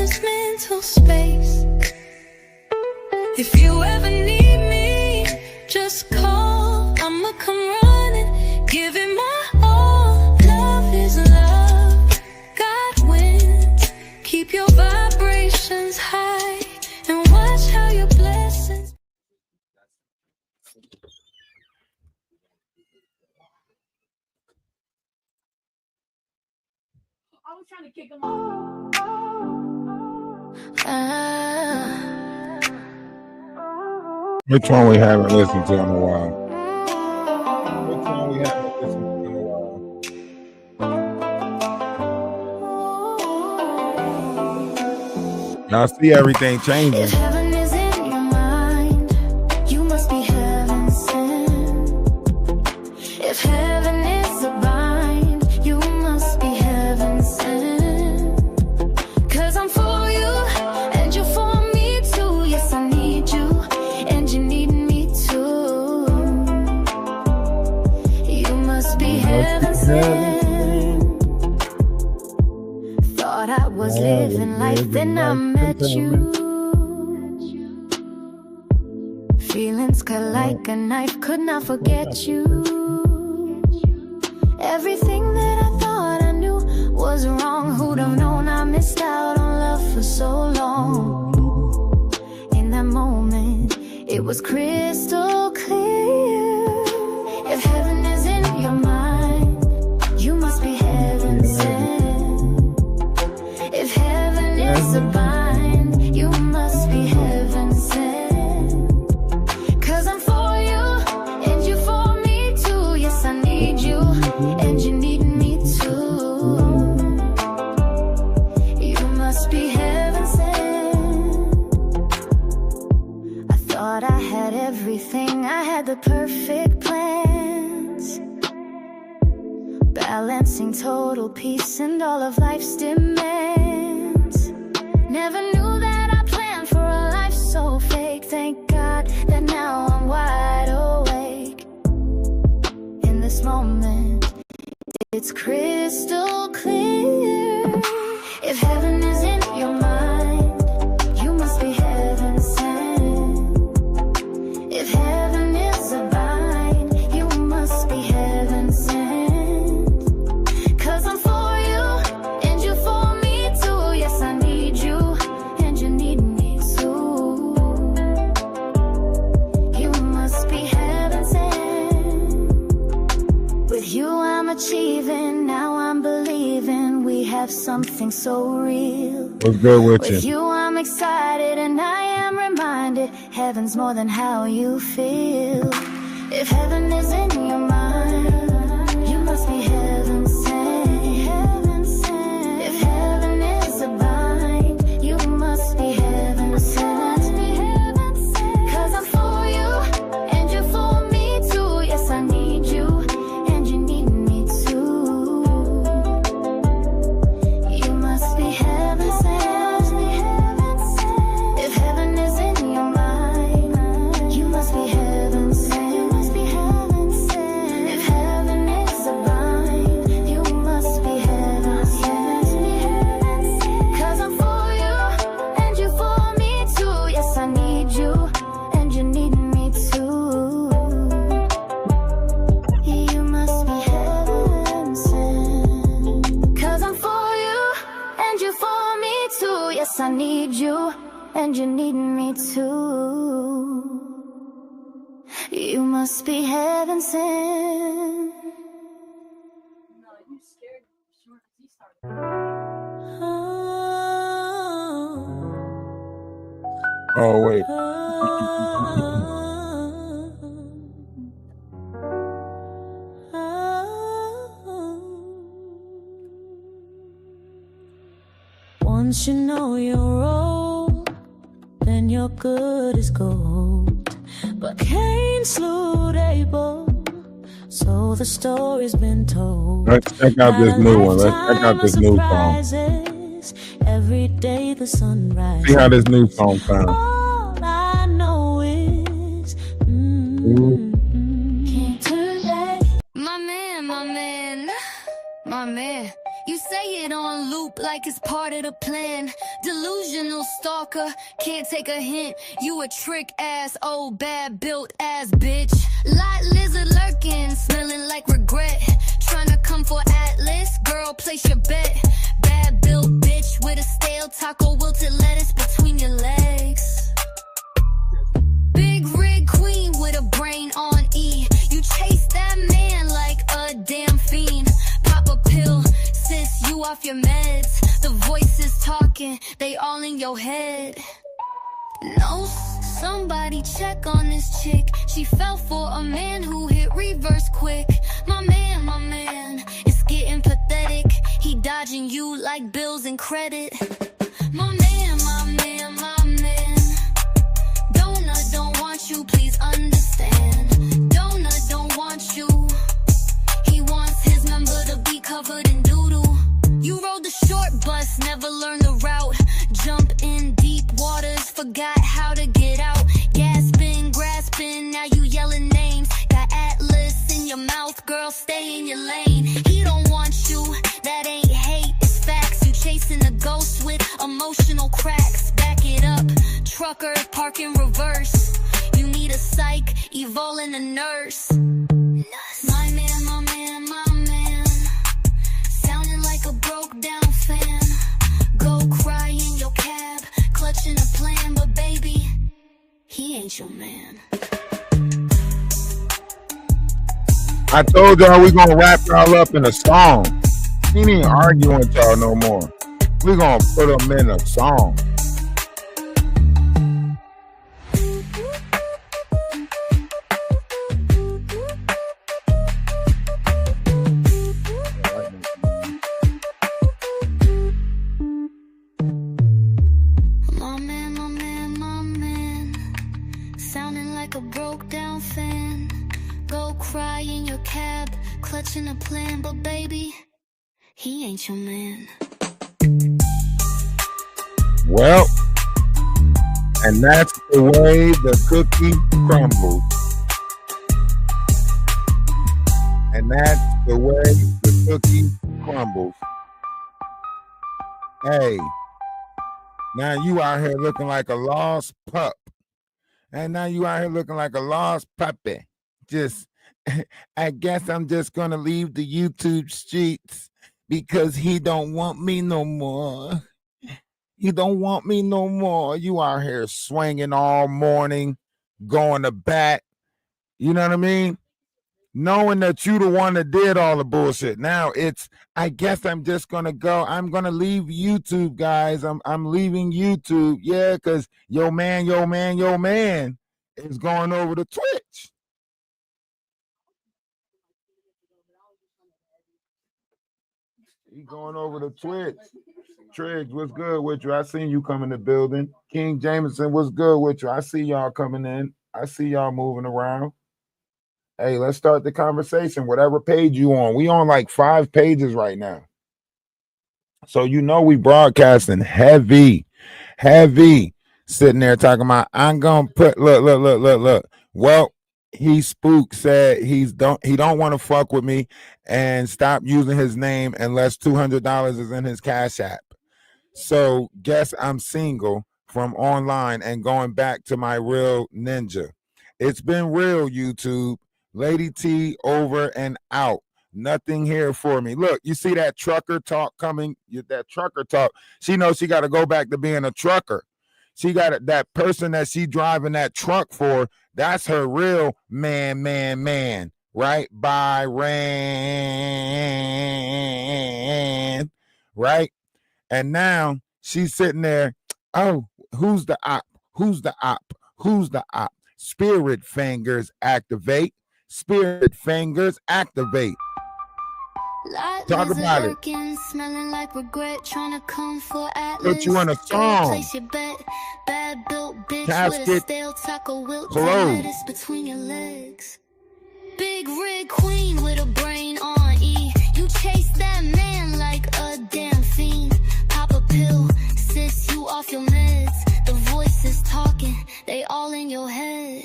this mental space. If you ever need me, just call. I'ma come running, give it my all. Love is love, God wins. Keep your vibrations high and watch how your blessings. I was trying to kick him off. Which one we haven't listened to in a while? Which one we haven't listened to in a while? Now see everything changing. If heaven is in your mind, you must be heaven sent. If heaven is a bind, you must be heaven sent. 'Cause I'm for you, and you're for me too. Yes, I need you, and you need me too. You must be heaven sent. Thought I was living life, then I met you. Feelings cut like a knife, could not forget you. Everything that I thought I knew was wrong. Who'd have known I missed out on love for so long? In that moment, it was crystal clear. If heaven is in your mind, you must be heaven sent. If heaven is a bind, you must be heaven sent. 'Cause I'm for you, and you're for me too. Yes, I need you, and you need me too. You must be heaven sent. I thought I had everything, I had the perfect plans, balancing total peace and all of life's demands. Never knew that I planned for a life so fake. Thank God that now I'm wide awake. In this moment, it's crystal clear. If heaven is in your mind, you must be heaven sent. If heaven is a bind, you must be heaven sent. 'Cause I'm for you, and you're for me too. Yes, I need you, and you need me too. You must be heaven sent. With you I'm achieving, now I'm believing we have something so real. What's good with With you? you I'm excited, and I am reminded heaven's more than how you feel. If heaven is in your mind, you must be heaven sent. If heaven is a bind, you must be heaven sent. 'Cause I'm for you, and you're for me too. Yes, I need you, and you need me too. You must be heaven sent. If heaven is in your mind, you must be heaven sent. If heaven is a bind, you must be heaven sent. 'Cause I'm for you, and you're for me too. Yes, I need you, and you need me too. You must be heaven sent. 'Cause I'm for you, and you're for me too. Yes, I need you, and you need me too. You must be heaven sent. No, you scared sure he started. Oh wait. Once you know your role, then you're good as gold. But Cain slew Abel, so the story's been told. Let's check out this new one. Let's check out this new song. Every day the sun rises. See how this new song sounds. All I know is can't turn back. My man, you say play it on loop like it's part of the plan. Delusional stalker, can't take a hint. You a trick ass, old bad built ass bitch. Lot lizard lurking, smelling like regret. Tryna come for Atlas, girl, place your bet. Bad built bitch with a stale taco wilted lettuce between your legs. Big rig queen with a brain on E. You chase that man like a damn fiend. Pop a pill, sis, you off your meds. The voices talking, they all in your head. No, somebody check on this chick. She fell for a man who hit reverse quick. My man, it's getting pathetic. He dodging you like bills and credit. My man. Donut don't want you, please understand. Donut don't want you. He wants his member to be covered in doodle. You rode the short bus, never learned the route. Jump in deep waters, forgot how to get out. Gasping, grasping, now you yelling names. Got Atlas in your mouth, girl, stay in your lane. He don't want you, that ain't hate, it's facts. You chasing a ghost with emotional cracks. Back it up, trucker, park in reverse. You need a psych, evol and a nurse. My man. Sounding like a broke down fan. Go cry in your cab, clutching a plan, but baby, he ain't your man. I told y'all we gonna wrap y'all up in a song. We ain't even arguing with y'all no more. We gonna put them in a song. My man, sounding like a broke down fan. Go cry in your cab, clutching a plan, but baby, he ain't your man. Well, and that's the way the cookie crumbles. And that's the way the cookie crumbles. Hey, now you out here looking like a lost pup. And now you out here looking like a lost puppy. Just, I guess I'm just going to leave the YouTube streets because he don't want me no more. He don't want me no more. You out here swinging all morning, going to bat. You know what I mean? Knowing that you the one that did all the bullshit. Now it's, I guess I'm just going to go. I'm going to leave YouTube, guys. I'm leaving YouTube. Yeah, because your man is going over to Twitch. He going over to Twitch. Triggs, what's good with you? I seen you come in the building. King Jameson, what's good with you? I see y'all coming in. I see y'all moving around. Hey, let's start the conversation. Whatever page you on. We on like 5 pages right now. So you know we broadcasting heavy. Sitting there talking about, I'm gonna put look. Well, he said he don't want to fuck with me and stop using his name unless $200 is in his Cash App. So guess I'm single from online and going back to my real ninja. It's been real, YouTube. Lady T over and out. Nothing here for me. Look, you see that trucker talk coming? That trucker talk. She knows she got to go back to being a trucker. She got that person that she driving that truck for. That's her real man, right? By Rand, right? And now she's sitting there. Oh, who's the op? Who's the op? Who's the op? Spirit fingers activate. Spirit fingers activate. Talk about it. Smelling like regret, trying to come for Atlas. Put you in a song. Bad built bitch Casket with a stale taco wilt closed. Between your legs. Big rig queen with a brain on E. You chase that man like a damn fiend. Pop a pill, sis, you off your meds. The voices talking, they all in your head.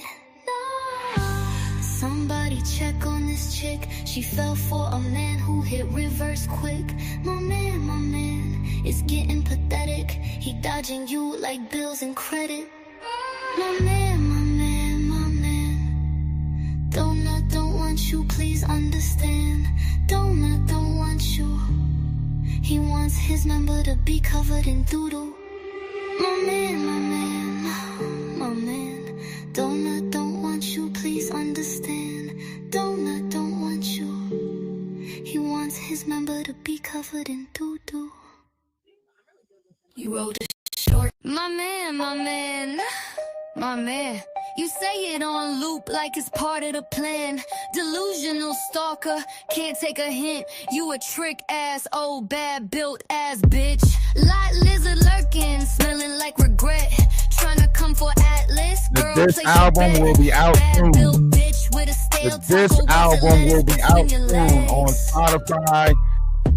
Somebody check on this chick. She She fell for a man who hit reverse quick. My man, it's getting pathetic. He dodging you like bills and credit. My man, Donut don't want you, please understand. Donut don't want you. He wants his member to be covered in doodle. My man, Donut don't want you, please understand. Donut don't want you. He wants his member to be covered in doo-doo. You wrote a short. My man. You say it on loop like it's part of the plan. Delusional stalker, can't take a hint. You a trick ass, old bad built ass bitch. Lot lizard lurking, smelling like regret. Trying to come for Atlas. Girl, This album will be out soon. This album will be out soon on Spotify.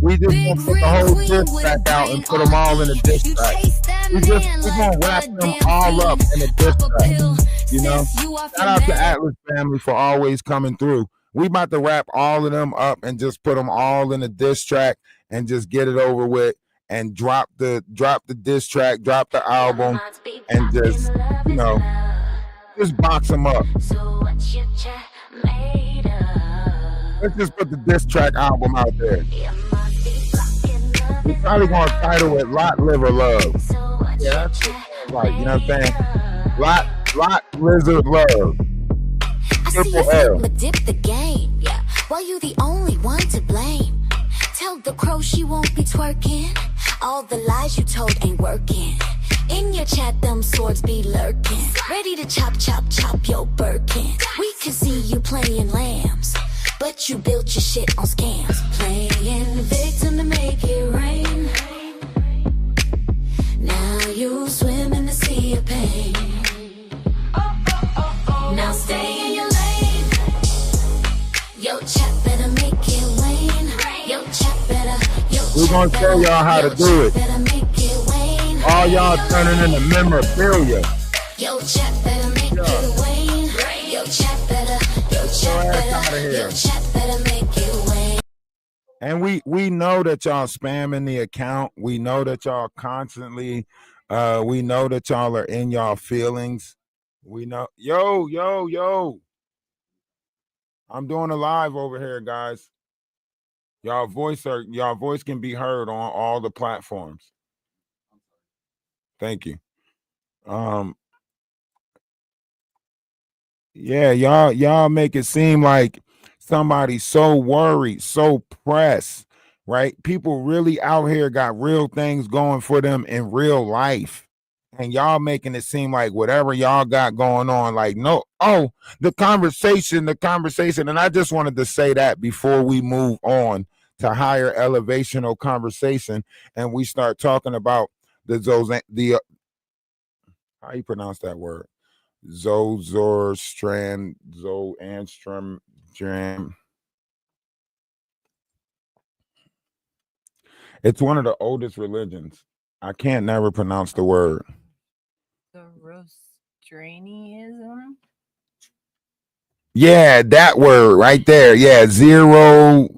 We just gonna put the whole disc track out and put them all in a disc track. We're gonna wrap them all up in a disc track. You know, shout out to Atlas family for always coming through. We about to wrap all of them up and just put them all in a disc track and just get it over with and drop the disc track, drop the album, and just, you know, just box them up. Let's just put the disc track album out there. We're probably gonna title it Lot Liver Love. Yeah, that's right. You know what I'm saying? Lot Lizard Love. Triple L. Dip the game. Yeah. Well, you the only one to blame. Tell the crow she won't be twerking. All the lies you told ain't working. In your chat, them swords be lurking. Ready to chop your Birkin. We can see you playing lambs, but you built your shit on scams. Playing victim to make it rain. Now you swim in the sea of pain. Now stay in your lane. Yo, chat better make it rain. Yo, chat better. We're gonna show y'all how to do it. All y'all turning into memorabilia. Yo, chat better make it rain. Yo, chat better. Yo, chat better make it rain. And we know that y'all spamming the account. We know that y'all constantly, we know that y'all are in y'all feelings. We know, yo. I'm doing a live over here, guys. Y'all voice can be heard on all the platforms. Thank you. Yeah, y'all make it seem like somebody's so worried, so pressed, right? People really out here got real things going for them in real life. And y'all making it seem like whatever y'all got going on, like, no, the conversation. And I just wanted to say that before we move on to higher elevational conversation and we start talking about how you pronounce that word? Zoroastrianism. It's one of the oldest religions. I can't never pronounce the word. Zoroastrianism? Yeah, that word right there. Yeah, zero.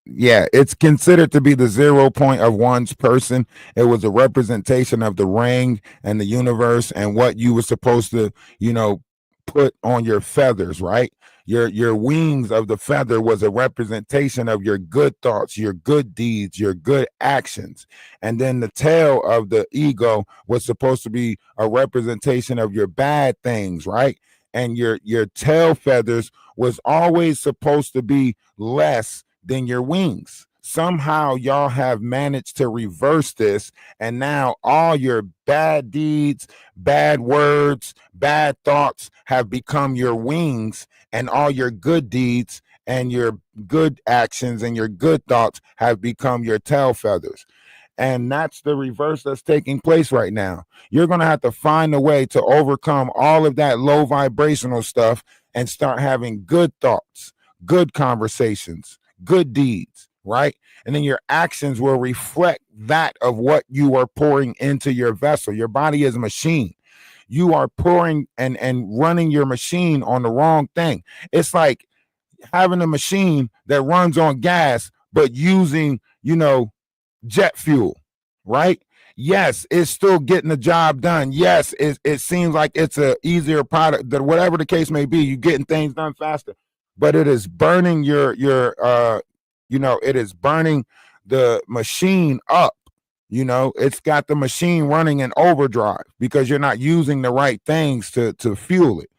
Yeah, it's considered to be the 0 point of one's person. It was a representation of the ring and the universe and what you were supposed to, put on your feathers, right? Your wings of the feather was a representation of your good thoughts, your good deeds, your good actions. And then the tail of the ego was supposed to be a representation of your bad things, right? And your tail feathers was always supposed to be less than your wings. Somehow y'all have managed to reverse this, and now all your bad deeds, bad words, bad thoughts have become your wings, and all your good deeds and your good actions and your good thoughts have become your tail feathers. And that's the reverse that's taking place right now. You're going to have to find a way to overcome all of that low vibrational stuff and start having good thoughts, good conversations, good deeds, right? And then your actions will reflect that of what you are pouring into your vessel. Your body is a machine. You are pouring and running your machine on the wrong thing. It's like, having a machine that runs on gas, but using, jet fuel, right? Yes, it's still getting the job done. Yes, it seems like it's a easier product, that whatever the case may be, you're getting things done faster. But it is burning it is burning the machine up. It's got the machine running in overdrive because you're not using the right things to fuel it.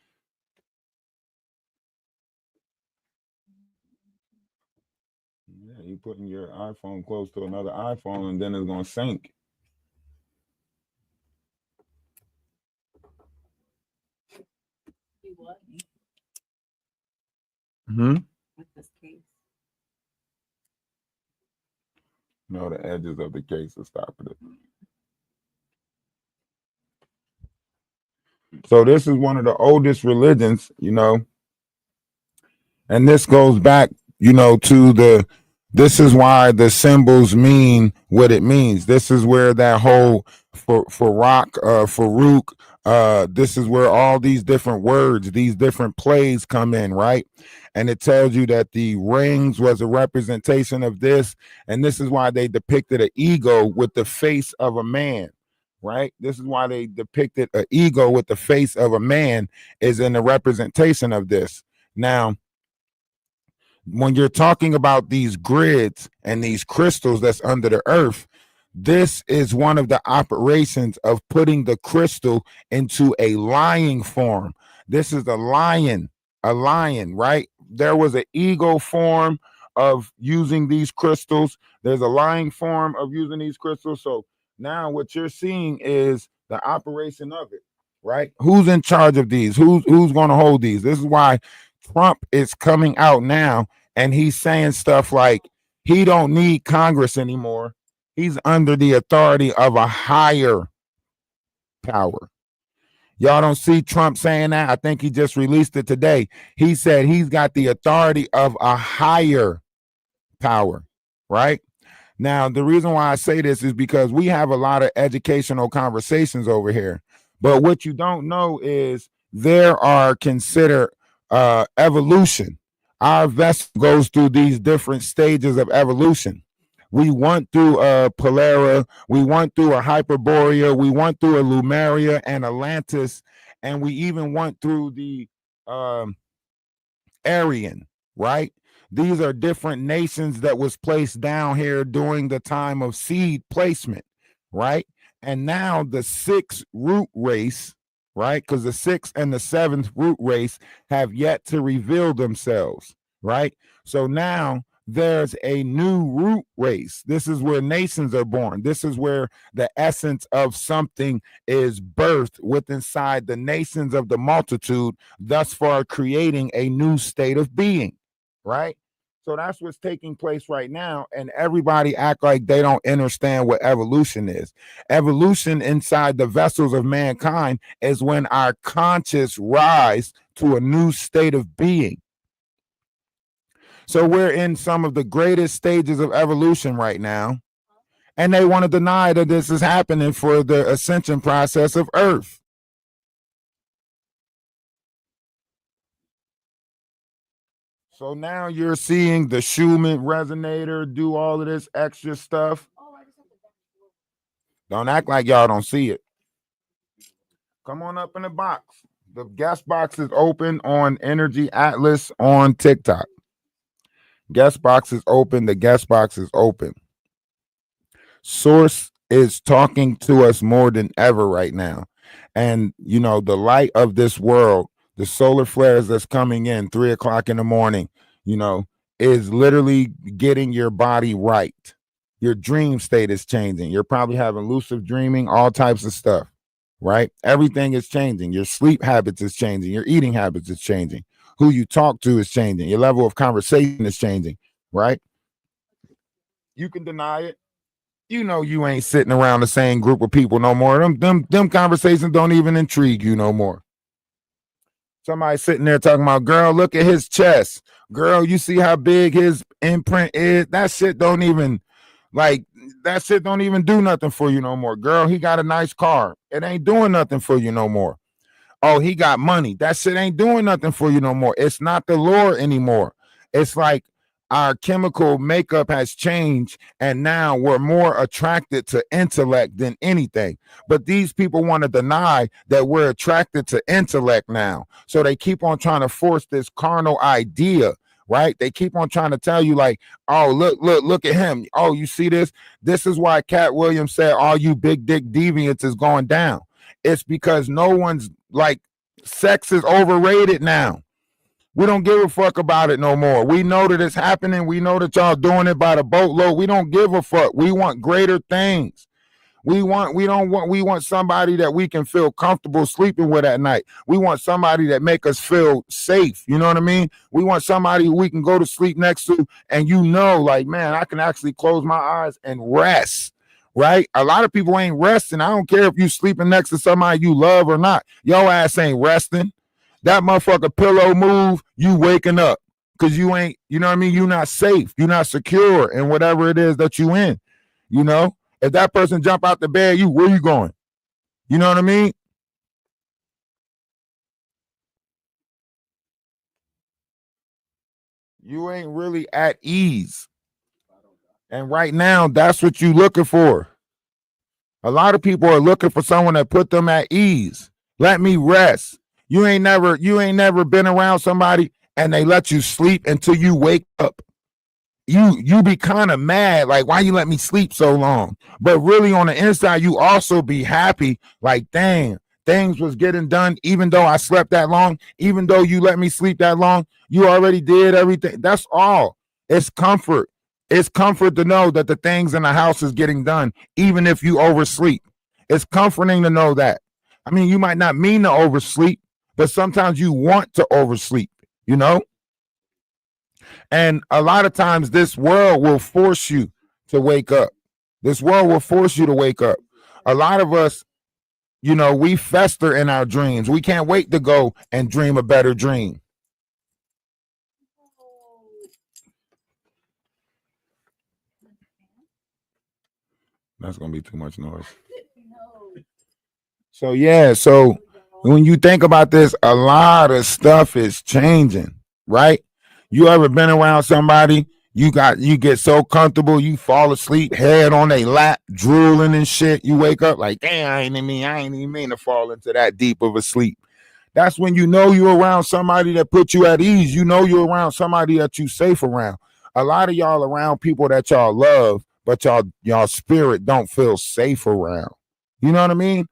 Yeah, you're putting your iPhone close to another iPhone and then it's going to sync. What? With this case. No, the edges of the case are stopping it. So this is one of the oldest religions, and this goes back, to this is why the symbols mean what it means. This is where that whole Farouk, this is where all these different words, these different plays come in, right? And it tells you that the rings was a representation of this, and this is why they depicted an ego with the face of a man, right? This is why they depicted an ego with the face of a man is in the representation of this. Now, when you're talking about these grids and these crystals that's under the earth, this is one of the operations of putting the crystal into a lying form. This is a lion, right? There was an ego form of using these crystals. There's a lying form of using these crystals. So now what you're seeing is the operation of it, right? Who's in charge of these? Who's going to hold these? This is why Trump is coming out now and he's saying stuff like he don't need Congress anymore. He's under the authority of a higher power. Y'all don't see Trump saying that? I think he just released it today. He said he's got the authority of a higher power, right? Now, the reason why I say this is because we have a lot of educational conversations over here. But what you don't know is there are considered evolution. Our vessel goes through these different stages of evolution. We went through a Polara, we went through a Hyperborea, we went through a Lumeria and Atlantis, and we even went through the Aryan, right? These are different nations that was placed down here during the time of seed placement, right? And now the sixth root race, right? Because the sixth and the seventh root race have yet to reveal themselves, right? So now there's a new root race. This is where nations are born. This is where the essence of something is birthed within inside the nations of the multitude, thus far creating a new state of being, right? So that's what's taking place right now, and everybody act like they don't understand what evolution is. Evolution inside the vessels of mankind is when our conscious rise to a new state of being. So we're in some of the greatest stages of evolution right now, and they want to deny that this is happening for the ascension process of Earth. So now you're seeing the Schumann resonator do all of this extra stuff. Don't act like y'all don't see it. Come on up in the box. The guest box is open on Energy Atlas on TikTok. Guest box is open. The guest box is open. Source is talking to us more than ever right now. And, the light of this world, the solar flares that's coming in 3 o'clock in the morning, is literally getting your body right. Your dream state is changing. You're probably having lucid dreaming, all types of stuff, right? Everything is changing. Your sleep habits is changing. Your eating habits is changing. Who you talk to is changing. Your level of conversation is changing, right? You can deny it. You ain't sitting around the same group of people no more. Them conversations don't even intrigue you no more. Somebody sitting there talking about, girl, look at his chest. Girl, you see how big his imprint is? That shit don't even do nothing for you no more. Girl, he got a nice car. It ain't doing nothing for you no more. Oh, he got money. That shit ain't doing nothing for you no more. It's not the lure anymore. It's like our chemical makeup has changed, and now we're more attracted to intellect than anything. But these people want to deny that we're attracted to intellect now. So they keep on trying to force this carnal idea, right? They keep on trying to tell you, like, oh, look at him. Oh, you see this? This is why Cat Williams said all you big dick deviants is going down. It's because no one's like, sex is overrated now. We don't give a fuck about it no more. We know that it's happening. We know that y'all doing it by the boatload. We don't give a fuck. We want greater things. We want somebody that we can feel comfortable sleeping with at night. We want somebody that make us feel safe. You know what I mean? We want somebody we can go to sleep next to, and like, man, I can actually close my eyes and rest. Right? A lot of people ain't resting. I don't care if you sleeping next to somebody you love or not. Your ass ain't resting. That motherfucker pillow move, you waking up. Because you ain't, you know what I mean? You're not safe. You're not secure in whatever it is that you in. You know? If that person jump out the bed, where you going? You know what I mean? You ain't really at ease. And right now, that's what you looking for. A lot of people are looking for someone that put them at ease. Let me rest. You ain't never been around somebody and they let you sleep until you wake up. You be kind of mad, like, why you let me sleep so long? But really on the inside, you also be happy, like, dang, things was getting done, even though I slept that long, even though you let me sleep that long, you already did everything. That's all. It's comfort. It's comfort to know that the things in the house is getting done, even if you oversleep. It's comforting to know that. I mean, you might not mean to oversleep, but sometimes you want to oversleep, you know? And a lot of times this world will force you to wake up. This world will force you to wake up. A lot of us, we fester in our dreams. We can't wait to go and dream a better dream. That's going to be too much noise. So, yeah. So when you think about this, a lot of stuff is changing, right? You ever been around somebody, you get so comfortable, you fall asleep, head on their lap, drooling and shit. You wake up like, damn, I ain't even mean to fall into that deep of a sleep. That's when you know you're around somebody that put you at ease. You know you're around somebody that you safe around. A lot of y'all around people that y'all love, but y'all spirit don't feel safe around. You know what I mean?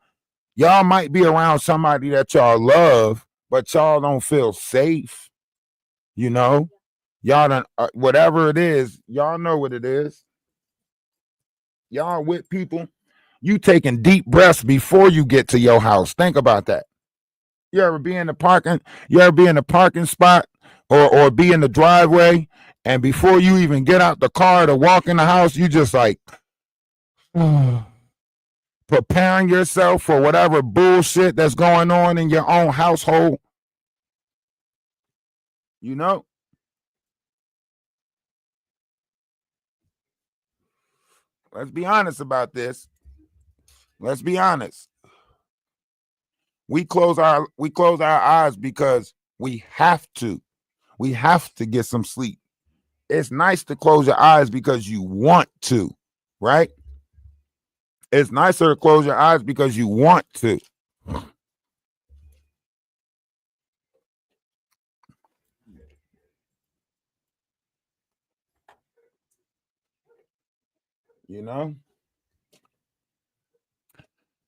Y'all might be around somebody that y'all love, but y'all don't feel safe. You know, y'all don't, whatever it is, y'all know what it is. Y'all with people, you taking deep breaths before you get to your house. Think about that. You ever be in the parking spot or be in the driveway, and before you even get out the car to walk in the house, you just like preparing yourself for whatever bullshit that's going on in your own household. You know? Let's be honest about this. Let's be honest. We close our eyes because we have to. We have to get some sleep. It's nice to close your eyes because you want to, right? It's nicer to close your eyes because you want to. You know?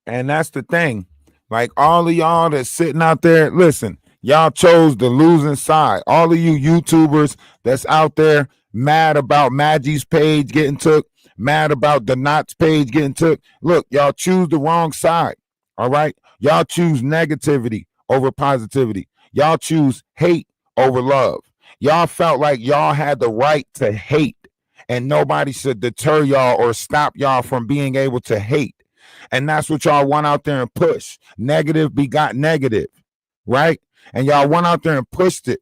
And that's the thing. Like, all of y'all that's sitting out there, listen, y'all chose the losing side. All of you YouTubers that's out there mad about Maggie's page getting took, mad about the Knott's page getting took. Look, y'all choose the wrong side. All right? Y'all choose negativity over positivity. Y'all choose hate over love. Y'all felt like y'all had the right to hate, and nobody should deter y'all or stop y'all from being able to hate. And that's what y'all went out there and push. Negative begot negative, right? And y'all went out there and pushed it.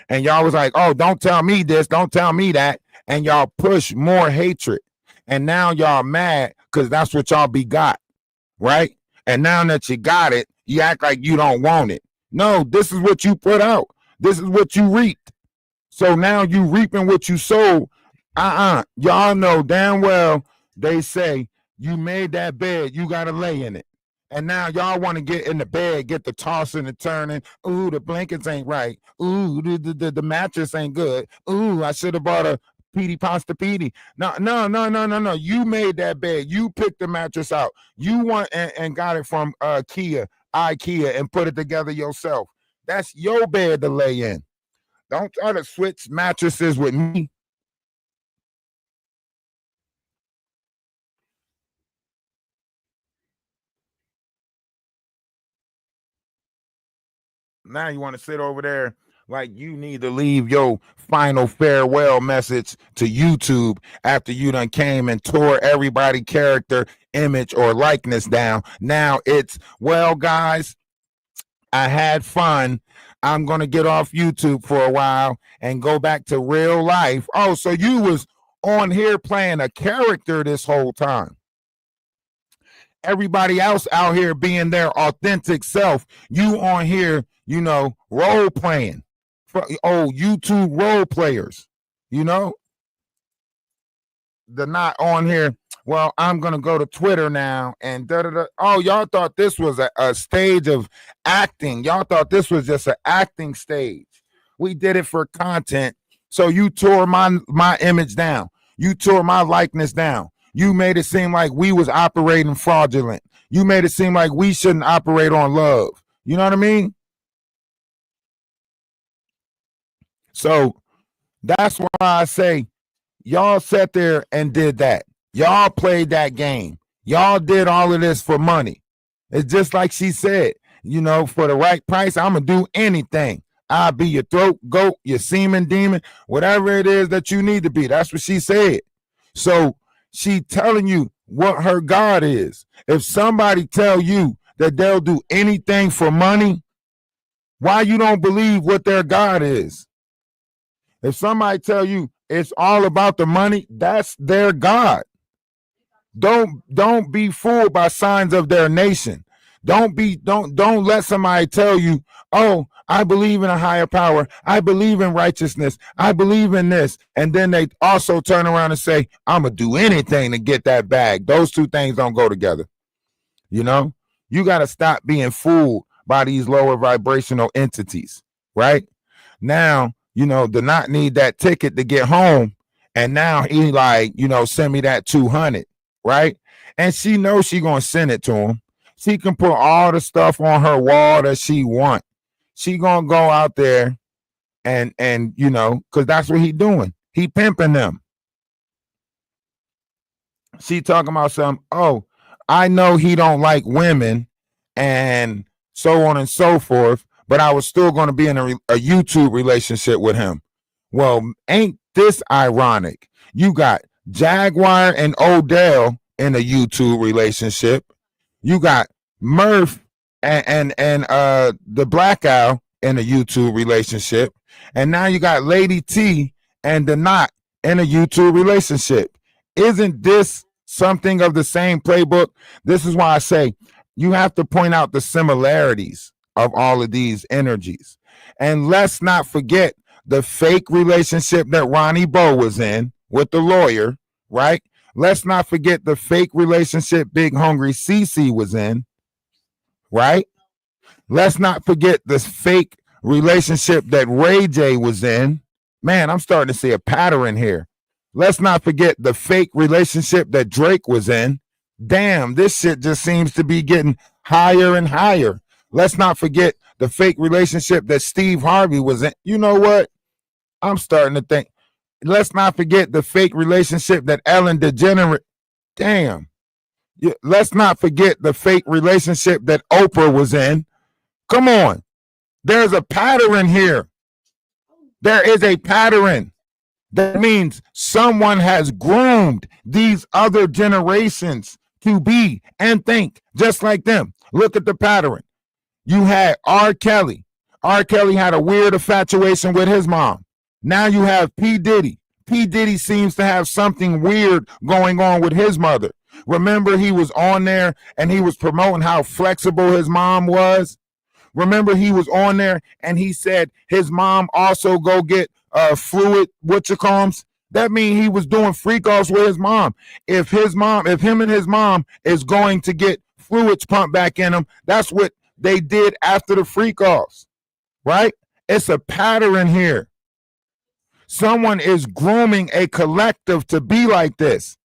And y'all was like, oh, don't tell me this, don't tell me that. And y'all push more hatred. And now y'all mad because that's what y'all begot, right? And now that you got it, you act like you don't want it. No, this is what you put out. This is what you reaped. So now you reaping what you sowed. Y'all know damn well they say you made that bed, you gotta lay in it. And now y'all want to get in the bed, get the tossing and turning. Ooh, the blankets ain't right. Ooh, the mattress ain't good. Ooh, I should have bought a PD Pasta PD. No. You made that bed. You picked the mattress out. You want and got it from IKEA, and put it together yourself. That's your bed to lay in. Don't try to switch mattresses with me. Now you want to sit over there like you need to leave your final farewell message to YouTube after you done came and tore everybody character, image, or likeness down. Now it's, well, guys, I had fun. I'm going to get off YouTube for a while and go back to real life. Oh, so you was on here playing a character this whole time. Everybody else out here being their authentic self. You on here, role playing. YouTube role players, they're not on here. Well, I'm going to go to Twitter now and da-da-da. Oh, y'all thought this was a stage of acting. Y'all thought this was just an acting stage. We did it for content. So you tore my image down. You tore my likeness down. You made it seem like we was operating fraudulent. You made it seem like we shouldn't operate on love. You know what I mean? So that's why I say y'all sat there and did that. Y'all played that game. Y'all did all of this for money. It's just like she said, for the right price, I'm going to do anything. I'll be your throat goat, your semen demon, whatever it is that you need to be. That's what she said. So she telling you what her God is. If somebody tell you that they'll do anything for money, why you don't believe what their God is? If somebody tell you it's all about the money, that's their God. Don't be fooled by signs of their nation. Don't let somebody tell you, oh, I believe in a higher power. I believe in righteousness. I believe in this. And then they also turn around and say, I'm going to do anything to get that bag. Those two things don't go together. You got to stop being fooled by these lower vibrational entities, right? Now, do not need that ticket to get home. And now he send me that 200, right? And she knows she going to send it to him. She can put all the stuff on her wall that she want. She going to go out there and because that's what he doing. He pimping them. She talking about something. Oh, I know he don't like women and so on and so forth, but I was still going to be in a YouTube relationship with him. Well, ain't this ironic? You got Jaguar and Odell in a YouTube relationship. You got Murph and the Black Owl in a YouTube relationship. And now you got Lady T and the Knot in a YouTube relationship. Isn't this something of the same playbook? This is why I say you have to point out the similarities of all of these energies. And let's not forget the fake relationship that Ronnie Bo was in with the lawyer, right? Let's not forget the fake relationship Big Hungry CC was in, right? Let's not forget the fake relationship that Ray J was in. Man, I'm starting to see a pattern here. Let's not forget the fake relationship that Drake was in. Damn, this shit just seems to be getting higher and higher. Let's not forget the fake relationship that Steve Harvey was in. You know what? I'm starting to think. Let's not forget the fake relationship that Ellen DeGeneres. Damn. Let's not forget the fake relationship that Oprah was in. Come on. There's a pattern here. There is a pattern. That means someone has groomed these other generations to be and think just like them. Look at the pattern. You had R. Kelly. R. Kelly had a weird infatuation with his mom. Now you have P. Diddy. P. Diddy seems to have something weird going on with his mother. Remember, he was on there and he was promoting how flexible his mom was? Remember, he was on there and he said his mom also go get fluid, whatchacallums. That means he was doing freak offs with his mom. If him and his mom is going to get fluids pumped back in him, that's what they did after the freak offs, right? It's a pattern here. Someone is grooming a collective to be like this.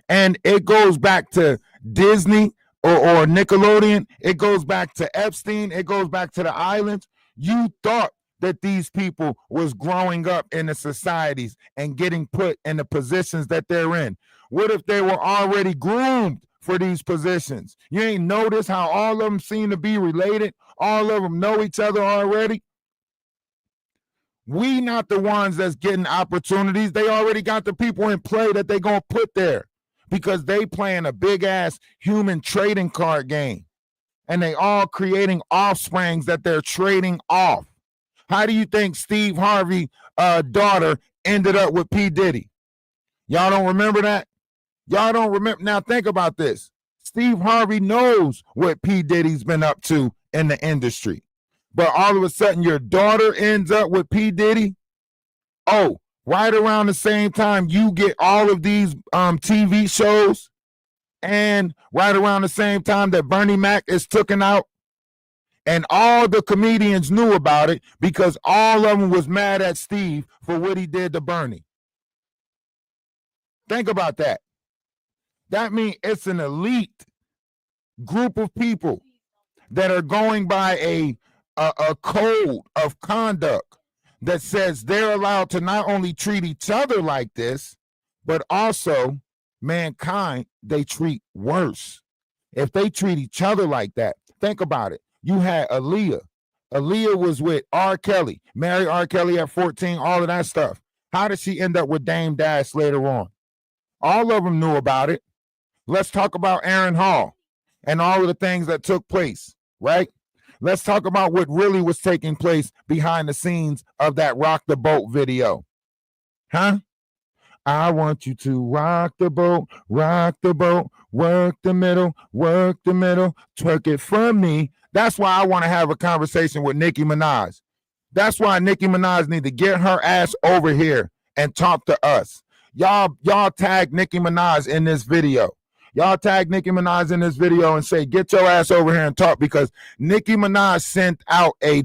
And it goes back to Disney or Nickelodeon. It goes back to Epstein. It goes back to the islands. You thought that these people was growing up in the societies and getting put in the positions that they're in. What if they were already groomed for these positions? You ain't notice how all of them seem to be related? All of them know each other already? We not the ones that's getting opportunities. They already got the people in play that they gonna put there because they playing a big ass human trading card game, and they all creating offsprings that they're trading off. How do you think Steve Harvey's daughter ended up with P. Diddy? Y'all don't remember that? Y'all don't remember? Now think about this. Steve Harvey knows what P. Diddy's been up to in the industry. But all of a sudden your daughter ends up with P. Diddy. Oh, right around the same time you get all of these TV shows, and right around the same time that Bernie Mac is taken out, and all the comedians knew about it because all of them was mad at Steve for what he did to Bernie. Think about that. That means it's an elite group of people that are going by a code of conduct that says they're allowed to not only treat each other like this, but also mankind they treat worse. If they treat each other like that, think about it. You had Aaliyah. Aaliyah was with R. Kelly, married R. Kelly at 14, all of that stuff. How did she end up with Dame Dash later on? All of them knew about it. Let's talk about Aaron Hall and all of the things that took place, right? Let's talk about what really was taking place behind the scenes of that Rock the Boat video. Huh? I want you to rock the boat, work the middle, twerk it for me. That's why I want to have a conversation with Nicki Minaj. That's why Nicki Minaj need to get her ass over here and talk to us. Y'all tag Nicki Minaj in this video. Y'all tag Nicki Minaj in this video and say, get your ass over here and talk, because Nicki Minaj sent out a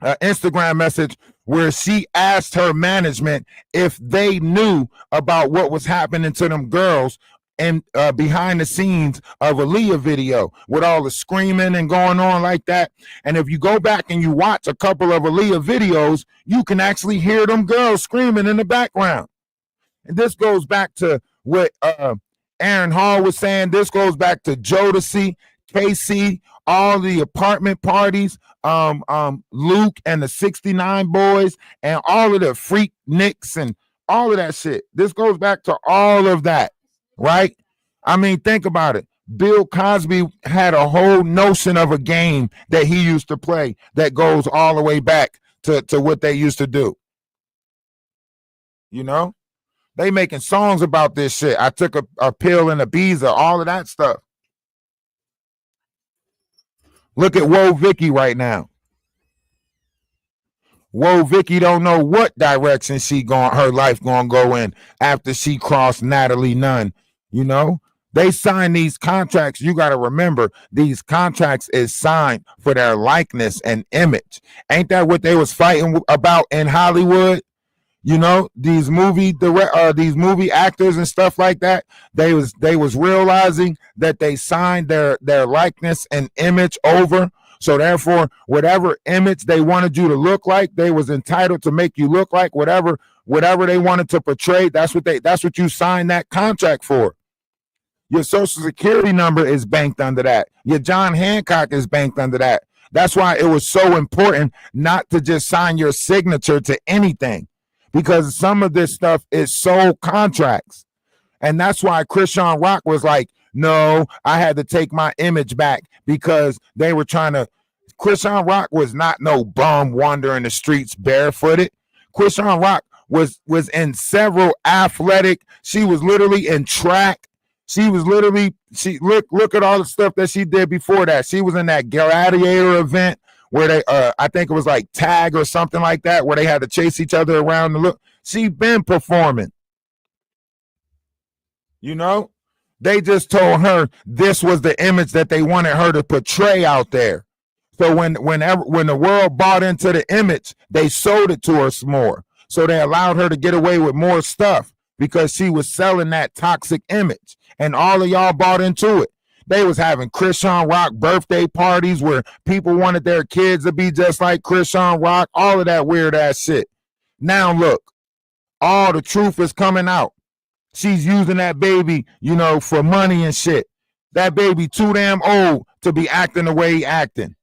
Instagram message where she asked her management if they knew about what was happening to them girls and behind the scenes of Aaliyah video with all the screaming and going on like that. And if you go back and you watch a couple of Aaliyah videos, you can actually hear them girls screaming in the background. And this goes back to what Aaron Hall was saying. This goes back to Jodeci, KC, all the apartment parties, Luke and the 69 boys, and all of the freak nicks and all of that shit. This goes back to all of that, right? I mean, think about it. Bill Cosby had a whole notion of a game that he used to play that goes all the way back to what they used to do. You know? They making songs about this shit. I took a pill in Ibiza, all of that stuff. Look at Woah Vicky right now. Woah Vicky don't know what direction her life gonna go in after she crossed Natalie Nunn. You know, they signed these contracts. You got to remember, these contracts is signed for their likeness and image. Ain't that what they was fighting about in Hollywood? You know, these movie actors and stuff like that, they was realizing that they signed their likeness and image over. So therefore, whatever image they wanted you to look like, they was entitled to make you look like whatever they wanted to portray. That's what you signed that contract for. Your social security number is banked under that. Your John Hancock is banked under that. That's why it was so important not to just sign your signature to anything, because some of this stuff is sold contracts. And that's why Chrisean Rock was like, no, I had to take my image back, because they were trying to. Chrisean Rock was not no bum wandering the streets barefooted. Chrisean Rock was in several athletic. She was literally in track. She was literally, look at all the stuff that she did before that. She was in that gladiator event where they I think it was like tag or something like that, where they had to chase each other around the look. She been performing. You know? They just told her this was the image that they wanted her to portray out there. So when the world bought into the image, they sold it to her some more. So they allowed her to get away with more stuff because she was selling that toxic image. And all of y'all bought into it. They was having Chrisean Rock birthday parties where people wanted their kids to be just like Chrisean Rock, all of that weird ass shit. Now look, all the truth is coming out. She's using that baby, you know, for money and shit. That baby too damn old to be acting the way he acting.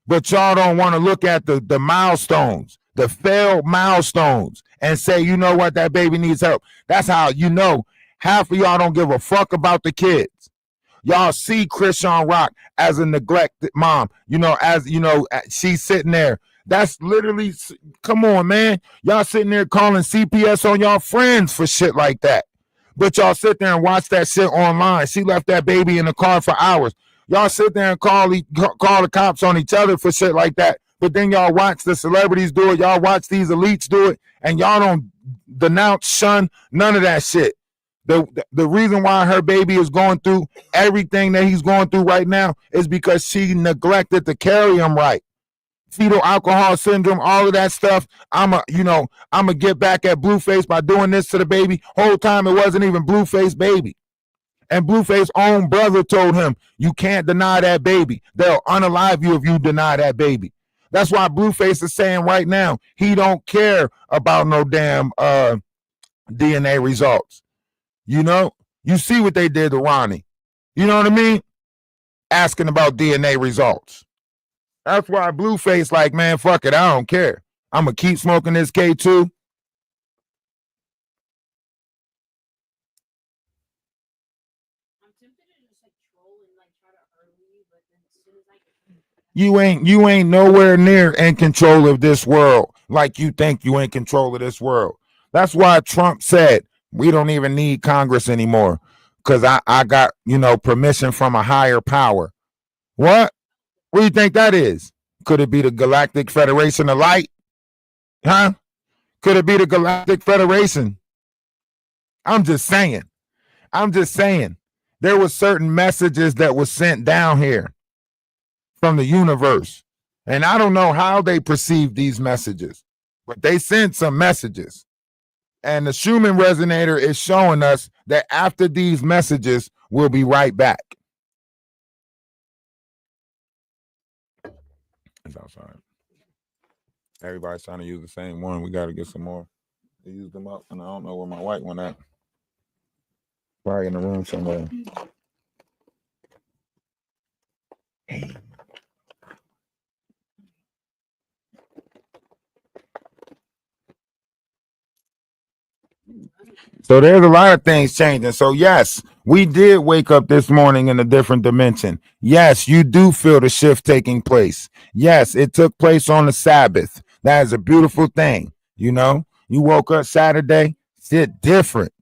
But y'all don't want to look at the milestones, the failed milestones, and say, you know what, that baby needs help. That's how you know half of y'all don't give a fuck about the kids. Y'all see Chrisean Rock as a neglected mom. You know, as you know, she's sitting there. That's literally, come on, man. Y'all sitting there calling CPS on y'all friends for shit like that. But y'all sit there and watch that shit online. She left that baby in the car for hours. Y'all sit there and call the cops on each other for shit like that. But then y'all watch the celebrities do it. Y'all watch these elites do it. And y'all don't denounce, shun, none of that shit. The reason why her baby is going through everything that he's going through right now is because she neglected to carry him right. Fetal alcohol syndrome, all of that stuff. I'ma get back at Blueface by doing this to the baby. Whole time it wasn't even Blueface baby. And Blueface's own brother told him, you can't deny that baby. They'll unalive you if you deny that baby. That's why Blueface is saying right now, he don't care about no damn DNA results. You know, you see what they did to Ronnie. You know what I mean? Asking about DNA results. That's why Blueface like, man, fuck it, I don't care. I'm going to keep smoking this K2. I'm tempted to just like troll and like try to hurt me, but then as soon as I get You ain't nowhere near in control of this world like you think you in control of this world. That's why Trump said we don't even need Congress anymore because I got, you know, permission from a higher power. What? What do you think that is? Could it be the Galactic Federation of Light? Huh? Could it be the Galactic Federation? I'm just saying. There were certain messages that were sent down here from the universe. And I don't know how they perceive these messages, but they sent some messages. And the Schumann resonator is showing us that after these messages, we'll be right back. It's outside. Everybody's trying to use the same one. We got to get some more. They used them up, and I don't know where my white one at. Probably in the room somewhere. So there's a lot of things changing. So yes, we did wake up this morning in a different dimension. Yes, you do feel the shift taking place. Yes, it took place on the Sabbath. That is a beautiful thing. You know, you woke up Saturday, shit different.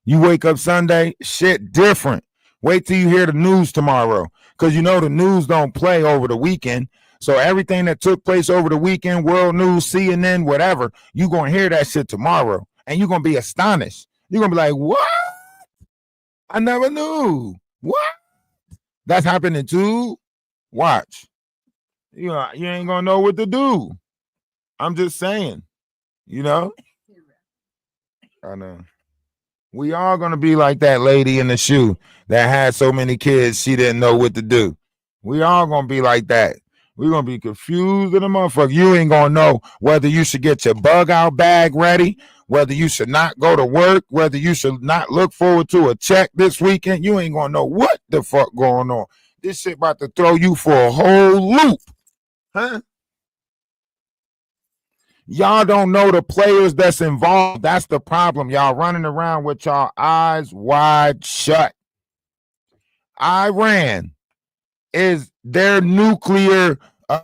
You wake up Sunday, shit different. Wait till you hear the news tomorrow, because you know the news don't play over the weekend. So everything that took place over the weekend, world news, CNN, whatever, you're going to hear that shit tomorrow. And you're going to be astonished. You're going to be like, what? I never knew. What? That's happening too? Watch. You ain't going to know what to do. I'm just saying. You know? I know. We are going to be like that lady in the shoe that had so many kids she didn't know what to do. We are going to be like that. We're going to be confused in the motherfucker. You ain't going to know whether you should get your bug out bag ready, whether you should not go to work, whether you should not look forward to a check this weekend. You ain't going to know what the fuck going on. This shit about to throw you for a whole loop. Huh? Y'all don't know the players that's involved. That's the problem. Y'all running around with y'all eyes wide shut. Iran is their nuclear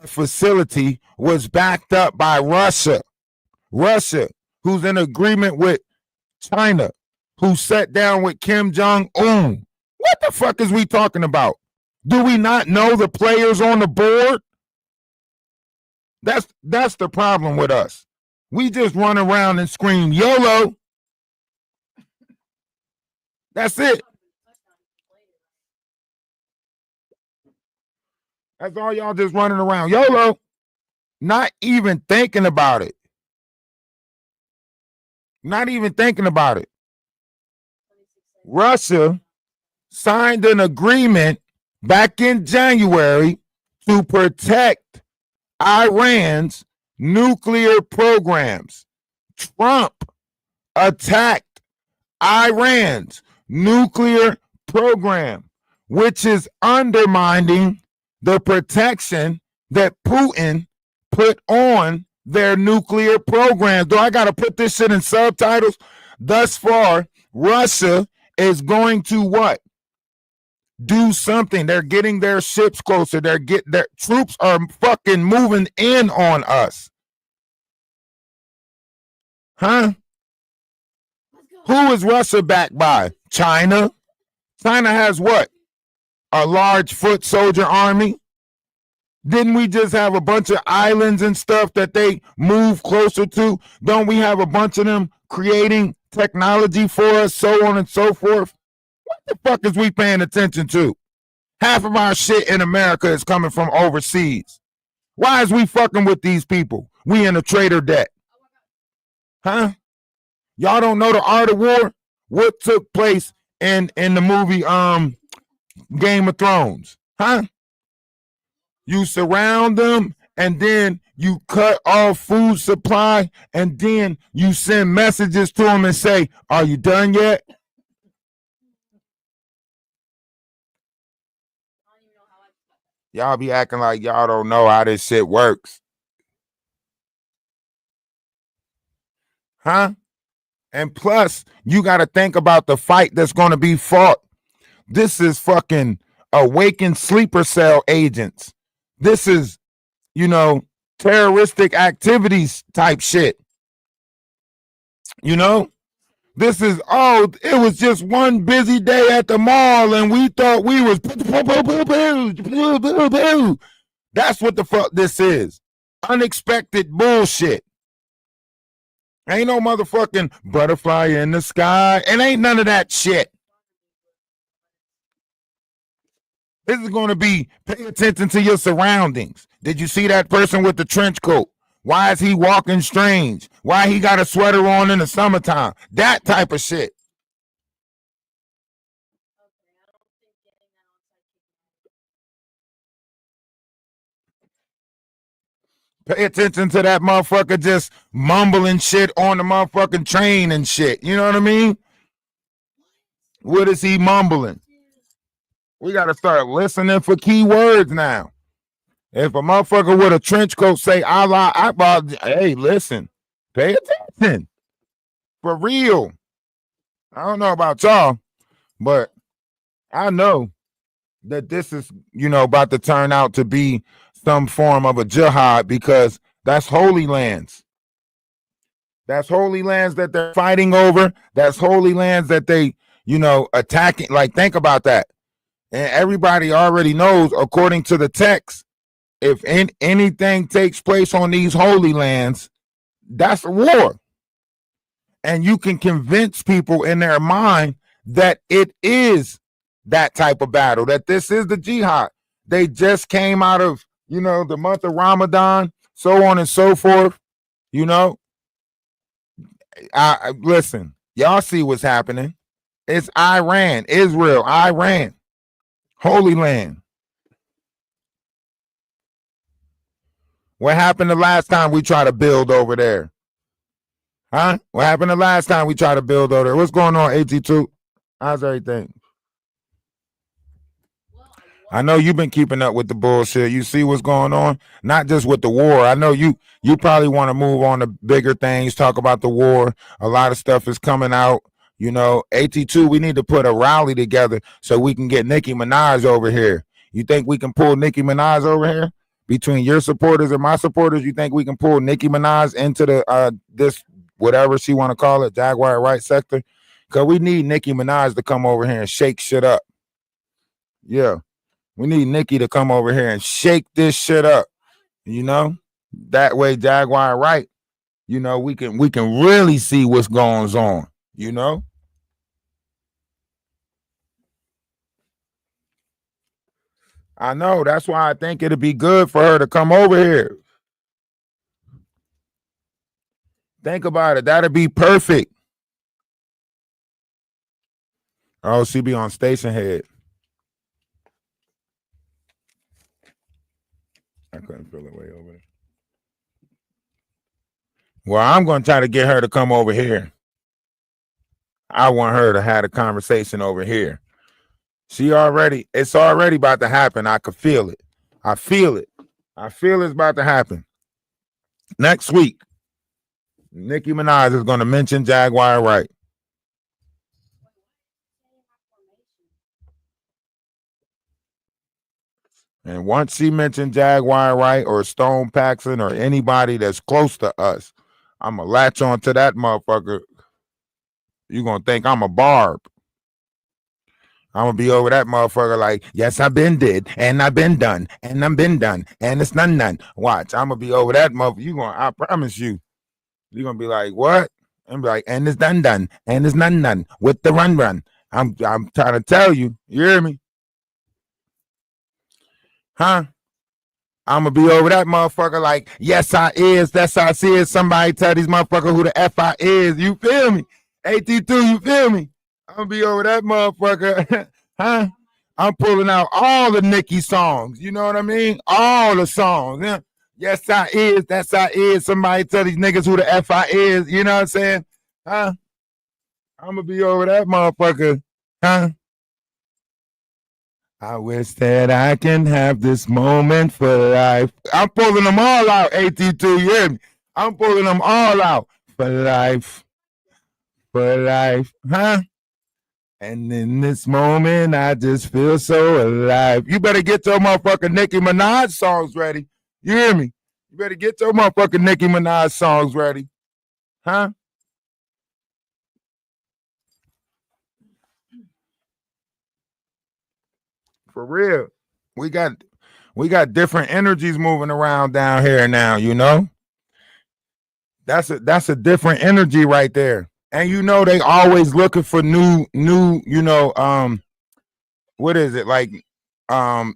facility was backed up by Russia. Russia, who's in agreement with China, who sat down with Kim Jong-un What the fuck is we talking about? Do we not know the players on the board? That's the problem with us. We just run around and scream YOLO. That's it. That's all y'all just running around. YOLO. Not even thinking about it. Not even thinking about it. Russia signed an agreement back in January to protect Iran's nuclear programs. Trump attacked Iran's nuclear program, which is undermining the protection that Putin put on their nuclear program. Do I got to put this shit in subtitles? Thus far, Russia is going to what? Do something. They're getting their ships closer. Their troops are fucking moving in on us. Huh? Who is Russia backed by? China. China has what? A large foot soldier army. Didn't we just have a bunch of islands and stuff that they move closer to? Don't we have a bunch of them creating technology for us, so on and so forth? What the fuck is we paying attention to? Half of our shit in America is coming from overseas. Why is we fucking with these people? We in a trader debt. Huh? Y'all don't know the art of war? What took place in the movie Game of Thrones? Huh? You surround them, and then you cut off food supply, and then you send messages to them and say, "Are you done yet?" Y'all be acting like y'all don't know how this shit works. Huh? And plus, you got to think about the fight that's going to be fought. This is fucking awakened sleeper cell agents. This is, terroristic activities type shit. This is, it was just one busy day at the mall and we thought we was. That's what the fuck this is. Unexpected bullshit. Ain't no motherfucking butterfly in the sky. And ain't none of that shit. This is going to be, pay attention to your surroundings. Did you see that person with the trench coat? Why is he walking strange? Why he got a sweater on in the summertime? That type of shit. Pay attention to that motherfucker just mumbling shit on the motherfucking train and shit. You know what I mean? What is he mumbling? We got to start listening for key words now. If a motherfucker with a trench coat say Allah Akbar, hey, listen, pay attention. For real. I don't know about y'all, but I know that this is, about to turn out to be some form of a jihad, because that's holy lands. That's holy lands that they're fighting over. That's holy lands that they, attacking. Like, think about that. And everybody already knows, according to the text, if anything takes place on these holy lands, that's a war. And you can convince people in their mind that it is that type of battle, that this is the jihad. They just came out of, the month of Ramadan, so on and so forth. Listen, y'all see what's happening. It's Iran, Israel, Iran. Holy land. What happened the last time we tried to build over there? Huh? What happened the last time we tried to build over there? What's going on, AT2? How's everything? I know you've been keeping up with the bullshit. You see what's going on? Not just with the war. I know you probably want to move on to bigger things, talk about the war. A lot of stuff is coming out. AT2, we need to put a rally together so we can get Nicki Minaj over here. You think we can pull Nicki Minaj over here? Between your supporters and my supporters, you think we can pull Nicki Minaj into the this whatever she want to call it, Jaguar right sector? Because we need Nicki Minaj to come over here and shake shit up. Yeah. We need Nikki to come over here and shake this shit up. You know? That way, Jaguar right. You know, we can really see what's going on, you know? I know. That's why I think it'd be good for her to come over here. Think about it. That'd be perfect. Oh, she be on station head. I couldn't feel it way over there. Well, I'm going to try to get her to come over here. I want her to have a conversation over here. It's already about to happen. I could feel it. I feel it. I feel it's about to happen. Next week, Nicki Minaj is going to mention Jaguar Wright. And once she mentioned Jaguar Wright or Stone Paxson or anybody that's close to us, I'm going to latch on to that motherfucker. You're going to think I'm a barb. I'm going to be over that motherfucker like, yes, I've been did, and I've been done, and I've been done, and it's none. Watch, I'm going to be over that motherfucker. I promise you. You're going to be like, what? I'm like, and it's done, and it's none, with the run. I'm trying to tell you. You hear me? Huh? I'm going to be over that motherfucker like, yes, I is. That's how I see it. Somebody tell these motherfuckers who the F I is. You feel me? AT2, you feel me? I'm going to be over that motherfucker. Huh? I'm pulling out all the Nicki songs. You know what I mean? All the songs. Yeah. Yes, I is. That's how is. Somebody tell these niggas who the F I is. You know what I'm saying? Huh? I'm going to be over that motherfucker. Huh? I wish that I can have this moment for life. I'm pulling them all out, AT2, you hear me? I'm pulling them all out for life. For life, huh? And in this moment, I just feel so alive. You better get your motherfucking Nicki Minaj songs ready. You hear me? You better get your motherfucking Nicki Minaj songs ready. Huh? For real. We got different energies moving around down here now, you know? That's a different energy right there. And you know they always looking for new, you know, what is it? Like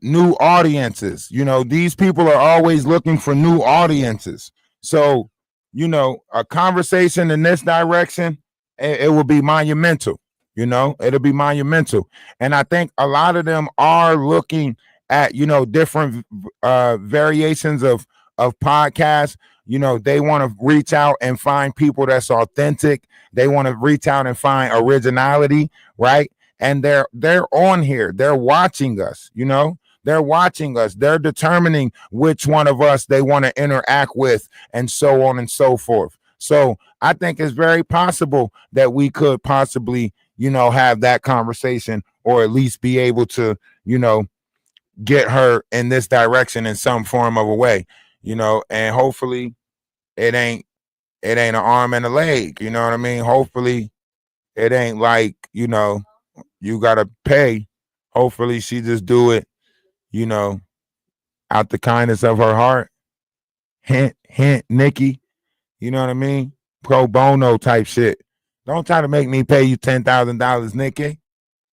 new audiences. You know, these people are always looking for new audiences. So, you know, a conversation in this direction, it will be monumental. You know, it'll be monumental. And I think a lot of them are looking at, you know, different variations of podcasts. You know, they want to reach out and find people that's authentic. They want to reach out and find originality, right? And they're on here. They're watching us, you know. They're watching us. They're determining which one of us they want to interact with, and so on and so forth. So I think it's very possible that we could possibly, you know, have that conversation, or at least be able to, you know, get her in this direction in some form of a way, you know, and hopefully it ain't an arm and a leg, you know what I mean? Hopefully it ain't like, you know, you gotta pay. Hopefully she just do it, you know, out the kindness of her heart. Hint, Nikki. You know what I mean? Pro bono type shit. Don't try to make me pay you $10,000, Nikki.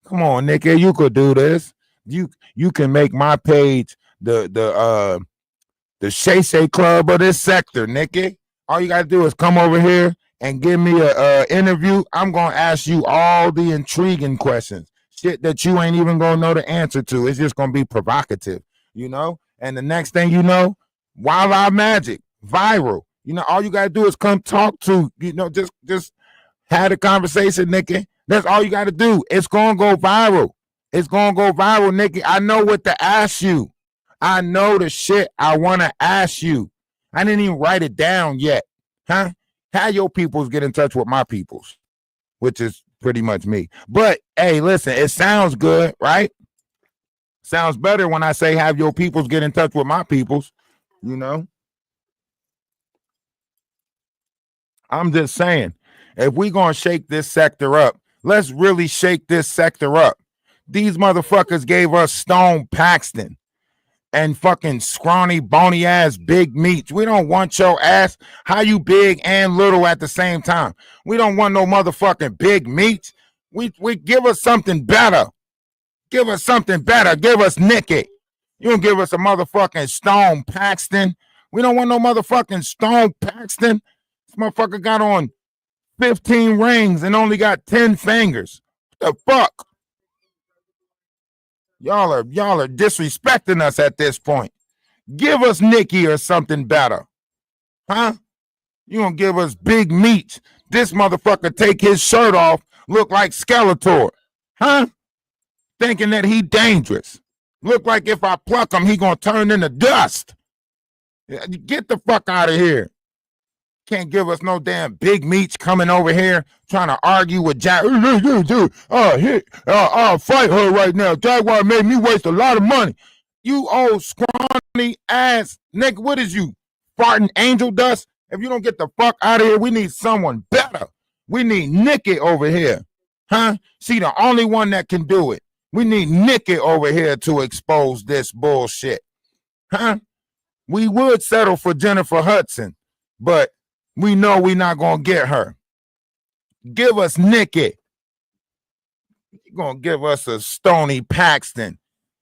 Come on, Nikki, you could do this. You can make my page the Shay Shay Club of this sector, Nikki. All you gotta do is come over here and give me a interview. I'm gonna ask you all the intriguing questions, shit that you ain't even gonna know the answer to. It's just gonna be provocative, you know. And the next thing you know, Wild Magic, viral. You know, all you gotta do is come talk to, you know, just have a conversation, Nikki. That's all you gotta do. It's gonna go viral. It's gonna go viral, Nikki. I know what to ask you. I know the shit I wanna ask you. I didn't even write it down yet, huh? How your peoples get in touch with my peoples, which is pretty much me. But hey, listen, it sounds good, right? Sounds better when I say have your peoples get in touch with my peoples, you know? I'm just saying, if we gonna shake this sector up, let's really shake this sector up. These motherfuckers gave us Stone Paxton and fucking scrawny, bony ass Big Meats. We don't want your ass. How you big and little at the same time? We don't want no motherfucking Big Meats. We give us something better. Give us something better. Give us Nikki. You don't give us a motherfucking Stone Paxton. We don't want no motherfucking Stone Paxton. This motherfucker got on 15 rings and only got 10 fingers. What the fuck? Y'all are disrespecting us at this point. Give us Nikki or something better. Huh? You gonna give us Big Meats. This motherfucker take his shirt off, look like Skeletor. Huh? Thinking that he dangerous. Look like if I pluck him, he gonna turn into dust. Get the fuck out of here. Can't give us no damn Big Meats coming over here trying to argue with Jack. I'll fight her right now. Jaguar made me waste a lot of money. You old scrawny ass nigga. What is you? Farting angel dust? If you don't get the fuck out of here, we need someone better. We need Nikki over here. Huh? She the only one that can do it. We need Nikki over here to expose this bullshit. Huh? We would settle for Jennifer Hudson, but we know we're not going to get her. Give us Nikki. You're going to give us a Stony Paxton.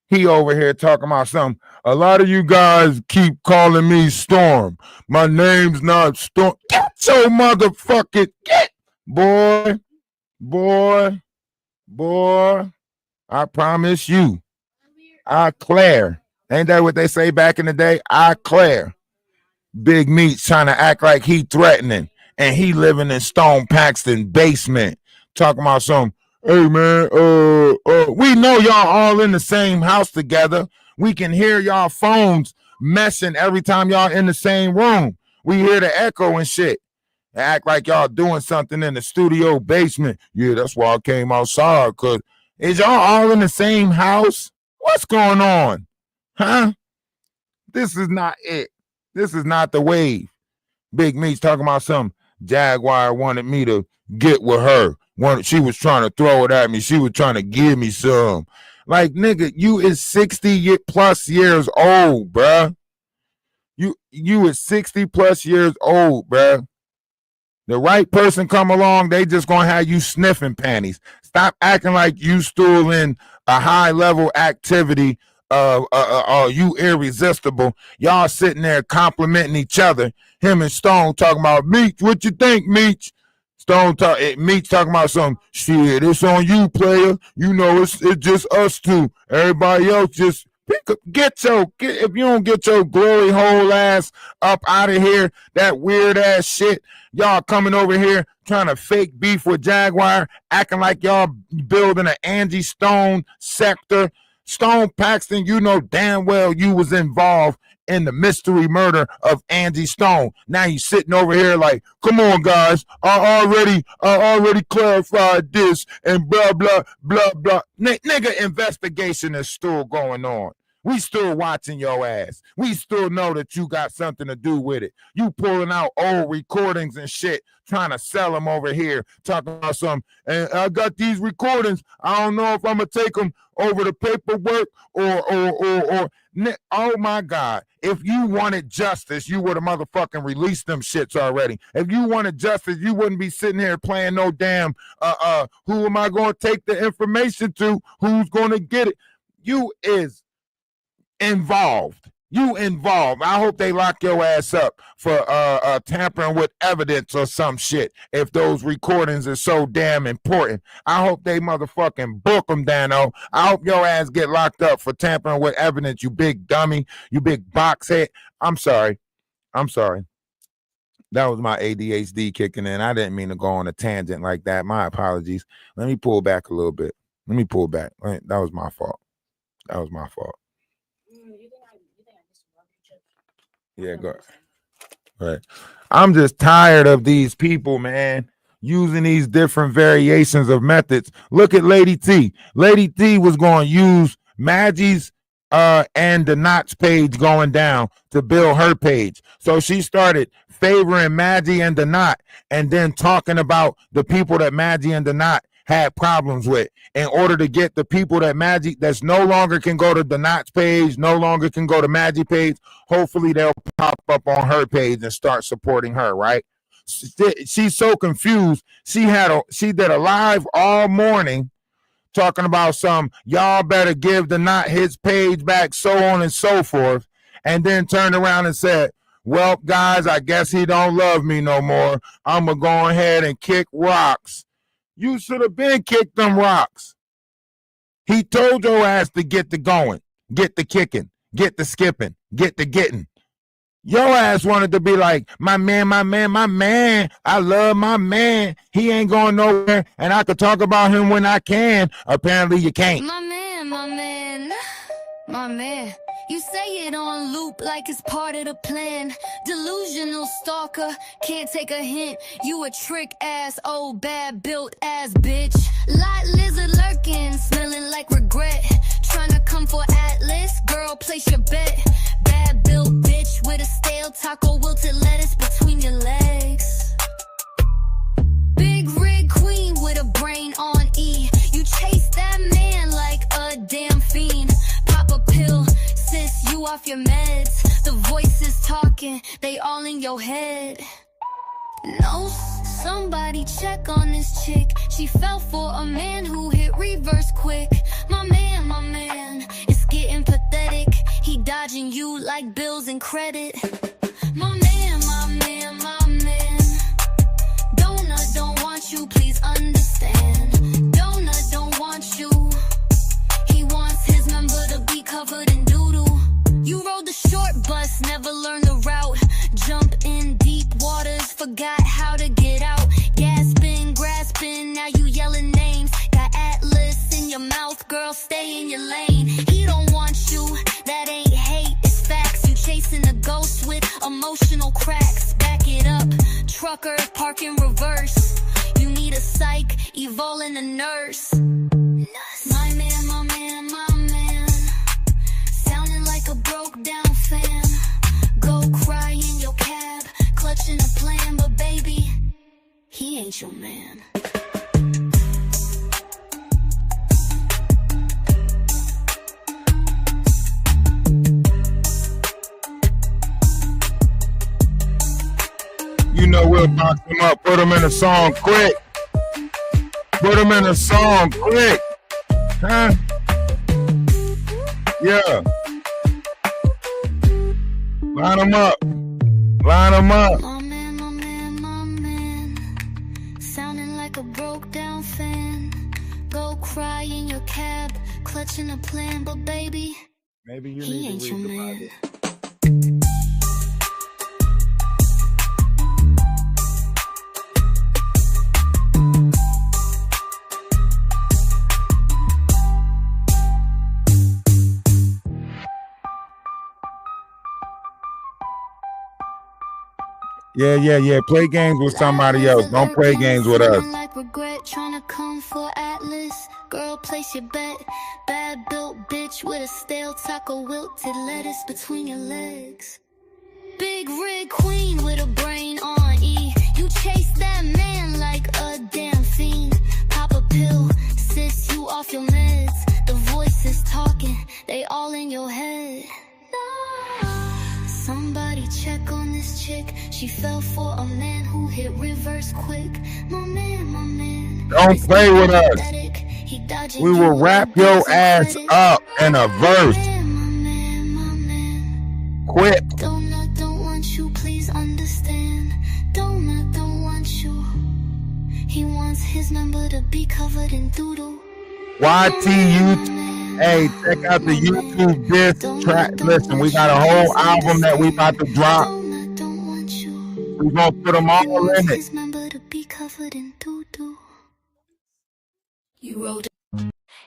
He over here talking about something. A lot of you guys keep calling me Storm. My name's not Storm. Get your motherfucking get. Boy. I promise you. I Claire. Ain't that what they say back in the day? I Claire. Big Meats trying to act like he threatening, and he living in Stone Paxton basement, talking about some. Hey man, we know y'all all in the same house together. We can hear y'all phones messing every time y'all in the same room. We hear the echo and shit. They act like y'all doing something in the studio basement. Yeah, that's why I came outside. Cause is y'all all in the same house? What's going on? Huh? This is not it. This is not the wave. Big Meats talking about some Jaguar wanted me to get with her. She was trying to throw it at me. She was trying to give me some. Like, nigga, you is 60 plus years old, bruh. You is 60 plus years old, bruh. The right person come along, they just gonna have you sniffing panties. Stop acting like you still in a high level activity. You irresistible. Y'all sitting there complimenting each other. Him and Stone talking about Meech. What you think, Meech? Meech talking about some shit. It's on you, player. You know it's just us two. Everybody else just get if you don't get your glory hole ass up out of here, that weird ass shit. Y'all coming over here trying to fake beef with Jaguar, acting like y'all building an Angie Stone sector. Stone Paxton, you know damn well you was involved in the mystery murder of Angie Stone. Now you sitting over here like, come on, guys, I already clarified this and blah, blah, blah, blah. Nigga, investigation is still going on. We still watching your ass. We still know that you got something to do with it. You pulling out old recordings and shit, trying to sell them over here, talking about some, and I got these recordings. I don't know if I'm going to take them over the paperwork or oh my God. If you wanted justice, you would have motherfucking released them shits already. If you wanted justice, you wouldn't be sitting here playing no damn, who am I going to take the information to? Who's going to get it? You is involved. You involved. I hope they lock your ass up for tampering with evidence or some shit. If those recordings are so damn important, I hope they motherfucking book them, Dano. I hope your ass get locked up for tampering with evidence, you big dummy, you big box head. I'm sorry. That was my ADHD kicking in. I didn't mean to go on a tangent like that. My apologies. Let me pull back a little bit. That was my fault. Yeah, go. Right. I'm just tired of these people, man, using these different variations of methods. Look at Lady T. Lady T was going to use Maggie's and the Knots page going down to build her page. So she started favoring Maggie and the Knot and then talking about the people that Maggie and the Knot had problems with in order to get the people that Magic that's no longer can go to the Notch page, no longer can go to Magic page. Hopefully they'll pop up on her page and start supporting her, right? She's so confused. She did a live all morning talking about y'all better give the Knot his page back, so on and so forth, and then turned around and said, well, guys, I guess he don't love me no more. I'm going to go ahead and kick rocks. You should have been kicked them rocks. He told your ass to get the going, get the kicking, get the skipping, get the getting. Your ass wanted to be like, my man, I love my man. He ain't going nowhere, and I could talk about him when I can. Apparently you can't. My man. You say it on loop like it's part of the plan. Delusional stalker, can't take a hint. You a trick ass, old bad built ass bitch. Light lizard lurking, smelling like regret. Trying to come for Atlas, girl, place your bet. Bad built bitch with a stale taco wilted lettuce between your legs. Big rig queen with a brain on E. You chase that man like a damn fiend. Pop a pill, sis, you off your meds. The voices talking, they all in your head. No, somebody check on this chick. She fell for a man who hit reverse quick. My man, it's getting pathetic. He dodging you like bills and credit. My man. Donut don't want you, please understand. Donut don't want you. He wants his member to be covered in doodle. You rode the short bus, never learned the route. Jump in deep waters, forgot how to get out. Gasping, grasping, now you yelling names. Got Atlas in your mouth, girl, stay in your lane. He don't want you, that ain't hate, it's facts. You chasing a ghost with emotional cracks. Back it up, trucker, park in reverse. You need a psych, evol and a nurse. My man. Sounding like a broke down fan. Go cry in your cab, clutching a plan, but baby, he ain't your man. You know we'll box him up, put him in a song quick. Huh? Yeah. Line him up. My man. Sounding like a broke down fan. Go cry in your cab, clutching a plan, but baby, maybe you he need ain't to your read the man. Bible. Yeah. Play games with somebody else. Don't play games with us. Like regret, trying to come for Atlas. Girl, place your bet. Bad built bitch with a stale taco wilted lettuce between your legs. Big rig queen with a brain on E. You chase that man like a damn fiend. Pop a pill, sis, you off your meds. The voices talking, they all in your head. Somebody check on this chick. She fell for a man who hit reverse quick. My man. Don't play with us. We will wrap your ass up in a verse. My man. Quick. Donut don't want you, please understand. Donut don't want you. He wants his number to be covered in doodle. YTU. Hey, check out the YouTube diss track. Listen, we got a whole album that we about to drop. We're gonna put them all in it. You wrote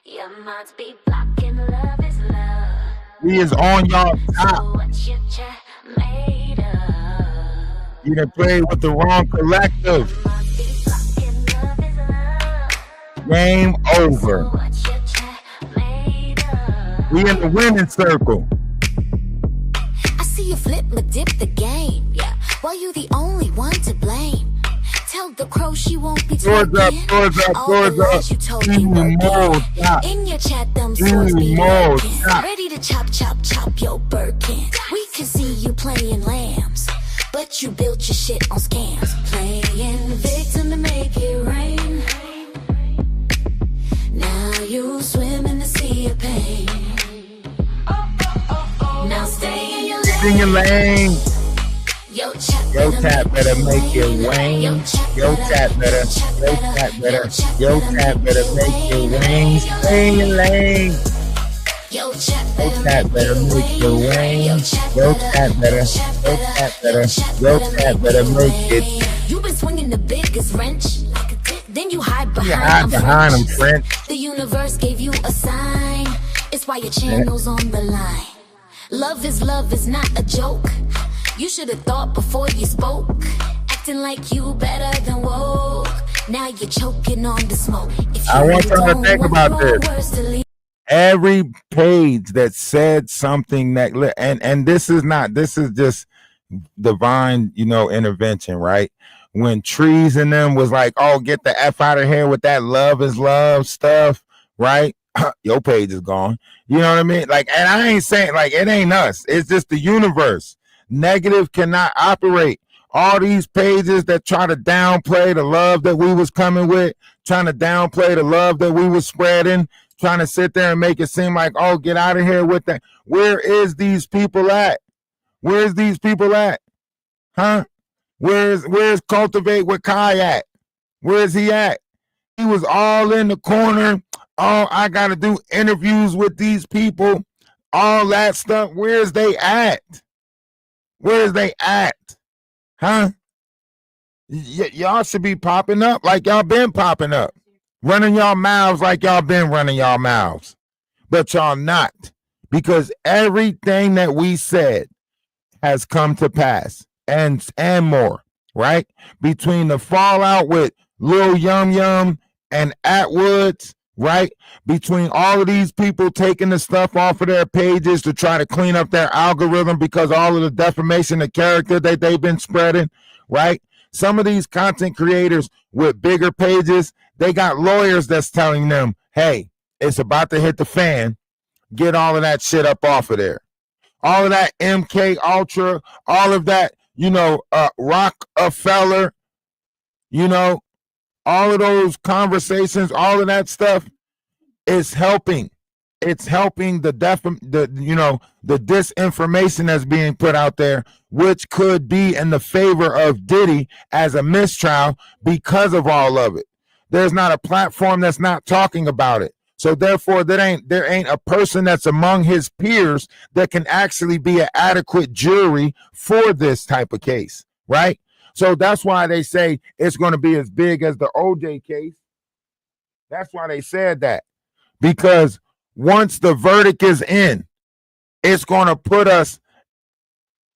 You must be blocking love is love. We is on y'all top. So what you made of? You done played with the wrong collective. Must be blocking love is love. Game over. So what you made of? We in the winning circle. I see you flip but dip the game, yeah. Well, you the only one to blame. Tell the crow she won't be Doors up, talking. doors up, All the doors up. lies you told me Mo, working. stop. In your chat, them swords be Mo, lurking. stop. Ready to chop, chop, chop your Birkin. We can see you playing lambs, but you built your shit on scams. Playing victim to make it rain. Now you swim in the sea of pain. Now stay in your In your lane. Yo, chat Yo, tap better make it wane. Yo, tap better. Yo, tap better. Yo, tap better make it wane. Stay in your lane. Yo, chat Yo, tap better make it wane. Yo, tap better. Yo, tap better. Yo, tap better make it. You been swinging the biggest wrench, then you hide behind, You hide behind them, French. The universe gave you a sign. It's why your channel's on the line. Love is not a joke. You should have thought before you spoke. Acting like you better than woke. Now you're choking on the smoke. If you I want y'all to don't think want about your this. words to leave, Every page that said something that and this is just divine, intervention, right? When Trees and them was like, oh, get the F out of here with that love is love stuff, right? Your page is gone. You know what I mean? Like, and I ain't saying like it ain't us, it's just the universe. Negative cannot operate. All these pages that try to downplay the love that we was coming with, trying to downplay the love that we was spreading, trying to sit there and make it seem like, oh, get out of here with that. Where is these people at? Where's these people at? Huh? Where's Cultivate with Kai at? Where's he at? He was all in the corner. Oh, I got to do interviews with these people. All that stuff. Where's they at? Where's they at? Huh? Y'all should be popping up like y'all been popping up. Running y'all mouths like y'all been running y'all mouths. But y'all not. Because everything that we said has come to pass. And more, right? Between the fallout with Lil Yum Yum and Atwoods, right? Between all of these people taking the stuff off of their pages to try to clean up their algorithm because all of the defamation of character that they've been spreading, right? Some of these content creators with bigger pages, they got lawyers that's telling them, hey, it's about to hit the fan. Get all of that shit up off of there. All of that MK Ultra, all of that, Rockefeller, all of those conversations, all of that stuff is helping. It's helping the disinformation that's being put out there, which could be in the favor of Diddy as a mistrial because of all of it. There's not a platform that's not talking about it. So therefore, there ain't a person that's among his peers that can actually be an adequate jury for this type of case, right? So that's why they say it's going to be as big as the OJ case. That's why they said that. Because once the verdict is in, it's going to put us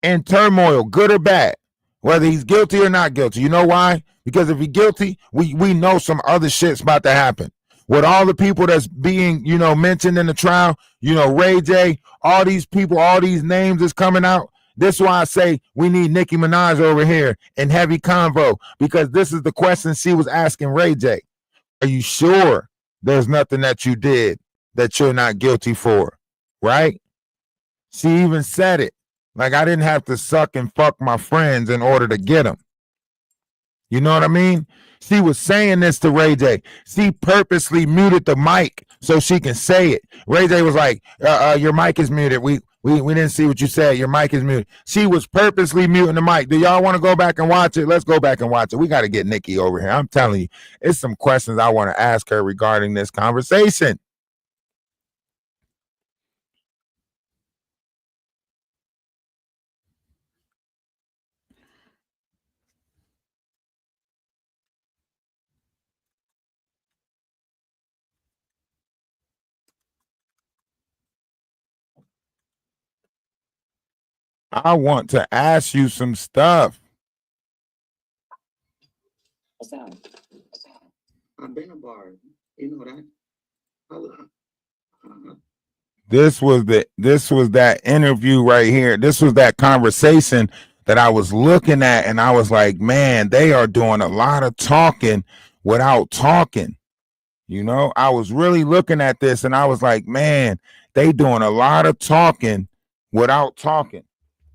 in turmoil, good or bad, whether he's guilty or not guilty. You know why? Because if he's guilty, we know some other shit's about to happen. With all the people that's being, mentioned in the trial, Ray J, all these people, all these names is coming out. This is why I say we need Nicki Minaj over here in heavy convo, because this is the question she was asking Ray J. Are you sure there's nothing that you did that you're not guilty for? Right? She even said it. Like, I didn't have to suck and fuck my friends in order to get them. You know what I mean? She was saying this to Ray J. She purposely muted the mic so she can say it. Ray J was like, your mic is muted. We didn't see what you said. Your mic is muted. She was purposely muting the mic. Do y'all want to go back and watch it? Let's go back and watch it. We got to get Nicki over here. I'm telling you, it's some questions I want to ask her regarding this conversation. I want to ask you some stuff. What's that? I've been a bar. You know that. This was that interview right here. This was that conversation that I was looking at, and I was like, man, they are doing a lot of talking without talking. You know, I was really looking at this and I was like, man, they doing a lot of talking without talking.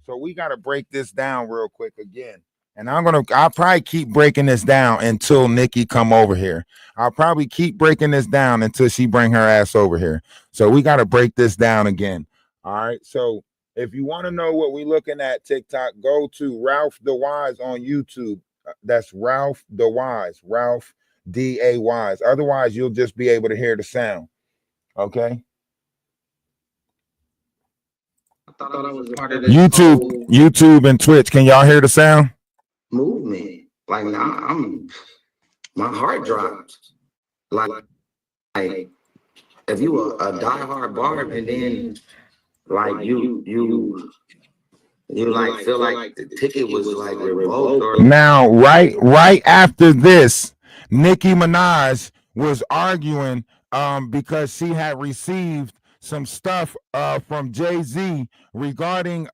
So we got to break this down real quick again. And I'll probably keep breaking this down until Nikki come over here. I'll probably keep breaking this down until she bring her ass over here. So we got to break this down again. All right. So if you want to know what we looking at TikTok, go to Ralph the Wise on YouTube. That's Ralph the Wise, Ralph D-A-Wise. Otherwise, you'll just be able to hear the sound. Okay. I thought I was a part of YouTube and Twitch. Can y'all hear the sound? Movement. Like now, my heart drops. Like if you were a diehard Barb and then like you like feel like the ticket was like revoked or now right after this, Nicki Minaj was arguing because she had received some stuff from Jay-Z regarding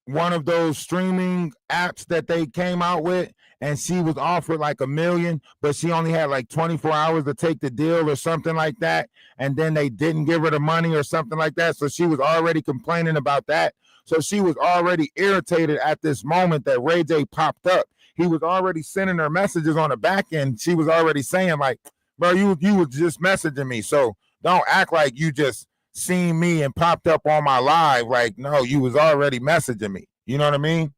one of those streaming apps that they came out with, and she was offered like $1 million, but she only had like 24 hours to take the deal or something like that, and then they didn't give her the money or something like that. So she was already complaining about that. So she was already irritated at this moment that Ray J popped up. He was already sending her messages on the back end. She was already saying like, bro, you was just messaging me. So don't act like you just seen me and popped up on my live. Like, no, you was already messaging me. You know what I mean?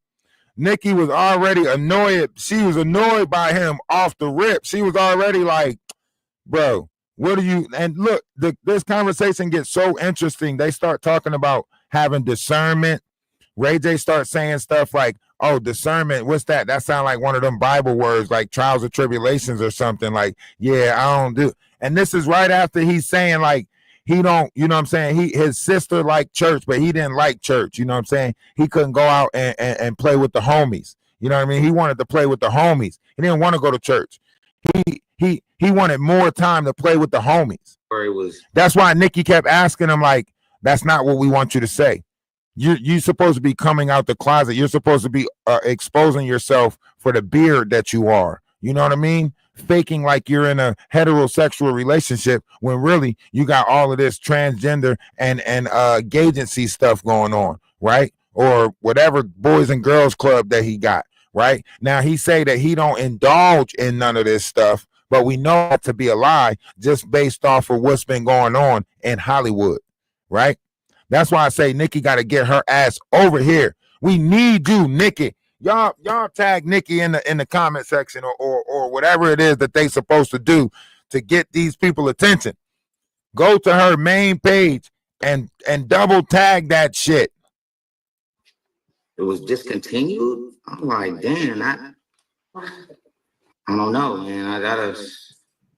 Nikki was already annoyed. She was annoyed by him off the rip. She was already like, bro, what are you? And look, this conversation gets so interesting. They start talking about having discernment. Ray J starts saying stuff like, oh, discernment, what's that? That sounds like one of them Bible words, like trials or tribulations or something. Like, yeah, I don't do. And this is right after he's saying like, he don't, you know what I'm saying? His sister liked church, but he didn't like church. You know what I'm saying? He couldn't go out and play with the homies. You know what I mean? He wanted to play with the homies. He didn't want to go to church. He wanted more time to play with the homies. That's why Nikki kept asking him, like, that's not what we want you to say. You're supposed to be coming out the closet. You're supposed to be exposing yourself for the beard that you are. You know what I mean? Faking like you're in a heterosexual relationship when really you got all of this transgender and gagency stuff going on, right? Or whatever boys and girls club that he got, right? Now he say that he don't indulge in none of this stuff, but we know it to be a lie just based off of what's been going on in Hollywood, right? That's why I say Nikki got to get her ass over here. We need you, Nikki. Y'all tag Nikki in the comment section or whatever it is that they supposed to do to get these people attention. Go to her main page and double tag that shit. it was discontinued. I'm like, damn, I don't know, man. I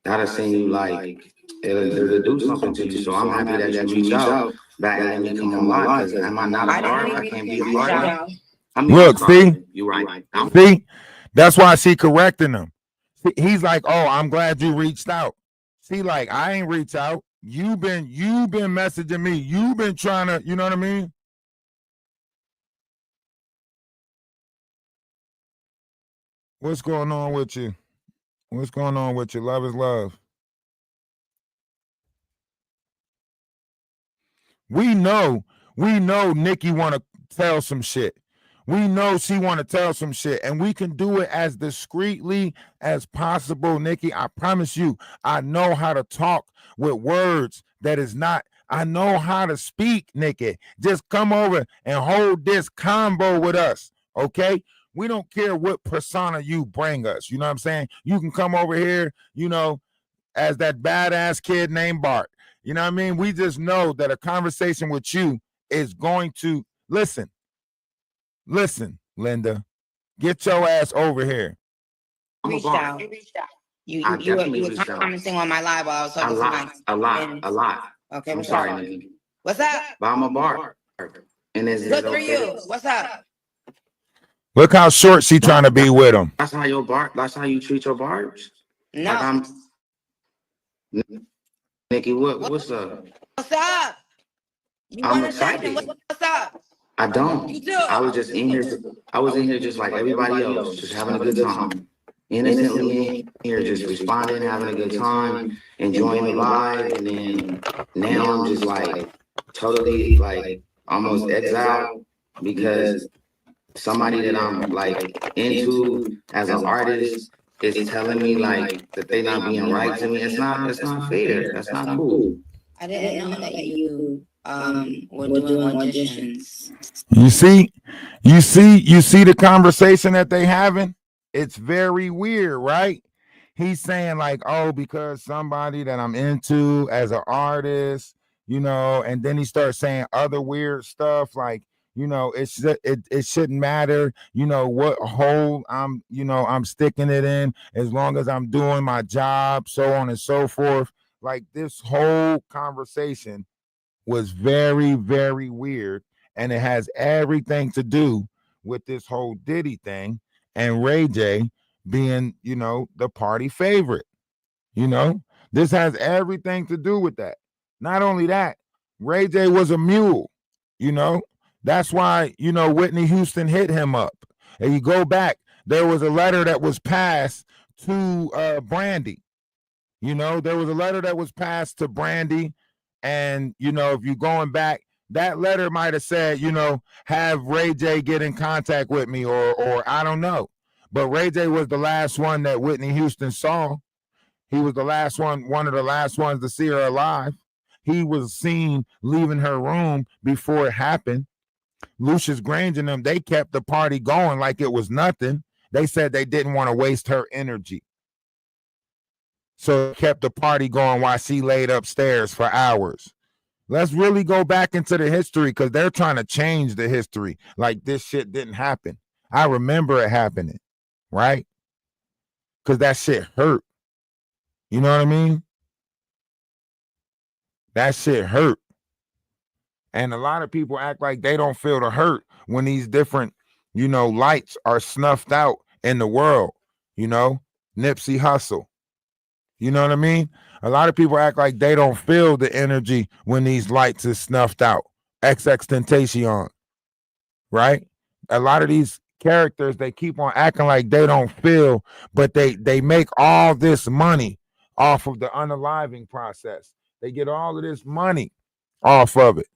gotta send you like it'll do something to you. So I'm happy that you reach out back and let me come on live. Because am I not a Barb? I can't be a Barb. Look, see, you're right. See, that's why she correcting him. He's like, oh, I'm glad you reached out. See, like, I ain't reached out. You've been messaging me. You've been trying to, you know what I mean? What's going on with you? What's going on with you? Love is love. We know Nikki want to tell some shit. We know she want to tell some shit, and we can do it as discreetly as possible, Nikki. I promise you, I know how to talk with words that is not, I know how to speak, Nikki. Just come over and hold this combo with us, okay? We don't care what persona you bring us, you know what I'm saying? You can come over here, you know, as that badass kid named Bart. You know what I mean? We just know that a conversation with you is going to, listen, Linda, get your ass over here. You reached out. You were commenting on my live while I was talking a lot. Okay, I'm sorry. What's up? But I'm a Barb. And Good for you. What's up? Look how short she trying to be with him. That's how your Barb. That's how you treat your Barbs. No. Like Nikki, what's up? What's up? You I'm want to excited. what's up? I don't. You do. I was just in here. I was in here just like everybody else, just having a good time. Innocently in here, just responding, having a good time, enjoying the vibe. And then now I'm just like totally like almost exiled because somebody that I'm like into as an artist is telling me like that they not being right to me. It's not fair. That's not cool. I didn't know that you were doing auditions. You see the conversation that they having? It's very weird, right? He's saying like, oh, because somebody that I'm into as an artist, you know, and then he starts saying other weird stuff like, you know, it shouldn't matter, you know, what hole I'm sticking it in as long as I'm doing my job, so on and so forth. Like this whole conversation was very, very weird, and it has everything to do with this whole Diddy thing and Ray J being, you know, the party favorite. You know, this has everything to do with that. Not only that, Ray J was a mule, you know. That's why, you know, Whitney Houston hit him up. And you go back, there was a letter that was passed to Brandy. You know, there was a letter that was passed to Brandy. And, you know, if you're going back, that letter might have said, you know, have Ray J get in contact with me or I don't know. But Ray J was the last one that Whitney Houston saw. He was the last one of the last ones to see her alive. He was seen leaving her room before it happened. Lucius Grange and them, they kept the party going like it was nothing. They said they didn't want to waste her energy. So kept the party going while she laid upstairs for hours. Let's really go back into the history because they're trying to change the history. Like this shit didn't happen. I remember it happening, right? Because that shit hurt. You know what I mean? That shit hurt. And a lot of people act like they don't feel the hurt when these different, you know, lights are snuffed out in the world, you know, Nipsey Hussle. You know what I mean? A lot of people act like they don't feel the energy when these lights is snuffed out. XXXTentacion, right? A lot of these characters, they keep on acting like they don't feel, but they make all this money off of the unaliving process. They get all of this money off of it.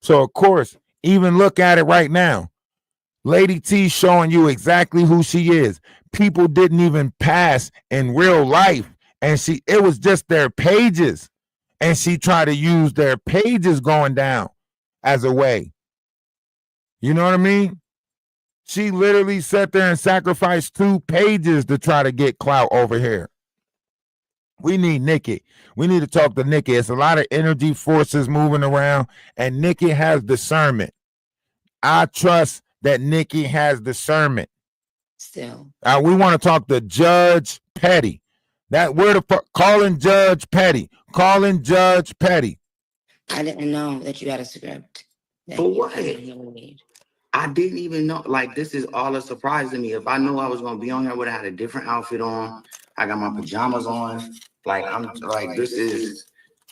So, of course, even look at it right now. Lady T showing you exactly who she is. People didn't even pass in real life. And it was just their pages. And she tried to use their pages going down as a way. You know what I mean? She literally sat there and sacrificed 2 pages to try to get clout over here. We need Nikki. We need to talk to Nikki. It's a lot of energy forces moving around, and Nikki has discernment. I trust that Nikki has discernment. Still. We want to talk to Judge Petty. That word of calling Judge Petty. Calling Judge Petty. I didn't know that you had a script. For what? I didn't even know. Like, this is all a surprise to me. If I knew I was gonna be on here, I would have had a different outfit on. I got my pajamas on. Like, I'm like, this is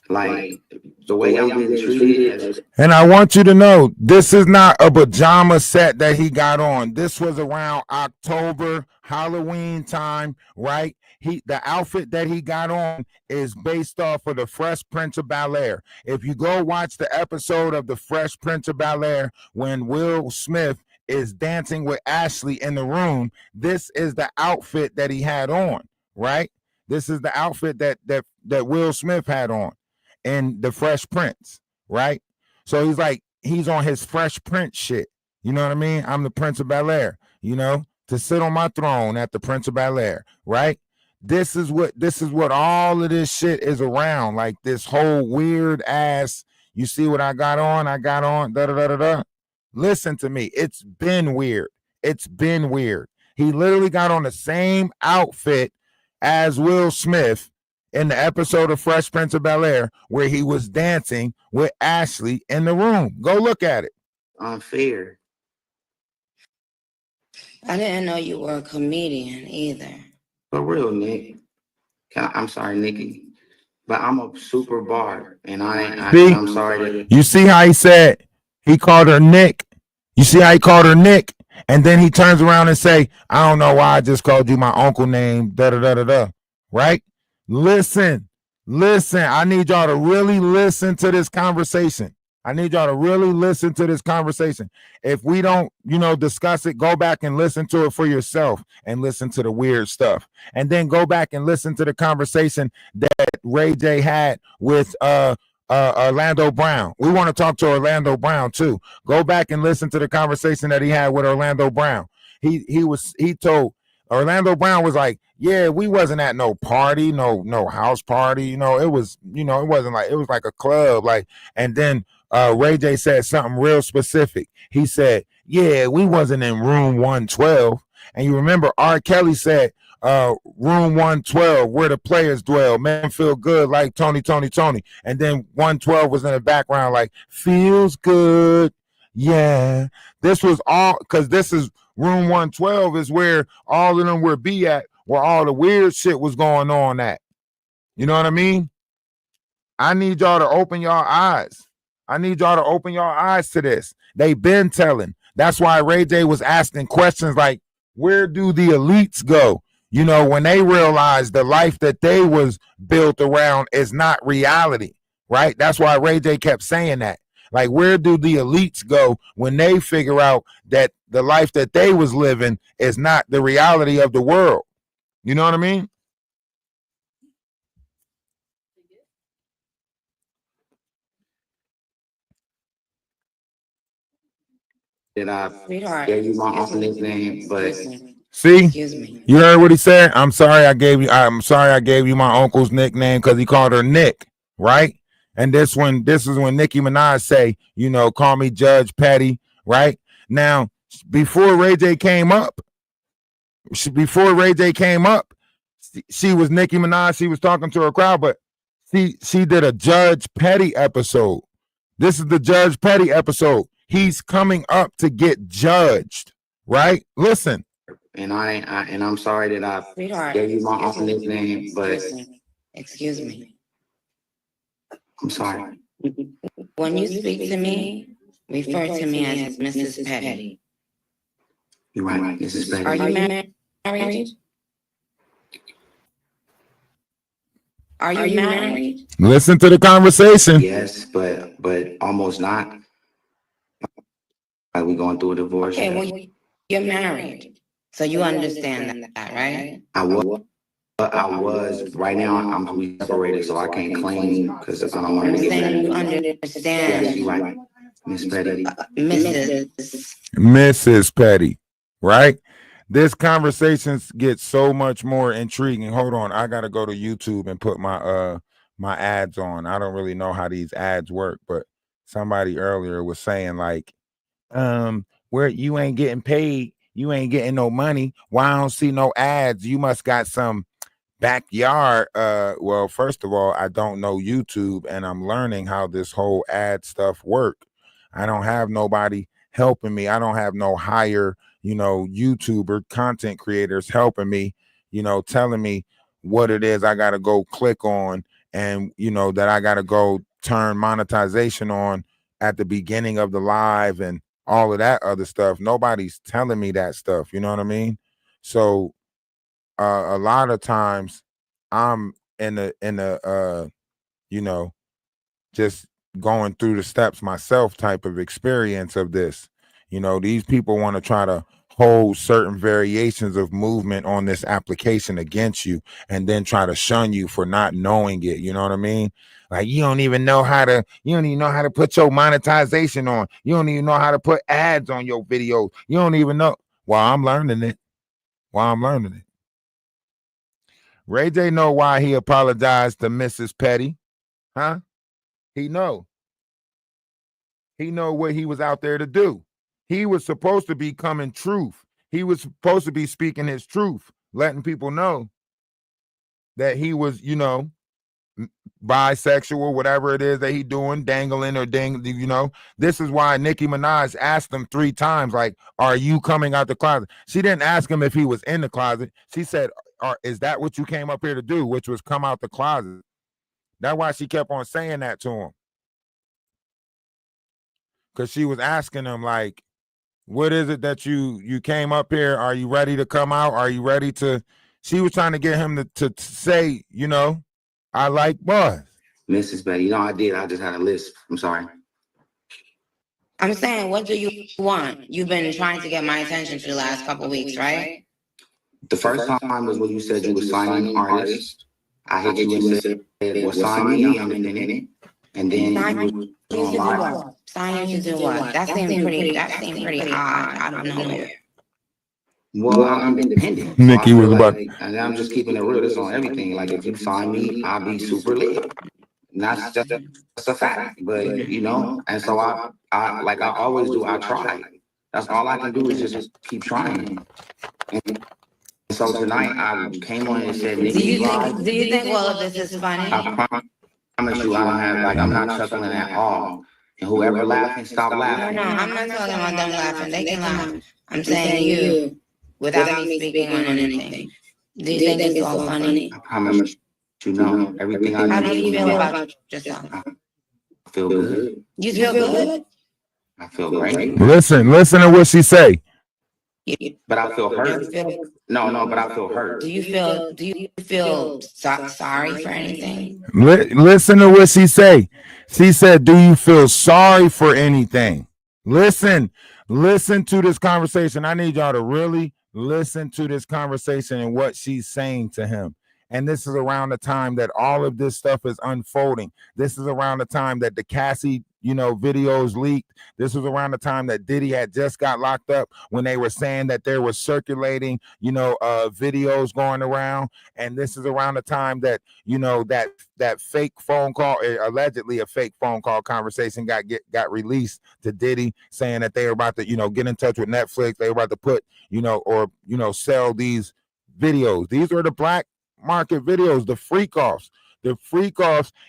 like the way I'm being treated. And I want you to know, this is not a pajama set that he got on. This was around October, Halloween time, right? The outfit that he got on is based off of the Fresh Prince of Bel-Air. If you go watch the episode of the Fresh Prince of Bel-Air when Will Smith is dancing with Ashley in the room, this is the outfit that he had on, right? This is the outfit that Will Smith had on in the Fresh Prince, right? So he's like, he's on his Fresh Prince shit. You know what I mean? I'm the Prince of Bel-Air, you know, to sit on my throne at the Prince of Bel-Air, right? This is what all of this shit is around. Like this whole weird ass, you see what I got on, da-da-da-da-da. Listen to me. It's been weird. It's been weird. He literally got on the same outfit as Will Smith in the episode of Fresh Prince of Bel-Air where he was dancing with Ashley in the room. Go look at it. Unfair. I didn't know you were a comedian either. For real, Nick. I'm sorry, Nikki. But I'm a super bar. And I'm sorry. You see how he said he called her Nick? You see how he called her Nick? And then he turns around and say, I don't know why I just called you my uncle name, da-da-da-da-da, right? Listen, I need y'all to really listen to this conversation. I need y'all to really listen to this conversation. If we don't, discuss it, go back and listen to it for yourself and listen to the weird stuff. And then go back and listen to the conversation that Ray J had with Orlando Brown. We want to talk to Orlando Brown too. Go back and listen to the conversation that he had with Orlando Brown. He told Orlando Brown was like, yeah, we wasn't at no party, no house party. It was, it wasn't like, it was like a club. Like, and then Ray J said something real specific. He said, yeah, we wasn't in room 112. And you remember R. Kelly said, room 112, where the players dwell, man feel good like Tony. And then 112 was in the background like, feels good. Yeah. This was all, because this is room 112 is where all of them would be at, where all the weird shit was going on at. You know what I mean? I need y'all to open y'all eyes. I need y'all to open your eyes to this. They've been telling. That's why Ray J was asking questions like, where do the elites go? When they realize the life that they was built around is not reality, right? That's why Ray J kept saying that. Like, where do the elites go when they figure out that the life that they was living is not the reality of the world? You know what I mean? Did I gave you my uncle nickname? But see, Excuse me. you heard what he said? I'm sorry I gave you my uncle's nickname because he called her Nick, right? And this is when Nicki Minaj say, call me Judge Petty, right? Now, before Ray J came up, she was Nicki Minaj. She was talking to her crowd, but she did a Judge Petty episode. This is the Judge Petty episode. He's coming up to get judged, right? Listen. And I'm sorry that I gave you my uncle nickname, but Excuse me. I'm sorry. When you speak to me, refer to me as Mrs. Petty. You're right, Mrs. Petty. Are you married? Are you married? Listen to the conversation. Yes, but almost not. Are we going through a divorce? Okay, well, you're married, so you understand that, right? I was. Right now, I'm separated, so I can't claim because I don't want I'm to get saying you married. Yes, understand, you're right, Miss Petty. Mrs. Petty, right? This conversation gets so much more intriguing. Hold on, I gotta go to YouTube and put my ads on. I don't really know how these ads work, but somebody earlier was saying like, where you ain't getting paid, you ain't getting no money. Why I don't see no ads? You must got some backyard. Well, first of all, I don't know YouTube, and I'm learning how this whole ad stuff work. I don't have nobody helping me. I don't have no higher, YouTuber content creators helping me, telling me what it is I gotta go click on, and that I gotta go turn monetization on at the beginning of the live and all of that other stuff. Nobody's telling me that stuff. You know what I mean? So a lot of times I'm in a just going through the steps myself type of experience of this. These people want to try to hold certain variations of movement on this application against you and then try to shun you for not knowing it. You know what I mean? Like, you don't even know how to put your monetization on. You don't even know how to put ads on your videos. You don't even know. Well, I'm learning it. Ray J know why he apologized to Mrs. Petty. Huh? He know what he was out there to do. He was supposed to be coming truth. He was supposed to be speaking his truth, letting people know that he was, bisexual, whatever it is that he doing, dangling or This is why Nicki Minaj asked him 3 times, like, are you coming out the closet? She didn't ask him if he was in the closet. She said, is that what you came up here to do, which was come out the closet? That's why she kept on saying that to him. Because she was asking him, like, What is it that you came up here? Are you ready to come out? Are you ready to? She was trying to get him to say, you know, I like boys. Mrs. Betty, you know I did. I just had a list. I'm sorry. I'm saying, what do you want? You've been trying to get my attention for the last couple of weeks, right? The first time was when you said you were signing artists. I hit you and said, well, sign me, I'm in it. And then Sign you to do what? Sign you to do what? That seemed pretty odd. I don't know. well, I'm independent. Nikki was about. And I'm just keeping it real. This on everything. Like if you sign me, I'll be super lit. And that's just a fact. But you know, and so I like I always do, I try. That's all I can do is just keep trying. And so tonight I came on and said, Nikki, Do you think all of this is funny? I promise you I don't have like I'm not chuckling at all. And whoever laughing, stop laughing. No, I'm not talking about them laughing. They can laugh. I'm saying you, without me speaking on anything. Do you think it's all funny? I promise you know everything I do. How do you feel about yourself? I feel good. You feel good? I feel great. Listen to what she say. But I feel hurt. No, but I feel hurt. Do you feel sorry for anything? Listen to what she say. She said, do you feel sorry for anything? Listen to this conversation. I need y'all to really listen to this conversation and what she's saying to him. And this is around the time that all of this stuff is unfolding. This is around the time that the Cassie, videos leaked. This was around the time that Diddy had just got locked up, when they were saying that there was circulating, videos going around. And this is around the time that, that fake phone call, allegedly a fake phone call conversation got released to Diddy, saying that they were about to, get in touch with Netflix. They were about to put, sell these videos. These are the black market videos, the freak offs.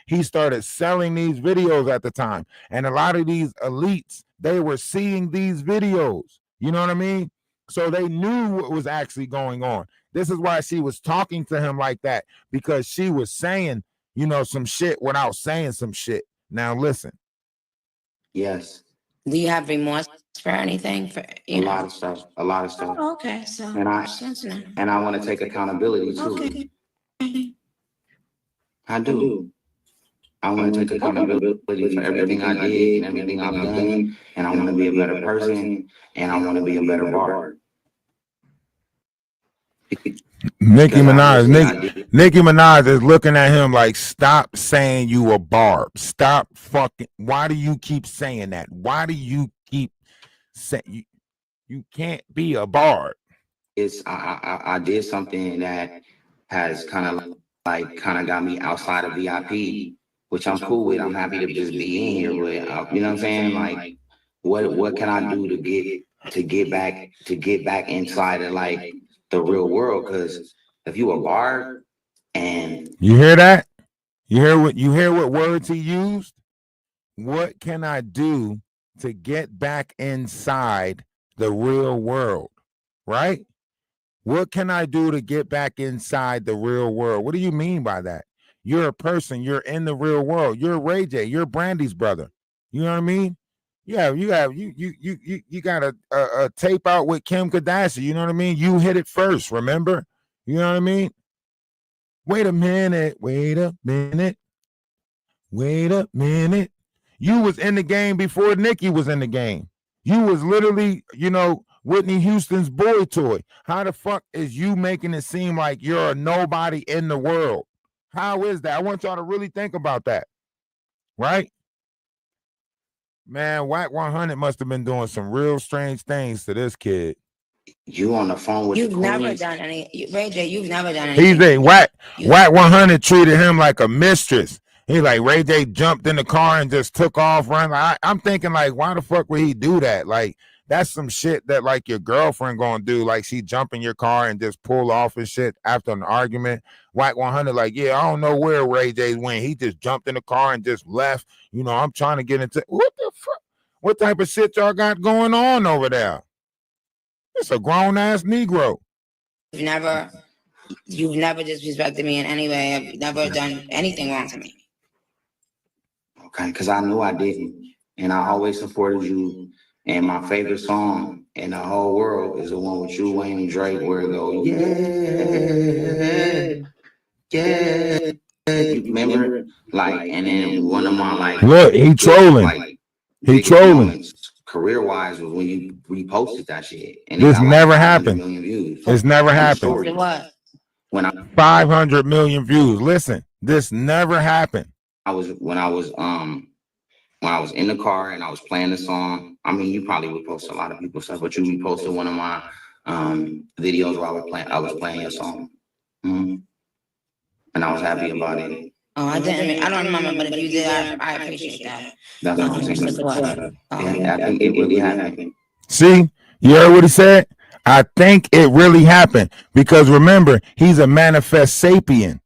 He started selling these videos at the time. And a lot of these elites, they were seeing these videos. You know what I mean? So they knew what was actually going on. This is why she was talking to him like that, because she was saying, some shit without saying some shit. Now listen. Yes. Do you have remorse for anything? A lot of stuff. Oh, okay. So and I want to take accountability too. Okay. I do. I want to take accountability for everything I did and everything I've done, and I want to be a better person, and I want to be a better Bart. Nicki Minaj is looking at him like, stop saying you a barb. Stop fucking. Why do you keep saying that? Why do you keep saying you can't be a barb? I did something that has kind of got me outside of VIP, which I'm cool with. I'm happy to just be in here with, you know what I'm saying? Like, what can I do to get back inside of like the real world? Because if you a barb and you hear that, you hear what words he used. What can I do to get back inside the real world? Right? What can I do to get back inside the real world? What do you mean by that? You're a person. You're in the real world. You're Ray J. You're Brandy's brother. You know what I mean? You got a tape out with Kim Kardashian. You know what I mean? You hit it first. Remember? You know what I mean? Wait a minute. You was in the game before Nicki was in the game. You was literally, Whitney Houston's boy toy. How the fuck is you making it seem like you're a nobody in the world? How is that? I want y'all to really think about that. Right? Man, Wack 100 must have been doing some real strange things to this kid. You on the phone with You've never done any, Ray J, you've never done anything. He's a Wack 100 treated him like a mistress. He like, Ray J jumped in the car and just took off running. I'm thinking like, why the fuck would he do that? Like, that's some shit that like your girlfriend gonna do. Like she jump in your car and just pull off and shit after an argument. Wack 100 like, yeah, I don't know where Ray J went. He just jumped in the car and just left. I'm trying to get into what the fuck? What type of shit y'all got going on over there? It's a grown ass Negro. You've never disrespected me in any way. I've never done anything wrong to me. Okay, because I knew I didn't, and I always supported you. And my favorite song in the whole world is the one with you, Wayne, and Drake, where it goes, yeah. You remember? Like, and then one of my like, look, he trolling. Like, he trolling. Career-wise was when you reposted that shit. And this it got never like happened. Million views. It's never happened. What? When 500 million views. Listen, this never happened. when I was in the car and I was playing the song. I mean, you probably repost a lot of people's stuff, but you reposted one of my videos where I was playing your song. And I was happy about it. Oh, I didn't. I don't remember, but if you did, I appreciate that. That's what I'm saying. Yeah, I think it really happened. See, you heard what he said? I think it really happened because remember, he's a manifest sapien.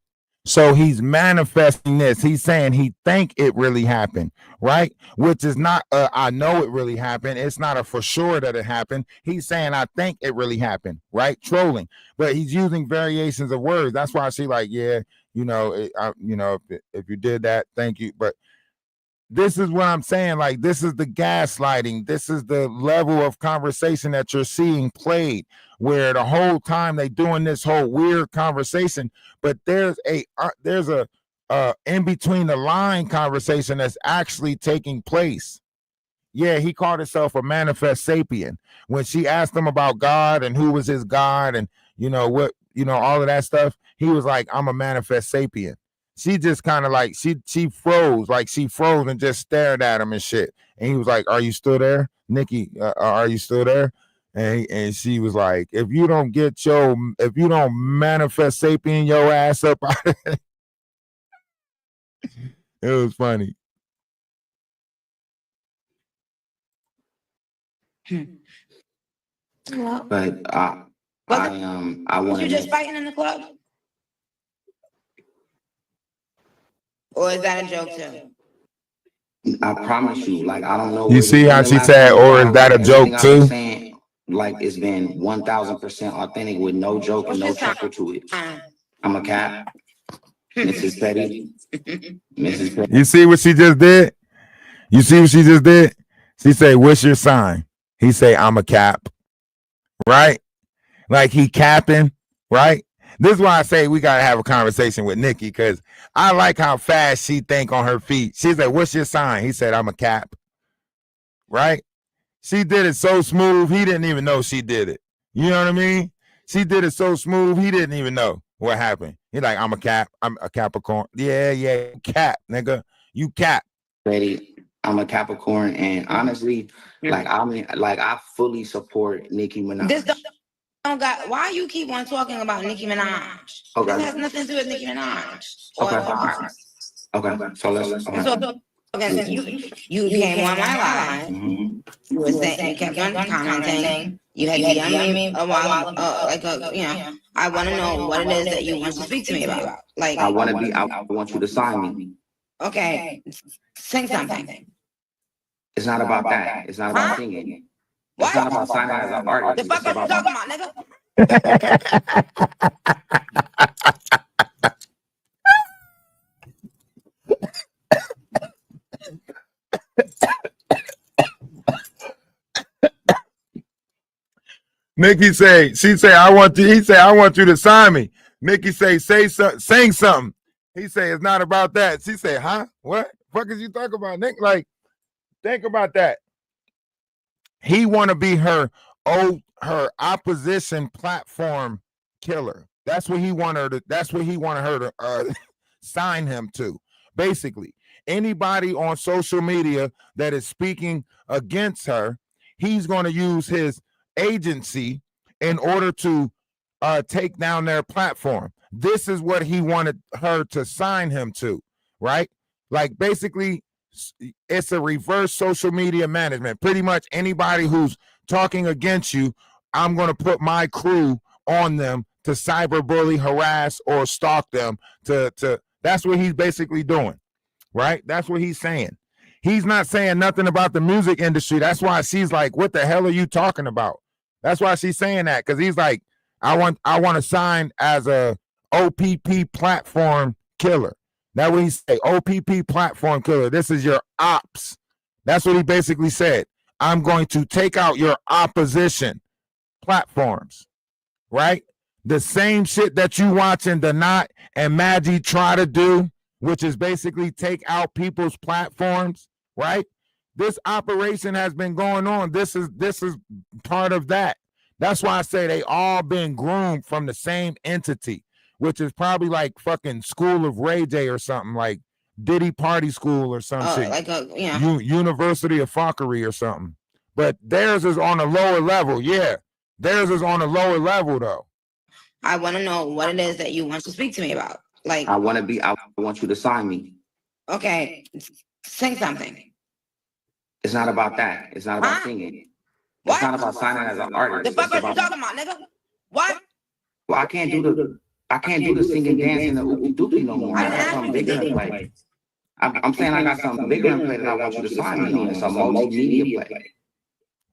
So he's manifesting this. He's saying he think it really happened, right? Which is not I know it really happened. It's not a for sure that it happened. He's saying I think it really happened, right? Trolling, but he's using variations of words. That's why I see like, yeah, if you did that, thank you. But this is what I'm saying. Like, this is the gaslighting. This is the level of conversation that you're seeing played, where the whole time they doing this whole weird conversation, but there's a in between the line conversation that's actually taking place. Yeah, he called himself a manifest sapien. When she asked him about God and who was his God and all of that stuff, he was like, I'm a manifest sapien. She just kind of like, she froze, like she froze and just stared at him and shit. And he was like, are you still there? Nikki, are you still there? And she was like, if you don't manifest sapien your ass up out of it. It was funny. But I want you just fighting in the club? Or is that a joke too? I promise you, like, I don't know. You see how she said, or is that a joke too? Like, it's been 1,000% authentic with no joke and no chuckle to it. I'm a cat. Mrs. Petty. Mrs. Petty. You see what she just did? You see what she just did? She say, what's your sign? He say, I'm a cap. Right? Like he capping, right? This is why I say we got to have a conversation with Nikki, because I like how fast she think on her feet. She said, what's your sign? He said, I'm a cap. Right? She did it so smooth, he didn't even know she did it. You know what I mean? She did it so smooth, he didn't even know what happened. He's like, I'm a cap. I'm a Capricorn. Yeah, cap, nigga. You cap. Ready. I'm a Capricorn, and honestly, I fully support Nicki Minaj. This don't got. Why you keep on talking about Nicki Minaj? Okay. This has nothing to do with Nicki Minaj. Okay. So let's. Okay, you came on my live. Mm-hmm. You were saying, you kept on commenting. You had DM'd me a while, I want to know what it is that you want to speak to me about. Like, I want you to sign me. Okay, sing something. It's not about that. It's not about singing. What? It's not about signing as an artist. The fuck are you talking about, nigga? Nikki say, she say, I want you. He say, I want you to sign me. Nikki say, sing something. He say, it's not about that. She say, huh? What? Fuck is you talking about, Nick? Like, think about that. He want to be her opposition platform killer. That's what he wanted her to. That's what he wanted her to sign him to. Basically, anybody on social media that is speaking against her, he's going to use his agency in order to take down their platform. This is what he wanted her to sign him to, right? Like, basically, it's a reverse social media management. Pretty much anybody who's talking against you, I'm going to put my crew on them to cyberbully, harass, or stalk them. That's what he's basically doing, right? That's what he's saying. He's not saying nothing about the music industry. That's why she's like, what the hell are you talking about? That's why she's saying that, because he's like, I want to sign as a OPP platform killer. That what he say, OPP platform killer. This is your ops. That's what he basically said. I'm going to take out your opposition platforms, right? The same shit that you watching the Knot and Maggie try to do, which is basically take out people's platforms, right? This operation has been going on. This is part of that. That's why I say they all been groomed from the same entity, which is probably like fucking School of Ray J or something, like Diddy Party School or some shit. Like a University of Fuckery or something. But theirs is on a lower level. Yeah. Theirs is on a lower level though. I want to know what it is that you want to speak to me about. Like, I want you to sign me. okay, sing something. It's not about that. It's not about singing. It's not about signing as an artist. The fuck are you talking about, nigga? What? Well, I can't do the singing, dancing, the oopie doopie no more. I got something bigger in play. I'm saying I got something bigger in play that I want you to sign me on. It's a multimedia play.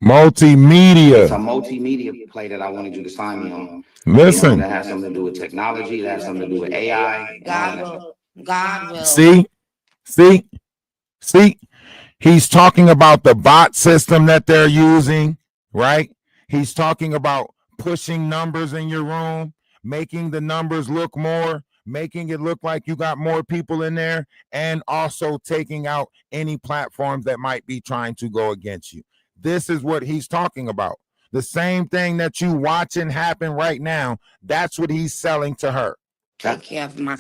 Multimedia. It's a multimedia play that I wanted you to sign me on. Listen. That has something to do with technology. That has something to do with AI. God will. See. He's talking about the bot system that they're using, right? He's talking about pushing numbers in your room, making the numbers look more, making it look like you got more people in there, and also taking out any platforms that might be trying to go against you. This is what he's talking about. The same thing that you watching happen right now, that's what he's selling to her. Take care of my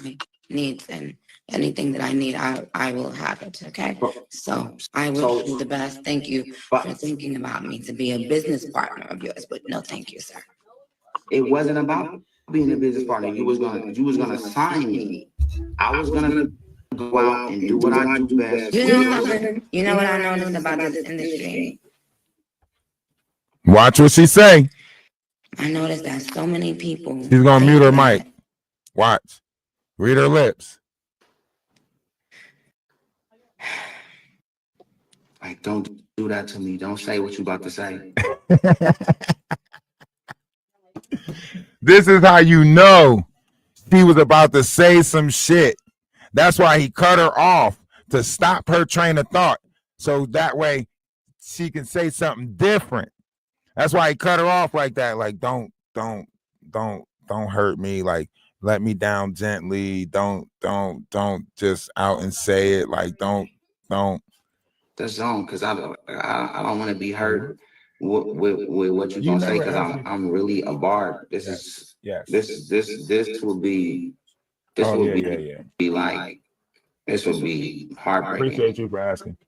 needs, and anything that I need, I will have it, okay? So I wish you the best. Thank you for thinking about me to be a business partner of yours, but no thank you, sir. It wasn't about being a business partner. You was gonna sign me. I was gonna go out and do what I do best. You know what I noticed about this industry? Watch what she say. I noticed that so many people. She's gonna mute her mic. Watch. Read her lips. Like, don't do that to me. Don't say what you about to say. This is how you know she was about to say some shit. That's why he cut her off, to stop her train of thought, so that way she can say something different. That's why he cut her off like that. Like, don't hurt me. Like, let me down gently. Don't just out and say it. Like, don't. That's wrong, because I don't want to be hurt with what you're gonna say, because I'm really a bard. This would be heartbreaking. Appreciate you for asking.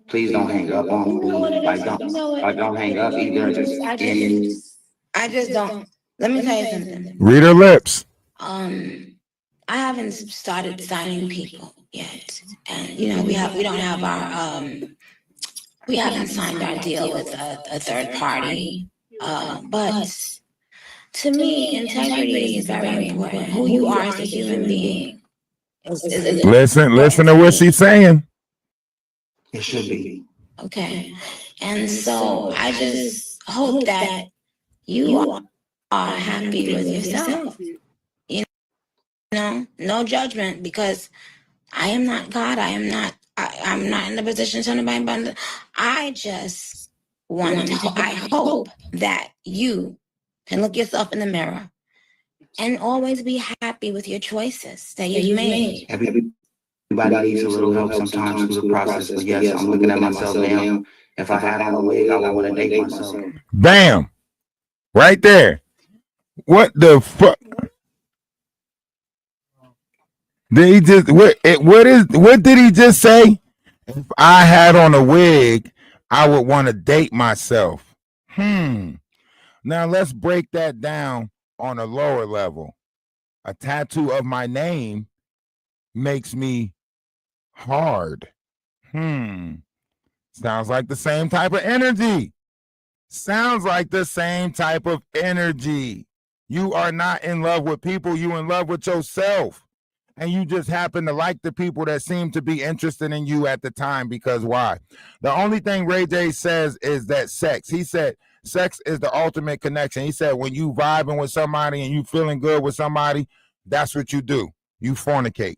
Please don't hang up on me. Don't hang up either. I just don't. Let me tell you something. Read her lips. I haven't started signing people yet, and we don't have our we haven't signed our deal with a third party. But to me, integrity is very important. Who you are as a human being. Listen to what she's saying. It should be. Okay. And so I just hope that you are happy with yourself. No judgment, because I am not God. I'm not in the position to tell anybody about it. I just I hope that you can look yourself in the mirror and always be happy with your choices that you've made. Everybody needs a little help sometimes through the process. But yes, I'm looking at myself now. If I had on a wig, I would want to date myself. Bam! Right there. What the fuck? Did he just what did he just say? If I had on a wig, I would want to date myself. Now let's break that down on a lower level. A tattoo of my name makes me hard. Sounds like the same type of energy. You are not in love with people, you in love with yourself. And you just happen to like the people that seem to be interested in you at the time, because why? The only thing Ray J says is that sex. He said sex is the ultimate connection. He said when you vibing with somebody and you feeling good with somebody, that's what you do. You fornicate.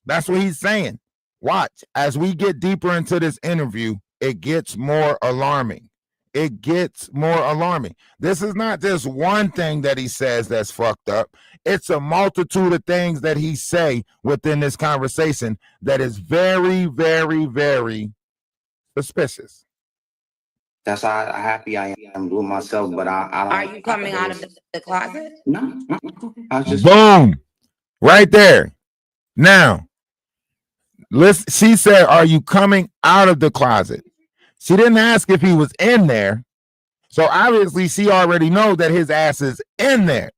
That's what he's saying. Watch. As we get deeper into this interview, it gets more alarming. It gets more alarming. This is not just one thing that he says that's fucked up. It's a multitude of things that he say within this conversation that is very, very, very suspicious. That's how happy I am with myself, but I don't. Are you coming out of the closet? No, I was just. Boom. Right there. Now, listen, she said, are you coming out of the closet? She didn't ask if he was in there. So obviously she already knows that his ass is in there.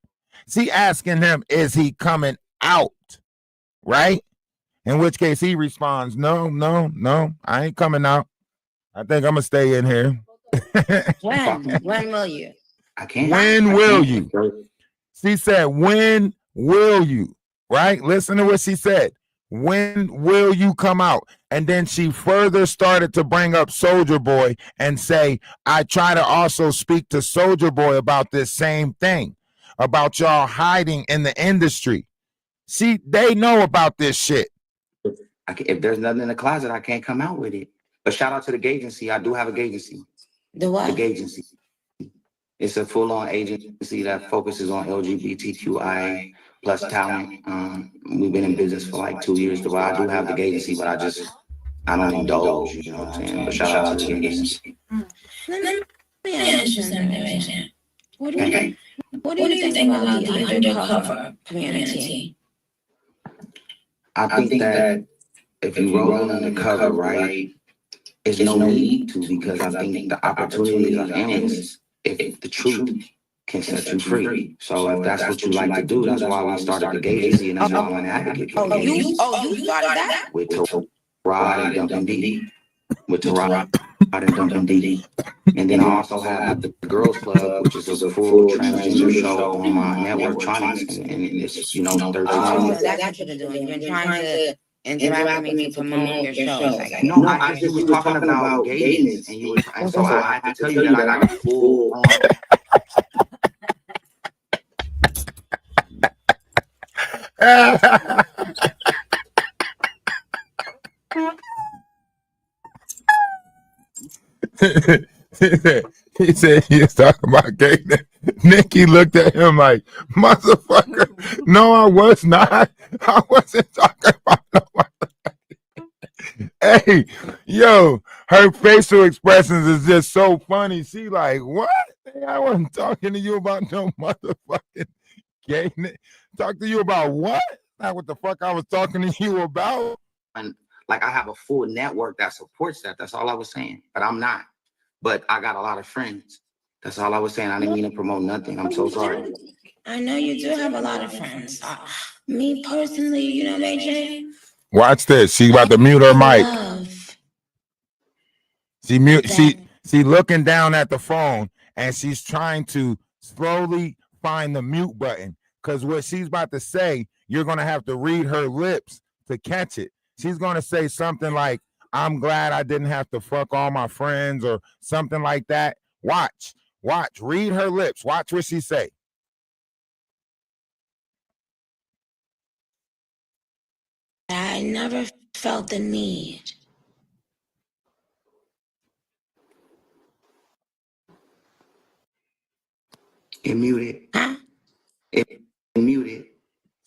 She asking him, is he coming out? Right? In which case he responds, no, I ain't coming out. I think I'm gonna stay in here. When will you? I can't. When will you? She said, when will you? Right? Listen to what she said. When will you come out? And then she further started to bring up Soulja Boy and say, I try to also speak to Soulja Boy about this same thing, about y'all hiding in the industry. See, they know about this shit. If there's nothing in the closet, I can't come out with it. But shout out to the gay agency. I do have a gay agency. The what? The gay agency. It's a full-on agency that focuses on LGBTQI plus talent. We've been in business for like 2 years. Well, I do have the gay agency, but I don't indulge, you know what I'm saying? But shout out to the gay agency. Let me ask you something. What do you think about the undercover community? I think that if you roll undercover, right, there's no need to, because I think the opportunities are endless if the truth can set you free. So if that's what you like to do, that's why we started the gay agency, and that's why I'm an advocate for gay agency. You started that? With Tarod and Duncan D. With Tarod and Duncan D. And then I also have the Girls Club, which is a full transgender show on my network, Tronics, and it's, 13 Oh, that's what you're doing. You've been trying to interact with me to promote your shows. No, I just was talking about gayness, and so I had to tell you that I got a full on. He said he was talking about gayness. Nikki looked at him like, motherfucker, no, I was not. I wasn't talking about no motherfucker. Hey, yo, her facial expressions is just so funny. She like, what? Hey, I wasn't talking to you about no motherfucking gayness. Talk to you about what? Not what the fuck I was talking to you about. And like, I have a full network that supports that. That's all I was saying. But I'm not. But I got a lot of friends. That's all I was saying. I didn't mean to promote nothing. I'm so sorry. I know you do have a lot of friends. Me personally, AJ. Watch this. She about to mute her mic. She looking down at the phone, and she's trying to slowly find the mute button, because what she's about to say, you're going to have to read her lips to catch it. She's going to say something like, I'm glad I didn't have to fuck all my friends, or something like that. Watch, read her lips. Watch what she say. I never felt the need. It muted. Huh? It muted.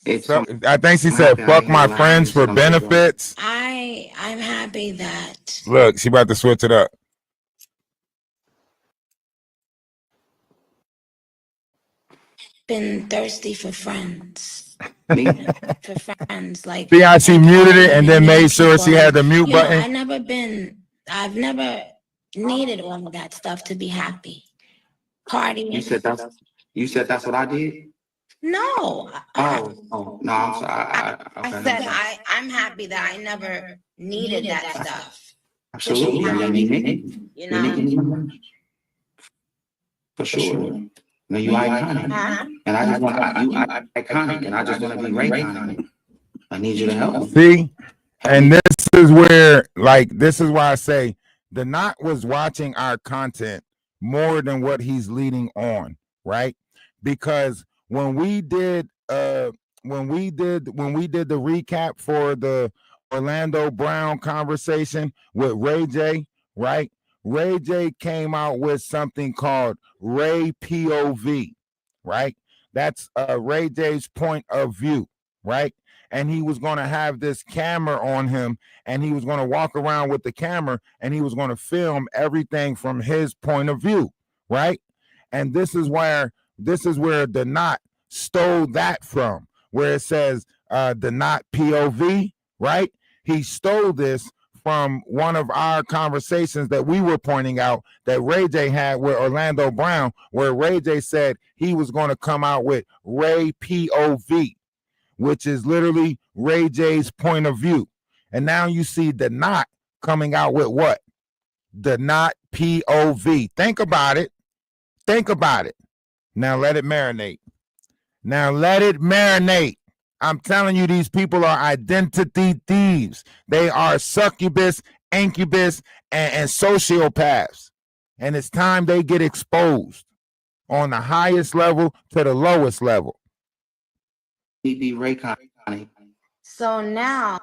I think she said, fuck my friends for benefits. I'm happy that. Look, she about to switch it up. Been thirsty for friends. For friends, like. See how she muted it and then made sure she had the mute button? I've never needed all of that stuff to be happy. Partying. You said that's what I did? No. No, I'm sorry. I said I'm happy that I never needed that stuff. Absolutely. For sure. No, you iconic. And I just want you iconic, and I just want to be iconic. I need you to help. See? And this is where, this is why I say the Knot was watching our content more than what he's leading on, right? Because when we did the recap for the Orlando Brown conversation with Ray J, right? Ray J came out with something called Ray POV, right? That's Ray J's point of view, right? And he was going to have this camera on him, and he was going to walk around with the camera, and he was going to film everything from his point of view, right? And this is where the Knot stole that from, where it says the Knot POV, right? He stole this from one of our conversations that we were pointing out that Ray J had with Orlando Brown, where Ray J said he was going to come out with Ray POV, which is literally Ray J's point of view. And now you see the Knot coming out with what? The Knot POV. Think about it. Think about it. Now let it marinate. Now let it marinate. I'm telling you, these people are identity thieves. They are succubus, incubus, and sociopaths. And it's time they get exposed on the highest level to the lowest level. BB Ray Connie. So now,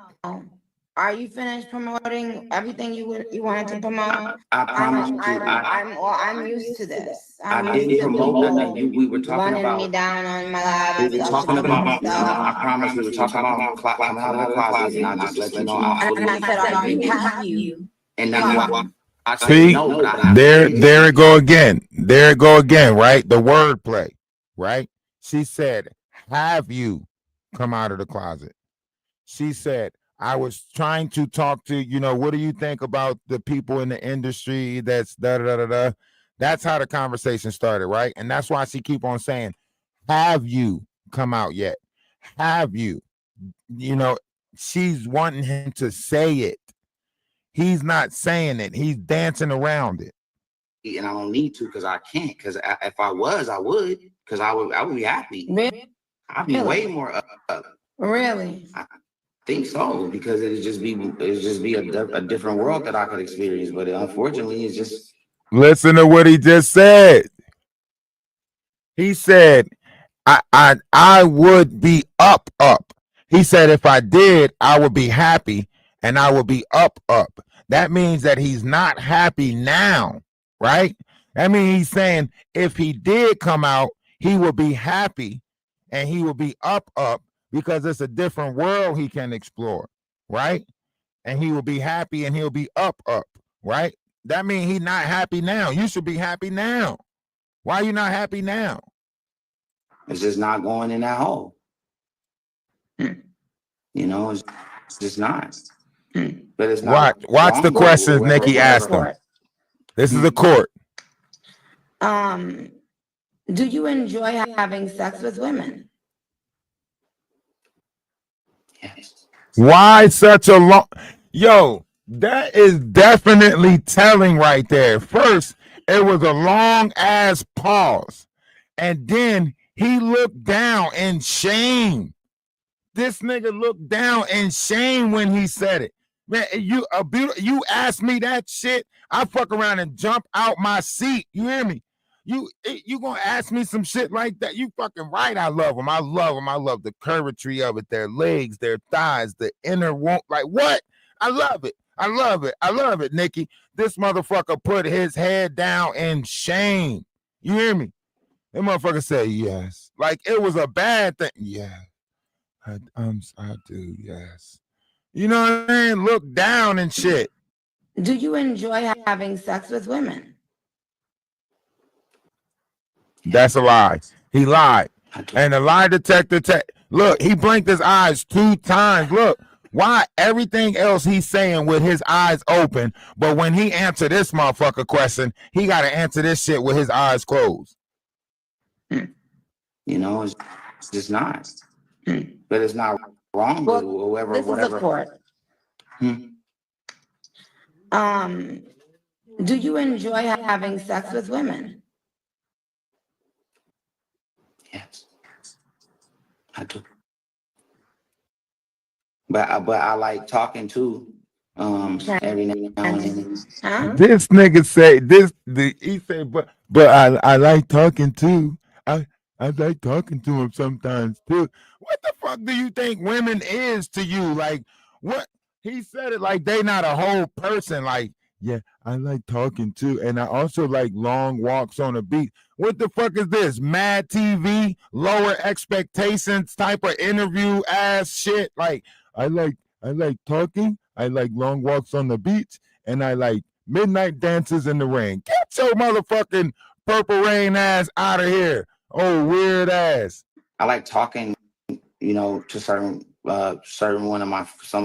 are you finished promoting everything you wanted to promote? I promise you, I'm used to this. I didn't promote nothing. We were talking running about. me down on my live. We were talking about. I promise we were talking about coming out of the closet, and I just let you know I'm And I said, I already have you. And that's why I said See, no. But I, there it go again. There it go again, right? The wordplay, right? She said, have you come out of the closet? She said, I was trying to talk to, what do you think about the people in the industry that's da-da-da-da-da? That's how the conversation started, right? And that's why she keep on saying, have you come out yet? Have you? She's wanting him to say it. He's not saying it. He's dancing around it. and I don't need to because I can't. Because if I was, I would. Because I would be happy. Really? I'd be way more Really? think so, because it'd just be a different world that I could experience. But unfortunately, it's just. Listen to what he just said. He said, I would be up. He said, if I did, I would be happy and I would be up. That means that he's not happy now, right? I mean, he's saying if he did come out, he would be happy and he would be up because it's a different world he can explore, right? And he will be happy and he'll be up, right? That means he's not happy now. You should be happy now. Why are you not happy now? It's just not going in that hole. You know, it's just not. But it's not. Watch the questions Nikki asked him. This is a court. Do you enjoy having sex with women? Yes. Why such a long? Yo, that is definitely telling right there. First, it was a long ass pause, and then he looked down in shame. This nigga looked down in shame when he said it. Man, you asked me that shit, I fuck around and jump out my seat. You hear me? You gonna ask me some shit like that? You fucking right. I love them. I love the curvatry of it, their legs, their thighs, the inner won't. Like what? I love it, Nikki. This motherfucker put his head down in shame. You hear me? That motherfucker said yes. Like it was a bad thing. Yeah. I do, yes. You know what I mean? Look down and shit. Do you enjoy having sex with women? That's a lie. He lied. And the lie detector, look, he blinked his eyes 2 times. Look, why everything else he's saying with his eyes open, but when he answered this motherfucker question, he got to answer this shit with his eyes closed. You know, it's just not. But it's not wrong with whoever, this whatever. Is a court. Do you enjoy having sex with women? Yes, I do. But I like talking to every now and then. Huh? This nigga say he say, but I like talking too. I like talking to him sometimes too. What the fuck do you think women is to you? Like what? He said it like they not a whole person. Like Yeah, I like talking too. And I also like long walks on the beach. What the fuck is this? Mad TV, lower expectations type of interview ass shit. Like, I like talking, I like long walks on the beach, and I like midnight dances in the rain. Get your motherfucking Purple Rain ass out of here. Oh, weird ass. I like talking, you know, to certain some of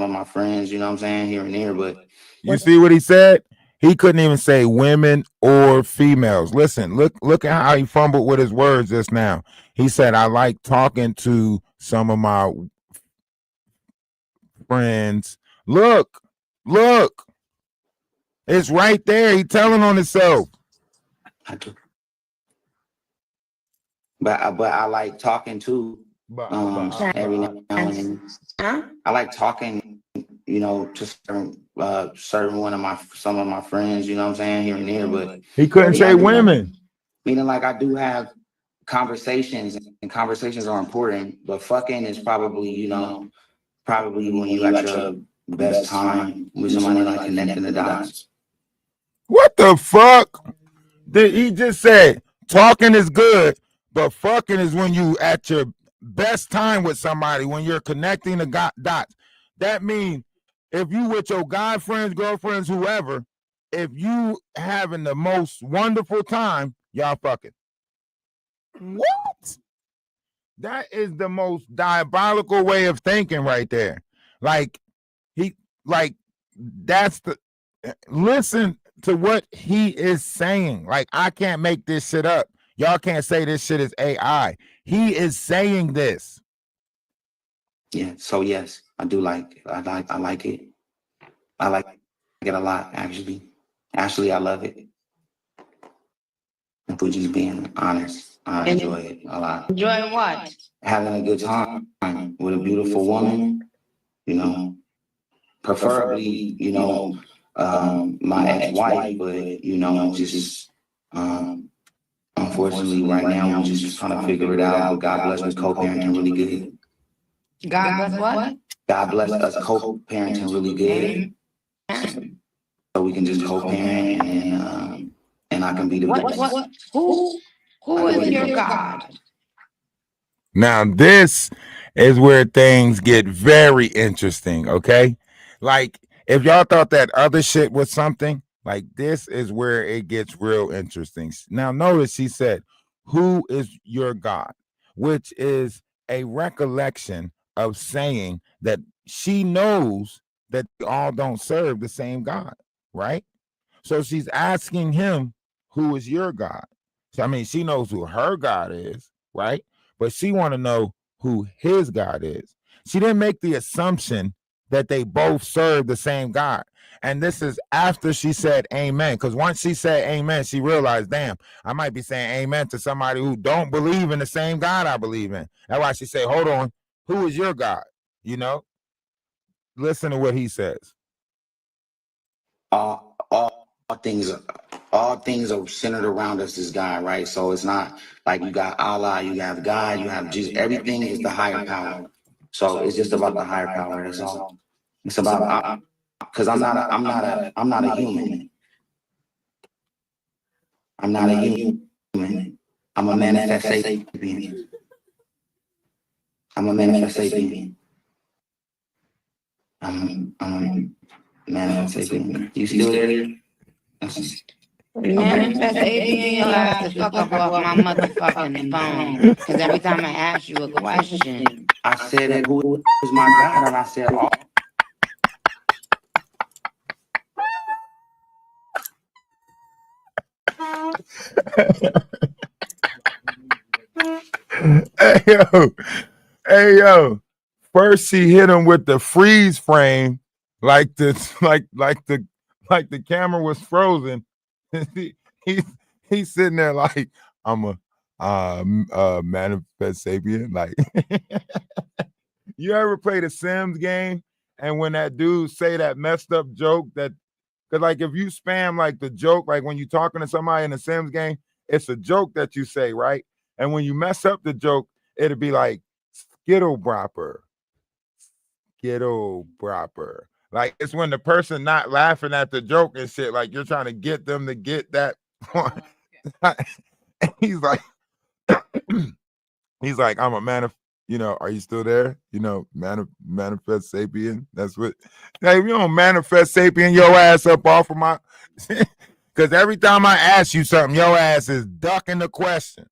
my friends, you know what I'm saying, here and there, but You see what he said? He couldn't even say women or females. Listen, look at how he fumbled with his words just now. He said, I like talking to some of my friends. Look. It's right there. He telling on himself. I do. But I like talking too. Every now and then. Huh? I like talking, you know, to some of my friends, you know what I'm saying, here and there, but He couldn't Yeah, say I do. women. meaning like I do have conversations, and conversations are important, but fucking is probably, you know, probably when you at your best time with somebody, like connecting the dots. What the fuck? Did he just say talking is good, but fucking is when you at your best time with somebody, when you're connecting the dots. That means if you with your guy friends, girlfriends, whoever, if you having the most wonderful time, y'all fucking. What? That is the most diabolical way of thinking right there. Like that's the listen to what he is saying. Like, I can't make this shit up. Y'all can't say this shit is AI. He is saying this. Yeah, so yes, I like it. I like it a lot, actually. Actually, I love it. If we're just being honest, I enjoy it a lot. Enjoy what? Having a good time with a beautiful woman, you know, preferably, you know, my ex-wife, but you know, just unfortunately right now we're just trying to figure it out. But God bless us co-parenting really good. God bless what? God bless us co-parenting really good. Amen. So we can just co-parent, and I can be the best. Who is your God? Now, this is where things get very interesting, okay? Like, if y'all thought that other shit was something, like, this is where it gets real interesting. Now, notice she said, who is your God? Which is a recollection of saying that she knows that they all don't serve the same God, right? So she's asking him, who is your God? So, I mean, she knows who her God is, right? But she want to know who his God is. She didn't make the assumption that they both serve the same God. And this is after she said amen. Because once she said amen, she realized, damn, I might be saying amen to somebody who don't believe in the same God I believe in. That's why she said, hold on, who is your God? You know? Listen to what he says. All things are centered around us, this God, right? So it's not like you got Allah, you have God, you have Jesus. Everything is the higher power. So it's just about the higher power. That's all. It's about because I'm not a human. I'm not a human. I'm a manifest sapien. I'm a manifest sapien. I'm a manifest sapien. You still there? Manifest ABN, you'll have to fuck up off my motherfucking phone. Because every time I ask you a question, I said that who is my God, and I said all. Hey yo. First she hit him with the freeze frame, like the camera was frozen. he, he's sitting there like, I'm a manifest sapien. Like, you ever play the Sims game and when that dude say that messed up joke that, because like if you spam like the joke, like when you're talking to somebody in the Sims game, it's a joke that you say, right? And when you mess up the joke, it'll be like Skittle Bropper. Like it's when the person not laughing at the joke and shit, like you're trying to get them to get that point. He's like, he's like, I'm a are you still there? Manifest sapien. That's what. Hey, if you don't manifest sapien your ass up off of my, because every time I ask you something, your ass is ducking the question.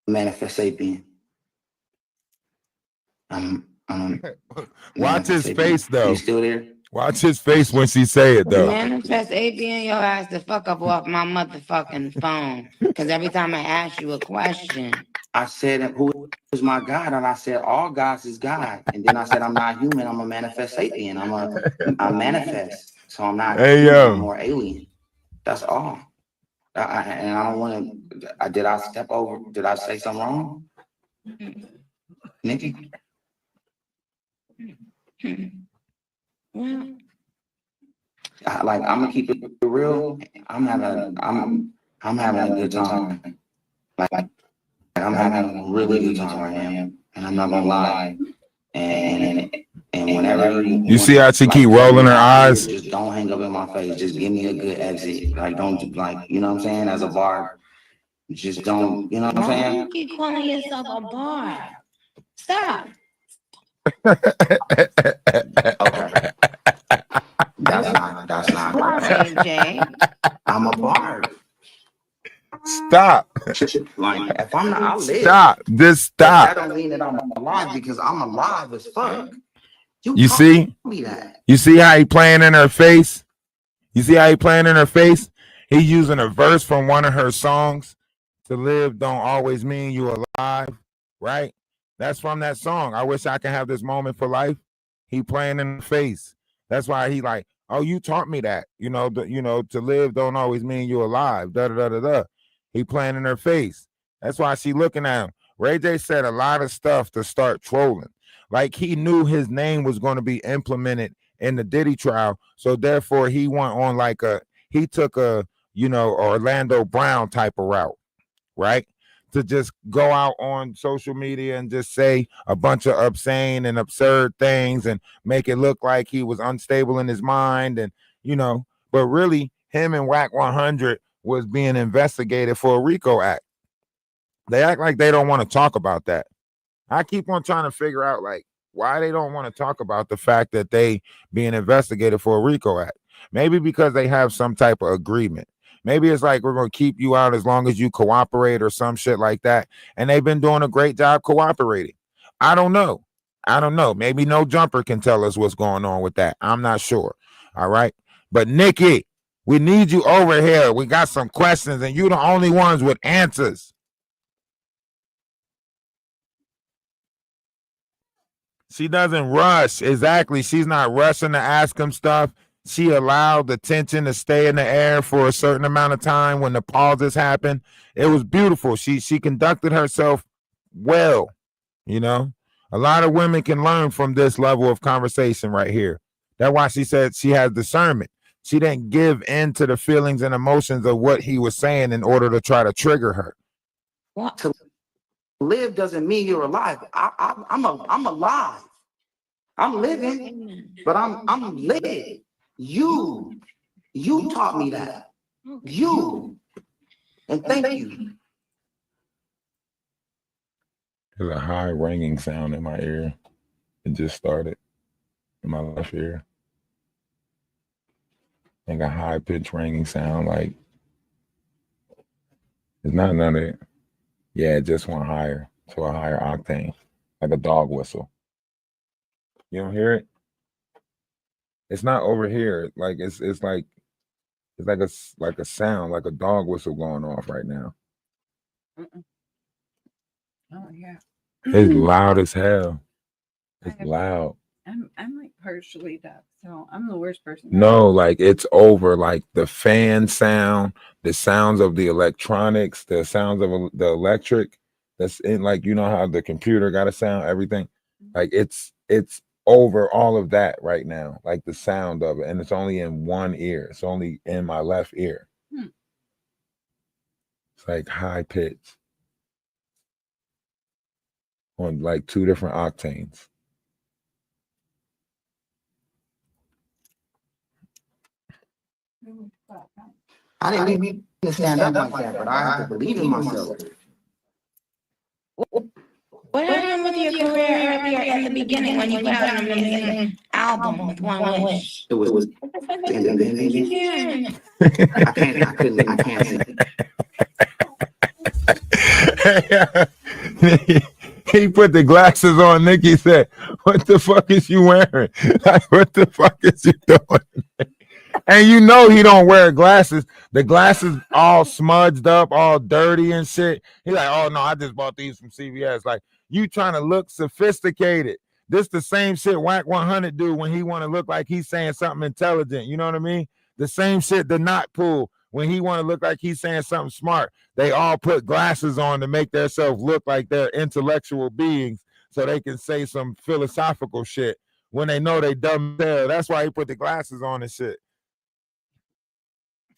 Manifest sapien. Watch his face though. You still there? Watch his face when she say it though. Manifest ABN your ass the fuck up off my motherfucking phone. Cause every time I ask you a question, I said, who is my God? And I said, all gods is God. And then I said, I'm not human. I'm a manifest sapien. I manifest. So I'm not human, I'm more alien. That's all. And I don't want to, did I step over? Did I say something wrong? Nikki? well, I'm gonna keep it real. I'm having a good time. I'm having a really good time right now, and I'm not gonna lie. And whenever you see how she keep rolling her eyes, just don't hang up in my face. Just give me a good exit. Don't you know what I'm saying? As a bar, just don't. You know what I'm why saying? you keep calling yourself a bar? Stop. Okay. That's not Why, Jay? I'm a bar. Stop. Like if I'm not, I'll live. Stop. Just stop. That don't mean that I'm alive because I'm alive as fuck. You see? Me that. You see how he playing in her face? You see how he playing in her face? He using a verse from one of her songs. To live don't always mean you alive, right? That's from that song. I wish I could have this moment for life. He playing in the face. That's why he like, oh, you taught me that. To live don't always mean you alive. Da da da da da. He playing in her face. That's why she looking at him. Ray J said a lot of stuff to start trolling. Like he knew his name was going to be implemented in the Diddy trial. So therefore he went on he took a, Orlando Brown type of route, right? To just go out on social media and just say a bunch of obscene and absurd things and make it look like he was unstable in his mind. And, but really him and Wack 100 was being investigated for a RICO act. They act like they don't want to talk about that. I keep on trying to figure out why they don't want to talk about the fact that they being investigated for a RICO act. Maybe because they have some type of agreement. Maybe it's like we're going to keep you out as long as you cooperate or some shit like that. And they've been doing a great job cooperating. I don't know. Maybe No Jumper can tell us what's going on with that. I'm not sure. All right. But Nikki, we need you over here. We got some questions and you're the only ones with answers. She doesn't rush. Exactly. She's not rushing to ask him stuff. She allowed the tension to stay in the air for a certain amount of time when the pauses happened. It was beautiful. She conducted herself well. A lot of women can learn from this level of conversation right here. That's why she said she has discernment. She didn't give in to the feelings and emotions of what he was saying in order to try to trigger her. What? To live doesn't mean you're alive. I'm alive. I'm living, but I'm lit. You taught me that. You. And thank you. There's a high ringing sound in my ear. It just started in my left ear. Like a high pitched ringing sound, like it's not none of it. Yeah, it just went higher to a higher octane, like a dog whistle. You don't hear it? It's not over here. Like it's like a sound, like a dog whistle going off right now. Oh yeah. It's loud as hell. It's loud. I'm like partially deaf, so I'm the worst person. No, like it's over. Like the fan sound, the sounds of the electronics, the sounds of the electric. That's in how the computer got a sound, everything. Like it's over all of that right now, like the sound of it, and it's only in one ear. It's only in my left ear. It's like high pitch on like two different octanes. I didn't mean to stand up like that, but I have to believe in myself. What happened with your career earlier in the beginning when you put out an amazing album with One Wish? It was independent. Yeah. I can't see. He put the glasses on. Nikki said, "What the fuck is you wearing? Like, what the fuck is you doing?" And you know he don't wear glasses. The glasses all smudged up, all dirty and shit. He like, "Oh no, I just bought these from CVS." Like, you trying to look sophisticated. This the same shit Whack 100 do when he want to look like he's saying something intelligent. You know what I mean? The same shit the Knot pull when he want to look like he's saying something smart. They all put glasses on to make themselves look like they're intellectual beings so they can say some philosophical shit when they know they dumb hell. That's why he put the glasses on and shit.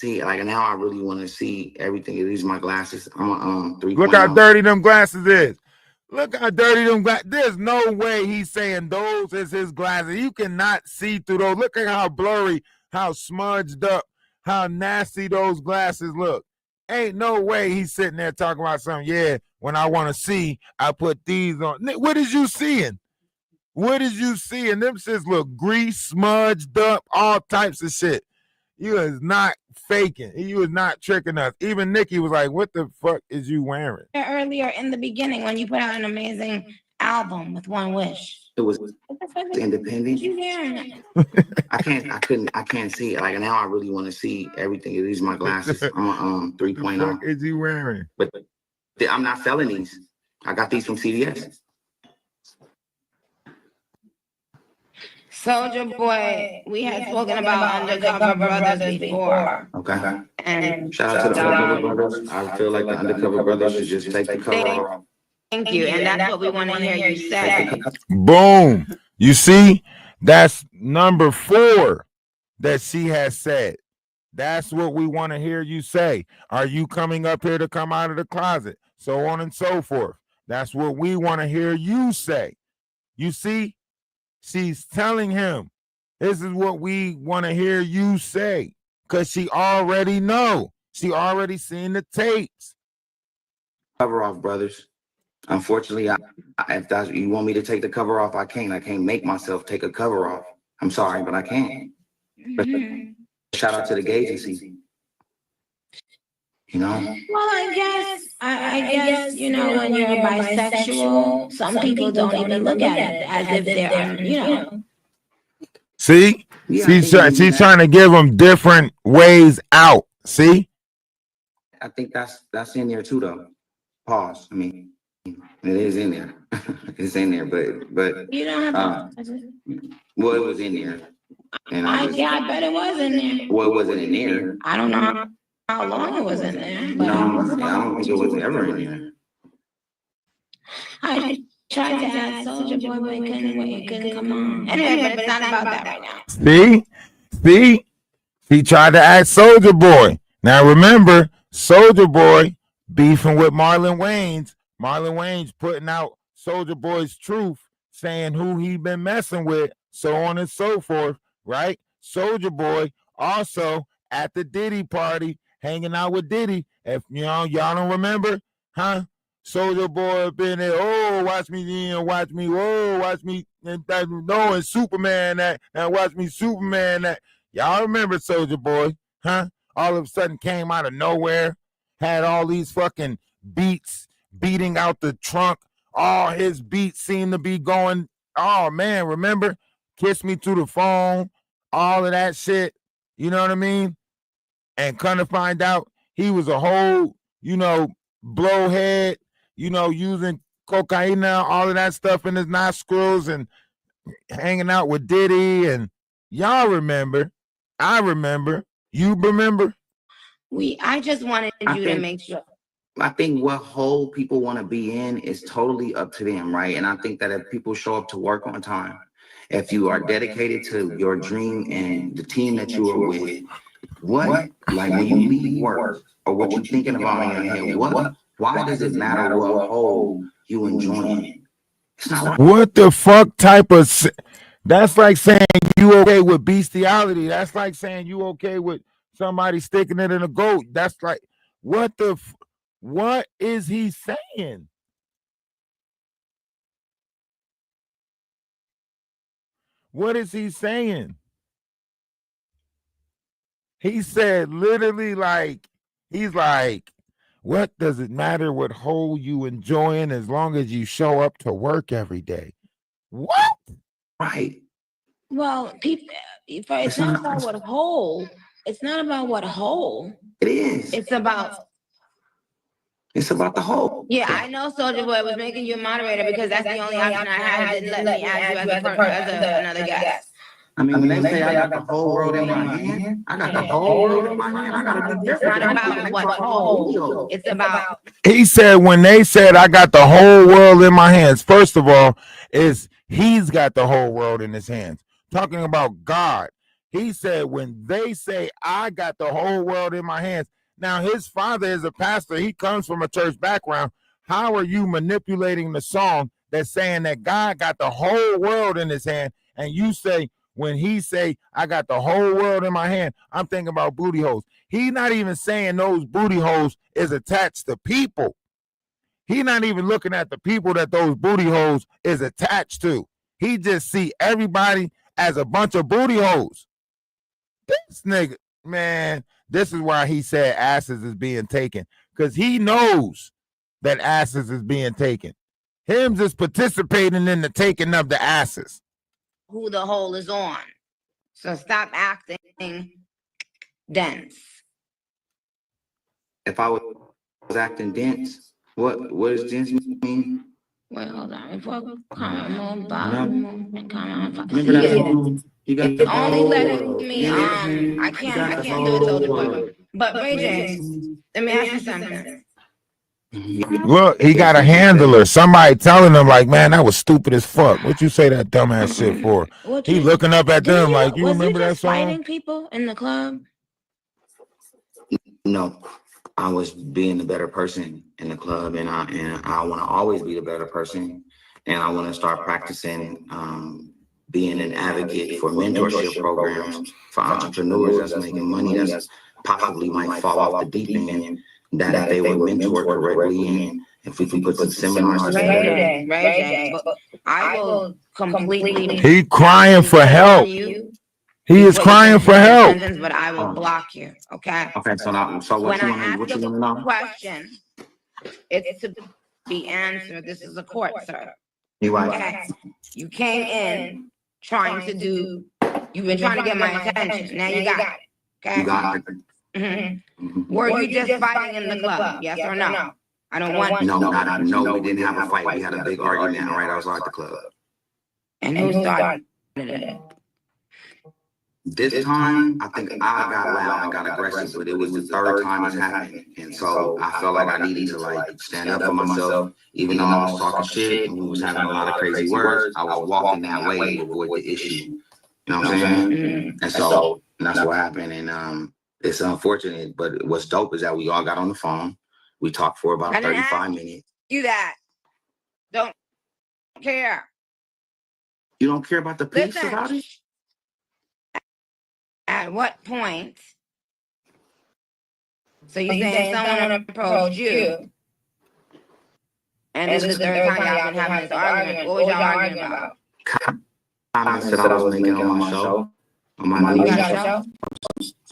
See, like now I really want to see everything. These are my glasses. I'm a 3.0. Look how dirty them glasses is. Look how dirty them glasses. There's no way he's saying those is his glasses. You cannot see through those. Look at how blurry, how smudged up, how nasty those glasses look. Ain't no way he's sitting there talking about something. Yeah, when I want to see, I put these on. What is you seeing? What is you seeing? Them shits look grease, smudged up, all types of shit. You is not faking. You is not tricking us. Even Nikki was like, "What the fuck is you wearing?" Earlier in the beginning when you put out an amazing album with One Wish. It was independent. You wearing? I can't see it. Like now I really want to see everything. These are my glasses. I'm a 3.0. What is he wearing? But I'm not selling these. I got these from CVS. Soldier Boy, we had spoken about Undercover Brothers before. Okay. And Shout out to the Undercover Brothers. I feel like the Undercover Brothers should just take the cover off. thank you. And that's what we want to hear you say. Boom. You see, that's number 4 that she has said. That's what we want to hear you say. Are you coming up here to come out of the closet? So on and so forth. That's what we want to hear you say. You see, she's telling him, this is what we want to hear you say. Because she already know. She already seen the tapes. Cover off, brothers. Unfortunately, if that's you want me to take the cover off, I can't. I can't make myself take a cover off. I'm sorry, but I can't. But shout out to the agency. You know? Well, I guess, you know, when you're bisexual, some people don't even look at it as if they're, you know. See? Yeah, She's trying to give them different ways out. See? I think that's in there too, though. Pause. I mean, it is in there. It's in there, but You don't have well, it was in there. And I bet it was in there. well, it wasn't in there. I don't know how long it was in there. But No, I don't think it was ever in there. I tried to add Soldier Boy, but it couldn't come on. Anyway, but it's not about that right now. See? He tried to act Soldier Boy. Now remember, Soldier Boy beefing with Marlon Wayans. Marlon Wayans putting out Soldier Boy's truth, saying who he been messing with, so on and so forth, right? Soldier Boy also at the Diddy party, hanging out with Diddy. If y'all don't remember, huh? Soldier Boy been there, oh, watch me, watch me, oh, watch me, and that, no, and Superman that, and watch me, Superman that. Y'all remember Soldier Boy, huh? All of a sudden came out of nowhere, had all these fucking beats beating out the trunk. All his beats seem to be going, oh man, remember? Kiss Me Through the Phone, all of that shit, you know what I mean? And kind of find out he was a whole, blowhead, using cocaine now, all of that stuff in his nostrils and hanging out with Diddy. And y'all remember, I remember, you remember? I just wanted you to make sure. I think what hole people want to be in is totally up to them, right? And I think that if people show up to work on time, if you are dedicated to your dream and the team that you are with, like when you leave work or what you're thinking about in your head, why does it matter what hole you enjoy? What the fuck type of, that's like saying you okay with bestiality. That's like saying you okay with Somebody sticking it in a goat. That's like, what what is he saying? What is he saying? He said literally like, he's like, what does it matter what hole you enjoying as long as you show up to work every day? What? Right. Well, people, it's not about what hole. It's not about what hole. It is. It's about. It's about the whole. Yeah, I know Soldier Boy was making you a moderator because that's the only option I had. It didn't let me add you as another guest. I mean, when they say I got the whole world in my hand, I got the whole world in my hand. I gotta be It's different. not about what hole. It's about. He said when they said I got the whole world in my hands, first of all, is he's got the whole world in his hands. Talking about God. He said when they say I got the whole world in my hands. Now his father is a pastor. He comes from a church background. How are you manipulating the song that's saying that God got the whole world in his hand? And you say, when he say, I got the whole world in my hand, I'm thinking about booty holes. He not even saying those booty holes is attached to people. He not even looking at the people that those booty holes is attached to. He just see everybody as a bunch of booty holes. This nigga, man, this is why he said asses is being taken. Because he knows that asses is being taken. Hims is participating in the taking of the asses. Who the hole is on. So stop acting dense. If I was acting dense, what does dense mean? Wait, hold on. Before comment more bottom and comment on Remember that song? You got It's the only whole letting world me in your hand. I You can't got the do it whole Soldier Boy. world. But Ray J, let me ask you something. Look, he got a handler. Somebody telling him like, man, that was stupid as fuck. What you say that dumbass shit for? What He you- looking up at them like, you was remember that just song? fighting people in the club? No, I was being the better person in the club, and I want to always be the better person, and I want to start practicing being an advocate for mentorship programs for entrepreneurs that's making money that's possibly might fall off the deep end. That if they were mentored correctly, and if we can put some seminars together. Ray J, but I will completely. He crying for help. You. He is crying for help. But I will block you. Okay. Okay, so now, so what When you I want? What ask you a want to know? question, it's to be answered. This is a court, sir. You right. Okay. You came in trying to do. You've been trying to get my attention. Now you got it. Okay. You got it. Mhm. Mhm. Were you just fighting in the club? Yes or no? I don't want. No, we didn't have a fight. We had a big argument right outside the club. And who started it? This time, I think I got loud and got aggressive, but it was the third time it's happened. And so I felt like I needed to like stand up for myself, even though I was talking shit and we was having a lot of crazy words. I was walking that way to avoid the issue. You know what I'm saying? Mhm. And so that's what happened. And it's unfortunate, but what's dope is that we all got on the phone. We talked for about I didn't 35 minutes. Do that. Don't care. You don't care about the piece Listen. about it? At what point? So you're saying someone approached you, and this is the third time y'all been having this argument. What was y'all arguing about? I said I was making on my show. On my You news. got a show?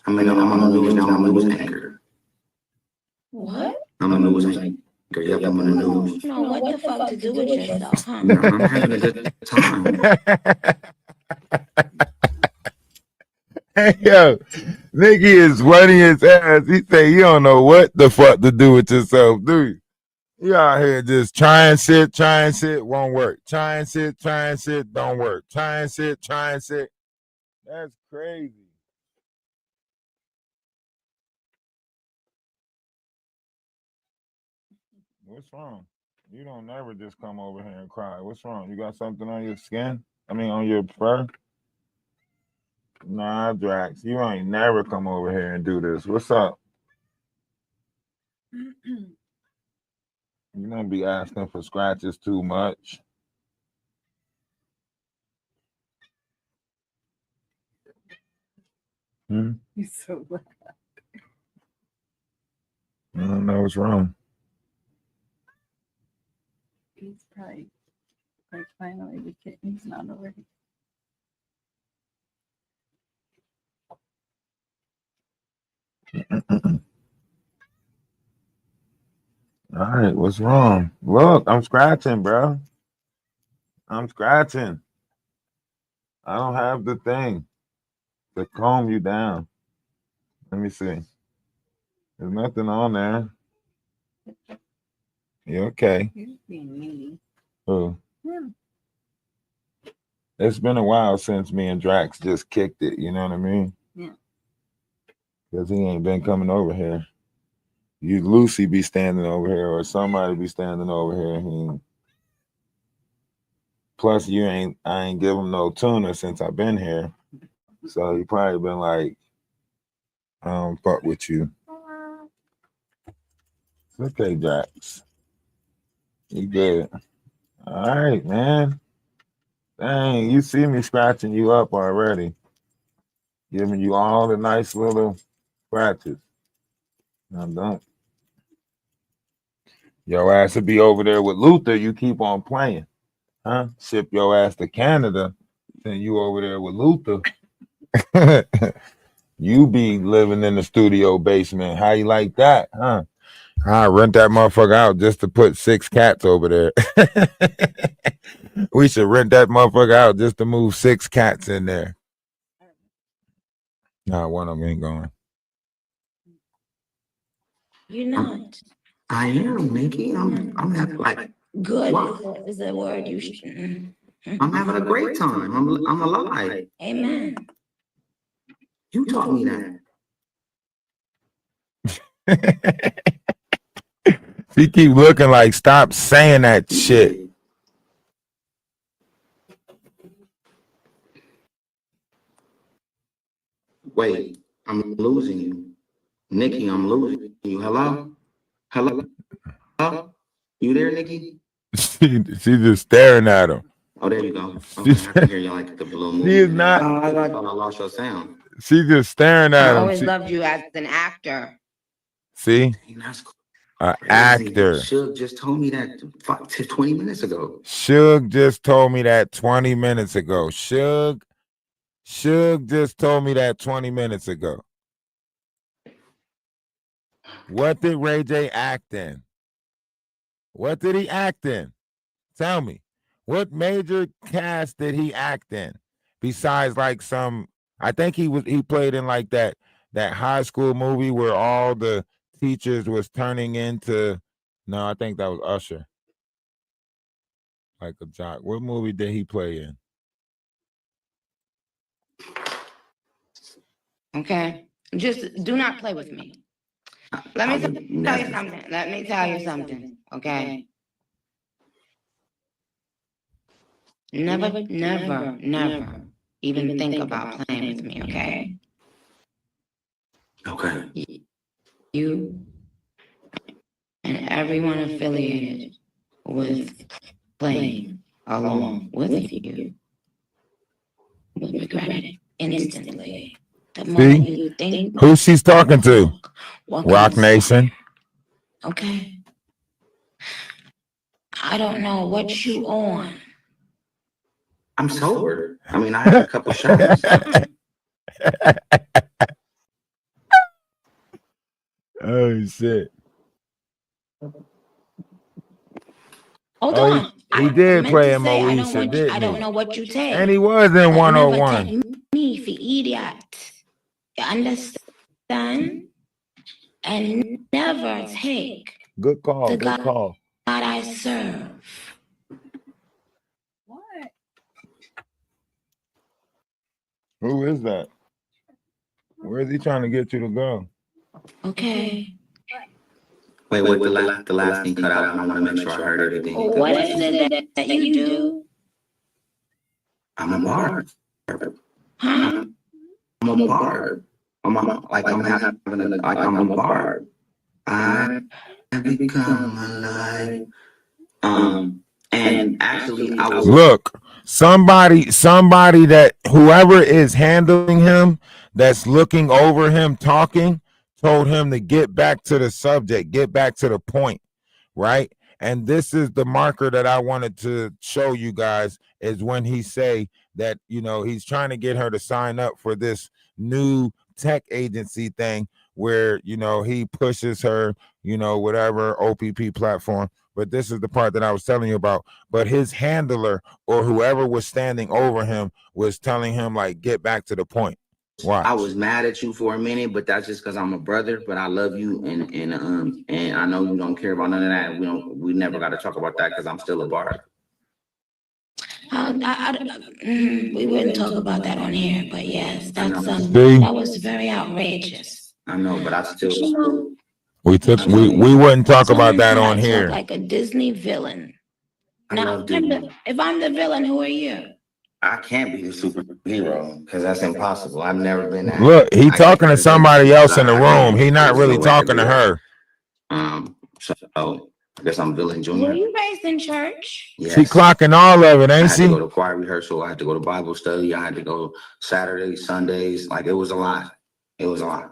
I'm on the news now. I'm a news anchor. What? I'm a news anchor. Yep, I'm on the news. No, what the fuck to do with yourself, huh? No, I'm having a good time. Hey, yo, nigga is funny his ass. He say you don't know what the fuck to do with yourself, do you? You out here just try and sit, won't work. Try and sit, don't work. Try and sit. That's crazy. What's wrong? You don't never just come over here and cry. What's wrong? You got something on your skin? I mean, on your fur? Nah, Drax, you ain't never come over here and do this. What's up? You don't be asking for scratches too much. He's so loud. I don't know what's wrong. He's probably like finally the kid. He's not already. All right, what's wrong? Look, I'm scratching, bro. I'm scratching. I don't have the thing to calm you down. Let me see. There's nothing on there. You okay? He's being mean. Oh, Yeah. it's been a while since me and Drax just kicked it. You know what I mean? Yeah. Because he ain't been coming over here. You Lucy be standing over here, or somebody be standing over here. Plus, I ain't give him no tuna since I've been here. So he probably been like, I don't fuck with you. It's okay, Drax. You good. All right, man. Dang, you see me scratching you up already. Giving you all the nice little scratches. Now don't. Your ass will be over there with Luther. You keep on playing. Huh? Ship your ass to Canada. Then you over there with Luther. You be living in the studio basement. How you like that, huh? I rent that motherfucker out just to put 6 cats over there. We should rent that motherfucker out just to move 6 cats in there. Nah, one of them ain't going. You're not. I am, Nikki. I'm having like Good Wow. is a word you should. I'm having a great time. I'm alive. Amen. You taught me that. She keep looking like, stop saying that shit. Wait, I'm losing you. Nikki, I'm losing you. Hello? Hello? Hello? You there, Nikki? She just staring at him. Oh, there you go. Okay, I can hear you like the balloon. She is not. I thought I lost your sound. She just staring I at him. always loved you as an actor. See? Dang, that's An crazy. actor. Suge just told me that 20 minutes ago. Suge just told me that 20 minutes ago. Suge just told me that 20 minutes ago. What did Ray J act in? What did he act in? Tell me. What major cast did he act in? Besides like some, I think he played in like that high school movie where all the teachers was turning into, no, I think that was Usher. Like a jock. What movie did he play in? Okay. Just do not play with me. Let me tell you something. Let me tell you something. Okay. Never even think about playing with me, okay? Okay. You and everyone affiliated with playing along with you will regret it instantly. The moment you think Who she's talking to? Rock Nation. Okay. I don't know what you on. I'm sober. I mean, I had a couple shots. Oh shit. Hold Oh, on. he did play in Moesha, didn't I don't know what you take. And he was in But 101. never take me for idiot. You understand? And never take Good call. the Good call. God I serve. What? Who is that? Where is he trying to get you to go? Okay. Wait, the last thing cut out. I want to make sure I heard everything. What is it that you do? I'm a barb. Huh? I'm a barb. I'm a barb. I have become alive. And actually, I was Look, somebody that whoever is handling him, that's looking over him talking, told him to get back to the subject, get back to the point, right? And this is the marker that I wanted to show you guys, is when he say that, you know, he's trying to get her to sign up for this new tech agency thing where, you know, he pushes her, you know, whatever OPP platform. But this is the part that I was telling you about. But his handler or whoever was standing over him was telling him, like, get back to the point. Watch. I was mad at you for a minute, but that's just because I'm a brother. But I love you, and I know you don't care about none of that. We never got to talk about that because I'm still a bar. We wouldn't talk about that on here, but yes, that's See? that was very outrageous. I know, but I still. We wouldn't talk about that on here. Like a Disney villain. I Now, love Disney. if I'm the villain, who are you? I can't be the superhero because that's impossible. I've never been that. Look, he talking to somebody else in the room. He not really talking to her. So I guess I'm villain Were junior. you raised in church? Yes. She clocking all of it, I ain't had to she? go to choir rehearsal. I had to go to Bible study. I had to go Saturdays, Sundays. Like, it was a lot. It was a lot.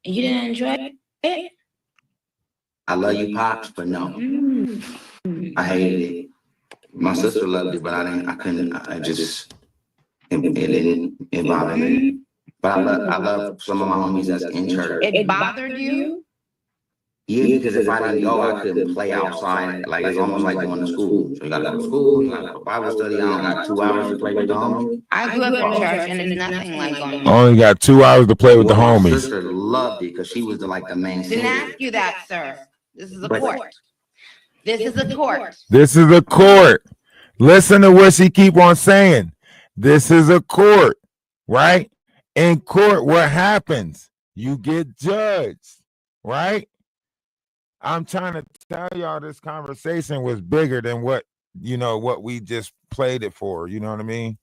And you didn't enjoy it? I love you, Pops, but no, Mm. I hated it. My sister loved it, but I couldn't. It bothered me. But I love some of my homies that's in church. It bothered you? Yeah, because if I didn't go, I couldn't play outside. Like, it's almost like going to school. So you gotta go to school, you gotta go to Bible study. I don't got 2 hours to play with the homies. I grew up in church and it's nothing like going. Only got 2 hours to play with the My homies. sister loved it because she was the main Didn't singer. ask you that, sir. This is a But- court. This is a court. This is a court. Listen to what she keep on saying. This is a court, right? In court, what happens? You get judged, right? I'm trying to tell y'all this conversation was bigger than what we just played it for. You know what I mean?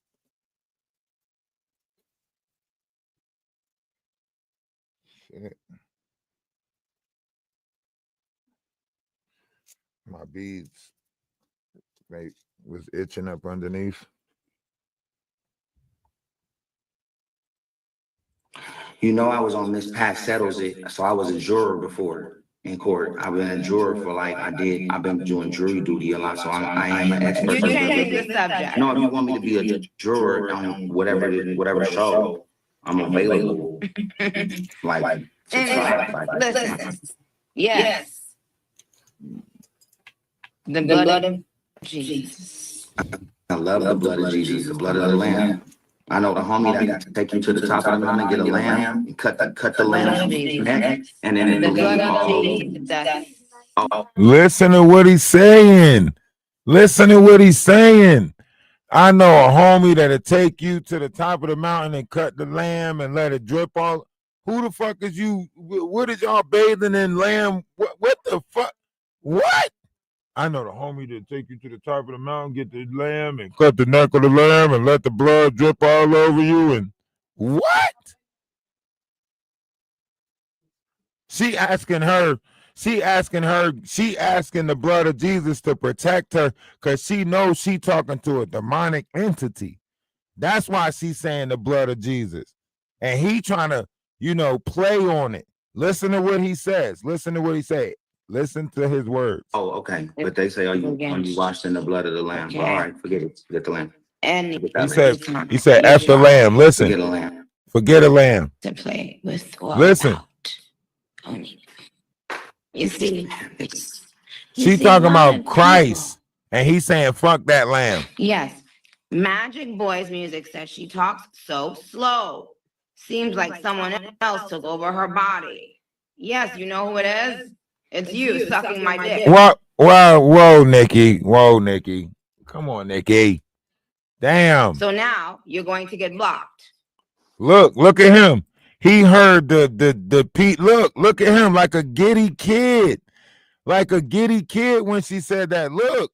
Shit. My beads, they was itching up underneath. You know, I was on Miss Pat Settles It, so I was a juror before in court. I've been a juror for I've been doing jury duty a lot, so I am an expert. You're changing the subject. No, if you want me to be a juror on whatever show, I'm available. Listen, yes. The blood of Jesus. I love the blood of Jesus, the blood of the Lamb. I know the homie that can take you to the top of the mountain and get a lamb and cut the lamb neck, and then The blood all of over. Jesus. Listen to what he's saying. Listen to what he's saying. I know a homie that'll take you to the top of the mountain and cut the lamb and let it drip all. Who the fuck is you? What is y'all bathing in lamb? What the fuck? What? I know the homie that take you to the top of the mountain, get the lamb and cut the neck of the lamb and let the blood drip all over you. And what? She asking the blood of Jesus to protect her because she knows she talking to a demonic entity. That's why she's saying the blood of Jesus. And he trying to, play on it. Listen to what he says. Listen to what he said. Listen to his words. Oh, okay. But they say, are you washed in the blood of the lamb? Okay. Well, all right, forget it. Forget the lamb. And He said, F the lamb. Listen, Forget the lamb. forget a lamb. to play with or Listen. without owning. You see, She talking about Christ, and he's saying, fuck that lamb. Yes. Magic Boy's music says she talks so slow. Seems like someone else took over her body. Yes, you know who it is? It's you sucking my dick. Whoa, Nikki. Whoa, Nikki. Come on, Nikki. Damn. So now you're going to get blocked. Look at him. He heard the Pete. Look at him like a giddy kid. Like a giddy kid when she said that. Look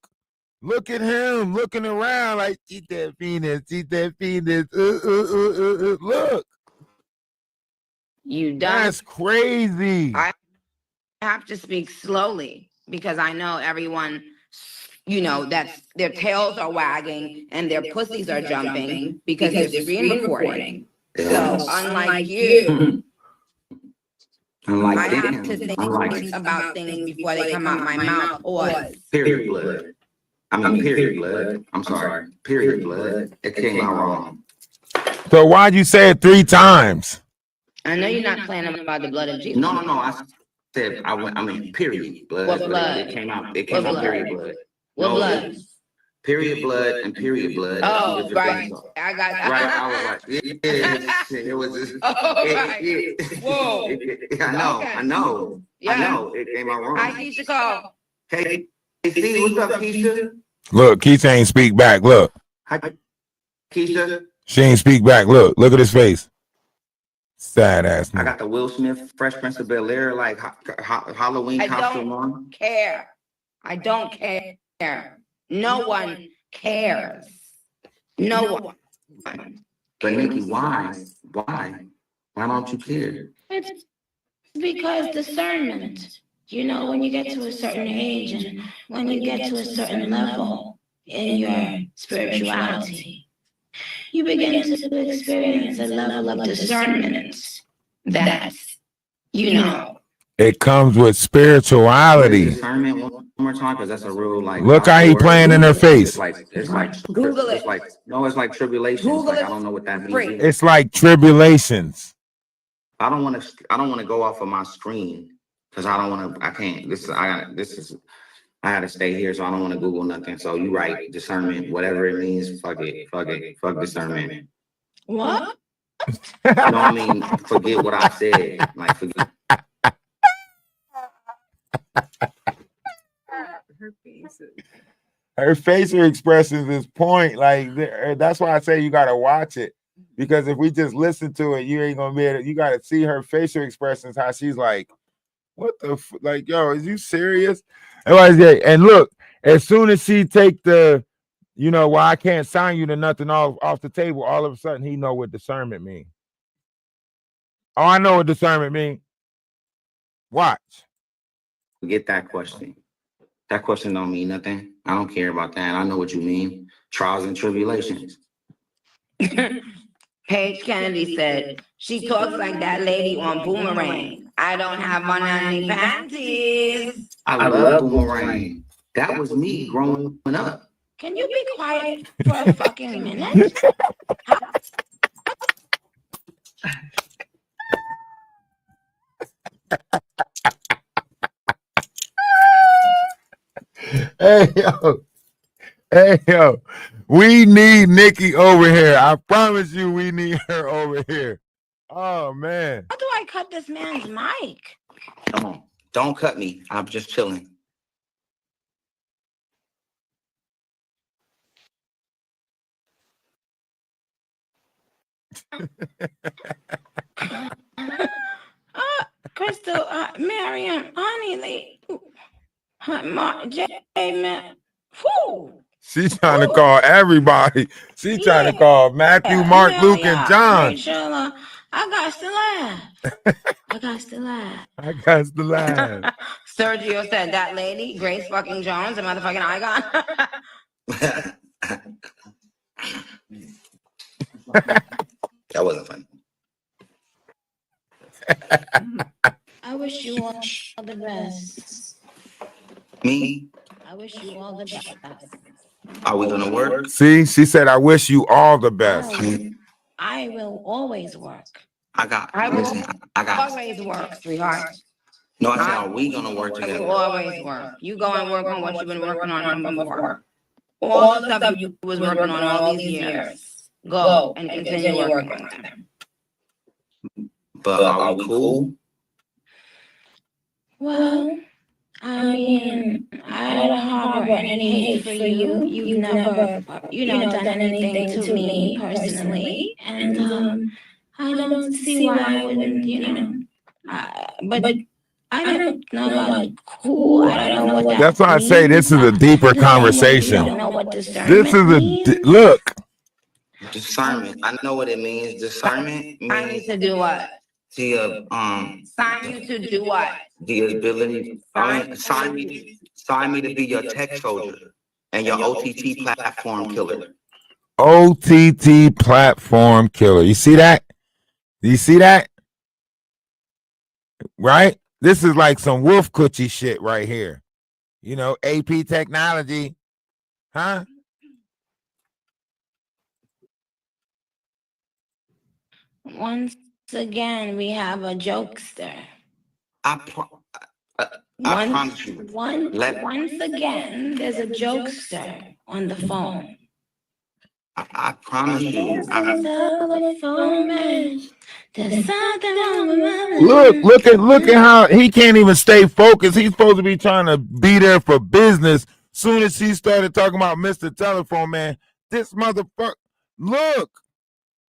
at him looking around like, eat that penis. Look. You done. That's crazy. I have to speak slowly because I know everyone, that's their tails are wagging and their pussies are jumping because they're screen recording. So unlike you, I'm I like, have damn. to think I'm like, about things before they come out my mouth. Or period blood. I mean, period blood. I'm sorry. Period blood. It came out wrong. So why'd you say it 3 times? I know you're not playing about the blood of Jesus. No. I said I mean period blood. What but blood? It came out. It What came out blood? period blood. What No, blood? it was period blood and period blood. Oh, Two different right. things. I got Right. I was like, yeah. It was just. Oh, right. Yeah. Whoa. I know. Yeah. I know. It came out wrong. Hi, Keisha Cole. Hey, Steve, what's up, Keisha? Look, Keisha ain't speak back. Look, Hi, Keisha. she ain't speak back. Look at his face. Sad ass. I nigga. got the Will Smith Fresh Prince of Bel-Air like Halloween I costume don't on. care. I don't care. No one cares. No one. But Nikki, why? Why don't you care? It's because discernment. You know, when you get to a certain age and when you get to a certain level in your spirituality, you begin to experience a level of discernment that, you know. It comes with spirituality. Discernment one more time, because that's a real like. Look how he word. playing in her face. It's like Google it. It's like it's like tribulations. Google like it I don't know what that means. free. either. It's like tribulations. I don't want to go off of my screen because I don't want to. I can't. I got to stay here, so I don't want to Google nothing. So you right, discernment, whatever it means. Fuck it. Fuck discernment. What? No, I mean forget what I said. Like forget. Her facial expressions is point. Like that's why I say you gotta watch it. Because if we just listen to it, you ain't gonna be able to, you gotta see her facial expressions, how she's like, what the like, yo, is you serious? And look, as soon as she take the, well, I can't sign you to nothing off the table, all of a sudden he know what discernment mean. Oh, I know what discernment mean. Watch. Forget that question. That question don't mean nothing. I don't care about that. I know what you mean. Trials and tribulations. Paige Kennedy said, she talks like that lady on Boomerang. I don't have on any panties. I love Boomerang. That was me growing up. Can you be quiet for a fucking minute? Hey yo, we need Nikki over here. I promise you, we need her over here. Oh man. How do I cut this man's mic? Come on. Don't cut me. I'm just chilling. Crystal, Miriam, honey, man. She's trying to call everybody. She's trying to call Matthew, Mark, Luke, and John. Rachel, I got to laugh. Sergio said that lady, Grace fucking Jones, a motherfucking icon. That wasn't funny. I wish you all the best. Me? I wish you all the best. Are we gonna work? See, she said, I wish you all the best. I will always work. I got Always work, sweetheart. No, I said, are we gonna work I together? will always work. You go and work on what you've been working on before. All the stuff you was working on all these years. Go and continue working on them. But are we cool? Well, I mean, I don't harbor any hate for you. You've never, done anything to me personally. And I don't see why I wouldn't, but I don't know about cool. I don't know what that That's why I say this is a deeper conversation. I don't know what discernment This is means. look. Discernment. I know what it means. Discernment I need means to do what? the Sign you to do what? the ability. Sign me to be your tech soldier and your OTT platform killer. OTT platform killer. You see that? Do you see that? right? This is like some wolf coochie shit right here. You know, AP technology, huh? Once again, we have a jokester. I promise you. Once again, there's a jokester on the phone. I promise you. Telephone man. There's something wrong with my Look at how he can't even stay focused. He's supposed to be trying to be there for business. Soon as he started talking about Mr. Telephone Man, this motherfucker, look,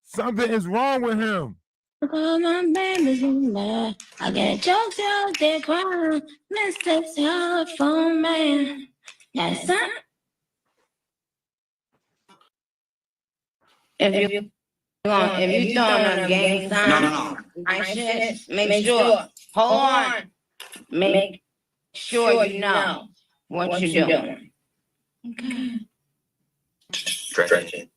something is wrong with him. Oh, my baby's in there. I get jokes out there crying. Mr. Telephone Man. That's something. If you throwing a gang sign, No. my shit, make sure. Hold on. Make sure you know what you're doing. Okay. Stretching.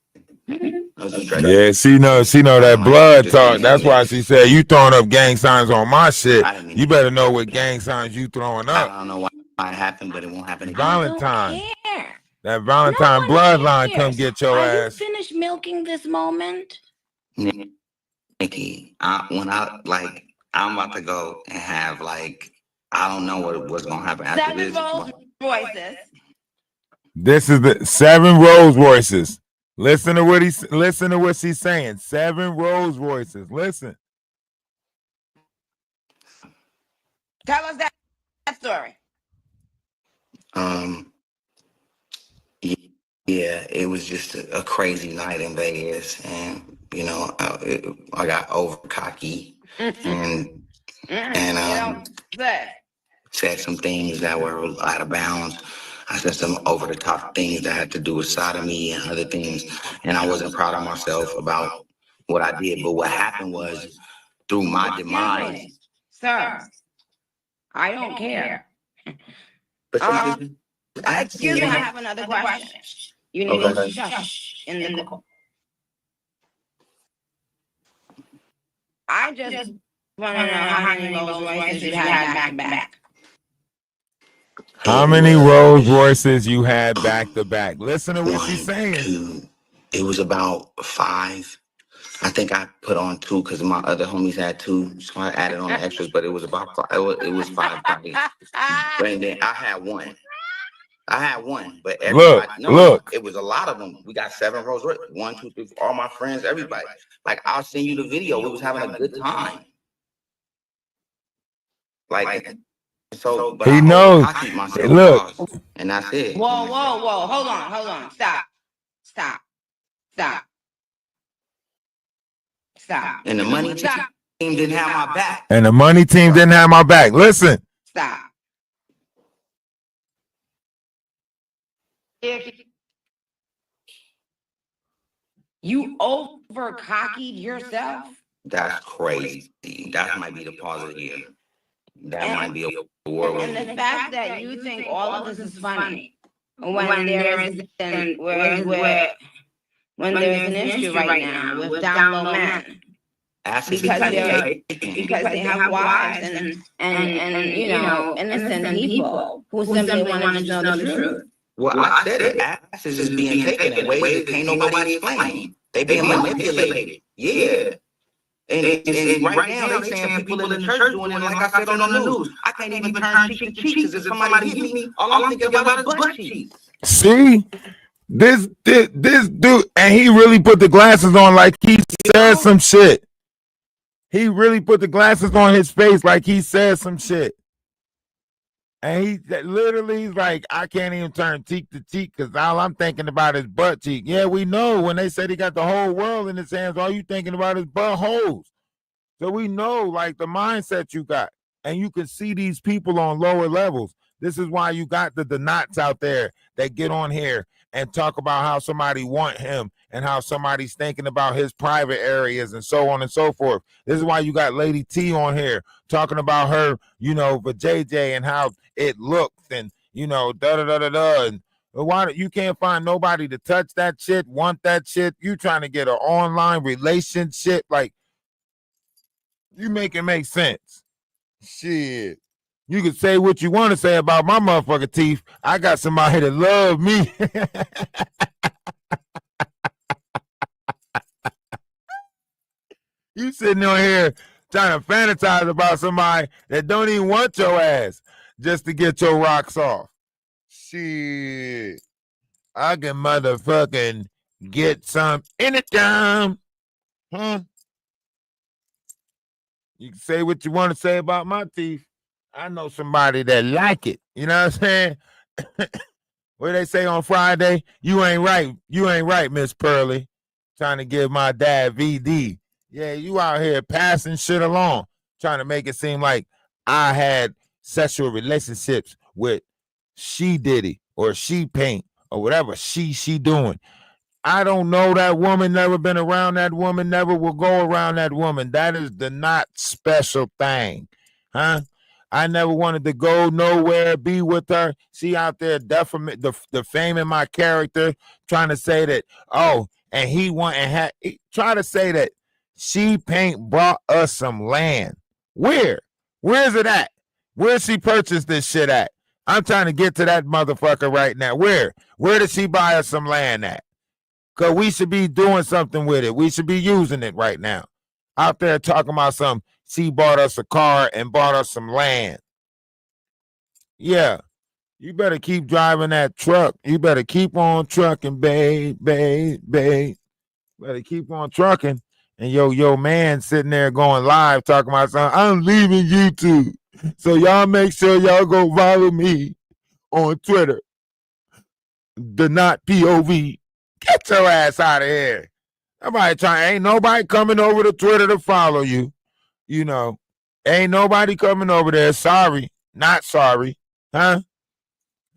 Yeah, she know that blood talk. That's why she said, you throwing up gang signs on my shit. You better know what gang signs you throwing up. I don't know why it happened, but it won't happen again. Valentine. I don't care. That Valentine bloodline come get your Are ass. you finished milking this moment? Nikki, I'm about to go and have I don't know what's gonna happen after this. 7 Rolls Royces. This is the 7 Rolls Royces. Listen to what she's saying. 7 Rolls Royces. Listen. Tell us that story. Yeah, it was just a crazy night in Vegas, and I got over cocky and said some things that were out of bounds. I said some over the top things that had to do with sodomy and other things, and I wasn't proud of myself about what I did. But what happened was, through my demise, Sir, I don't care. but Excuse me, I have another question. You need to shush in the call. I just want to know how many Rolls Royces you had back to back. How many Rolls Royces you had back to back? Listen to what she's saying. It was about 5. I think I put on 2 because my other homies had 2, so I added on the extras. But it was about 5. It was 5 parties. And then I had one. But everybody, look. It was a lot of them. We got 7 Rolls Royces. 1, 2, 3, 4, all my friends, everybody. I'll send you the video. We was having a good time. So, but he knows. Look, and that's it. Whoa! Hold on. Stop. And the money team didn't have my back. Listen. Stop. If you over cocky yourself, that's crazy. That might be the pause of the year. That might be a world. And the fact that you think all of this is funny when there is an issue right now with down low men. Because they have wives and innocent people who simply want to know the truth. Well, I said it. Asses is being taken in ways that can't nobody explain. They being manipulated. Yeah. And right now they saying people in the church doing it, like I said on the news. I can't even turn cheek to cheek because if somebody hit me, all I'm thinking about is butt cheeks. See? This dude, and he really put the glasses on like he said some shit. He really put the glasses on his face like he said some shit. And he literally like, I can't even turn cheek to cheek because all I'm thinking about is butt cheek. Yeah, we know when they said he got the whole world in his hands, all you thinking about is butt holes. So we know like the mindset you got. And you can see these people on lower levels. This is why you got the knots out there that get on here and talk about how somebody want him and how somebody's thinking about his private areas and so on and so forth. This is why you got Lady T on here talking about her, for JJ and how it looks and, da-da-da-da-da. And why you can't find nobody to touch that shit, want that shit? You trying to get an online relationship? Like, you make it make sense. Shit. You can say what you want to say about my motherfucking teeth. I got somebody that love me. You sitting on here trying to fantasize about somebody that don't even want your ass just to get your rocks off. Shit. I can motherfucking get some anytime. Huh? You can say what you want to say about my teeth. I know somebody that like it. You know what I'm saying? What they say on Friday? You ain't right. You ain't right, Miss Pearly. Trying to give my dad VD. Yeah, you out here passing shit along, trying to make it seem like I had sexual relationships with She Diddy or She Paint or whatever she doing. I don't know that woman, never been around that woman, never will go around that woman. That is the not special thing, huh? I never wanted to go nowhere, be with her. She out there defaming my character, trying to say that, oh, and he try to say that She Paint brought us some land. Where? Where's it at? Where she purchased this shit at? I'm trying to get to that motherfucker right now. Where did she buy us some land at? Because we should be doing something with it. We should be using it right now. Out there talking about something. She bought us a car and bought us some land. Yeah. You better keep driving that truck. You better keep on trucking, babe. Better keep on trucking. And yo man sitting there going live talking about something. I'm leaving YouTube. So y'all make sure y'all go follow me on Twitter. The Not POV. Get your ass out of here. Ain't nobody coming over to Twitter to follow you. You know, ain't nobody coming over there. Sorry, not sorry. Huh?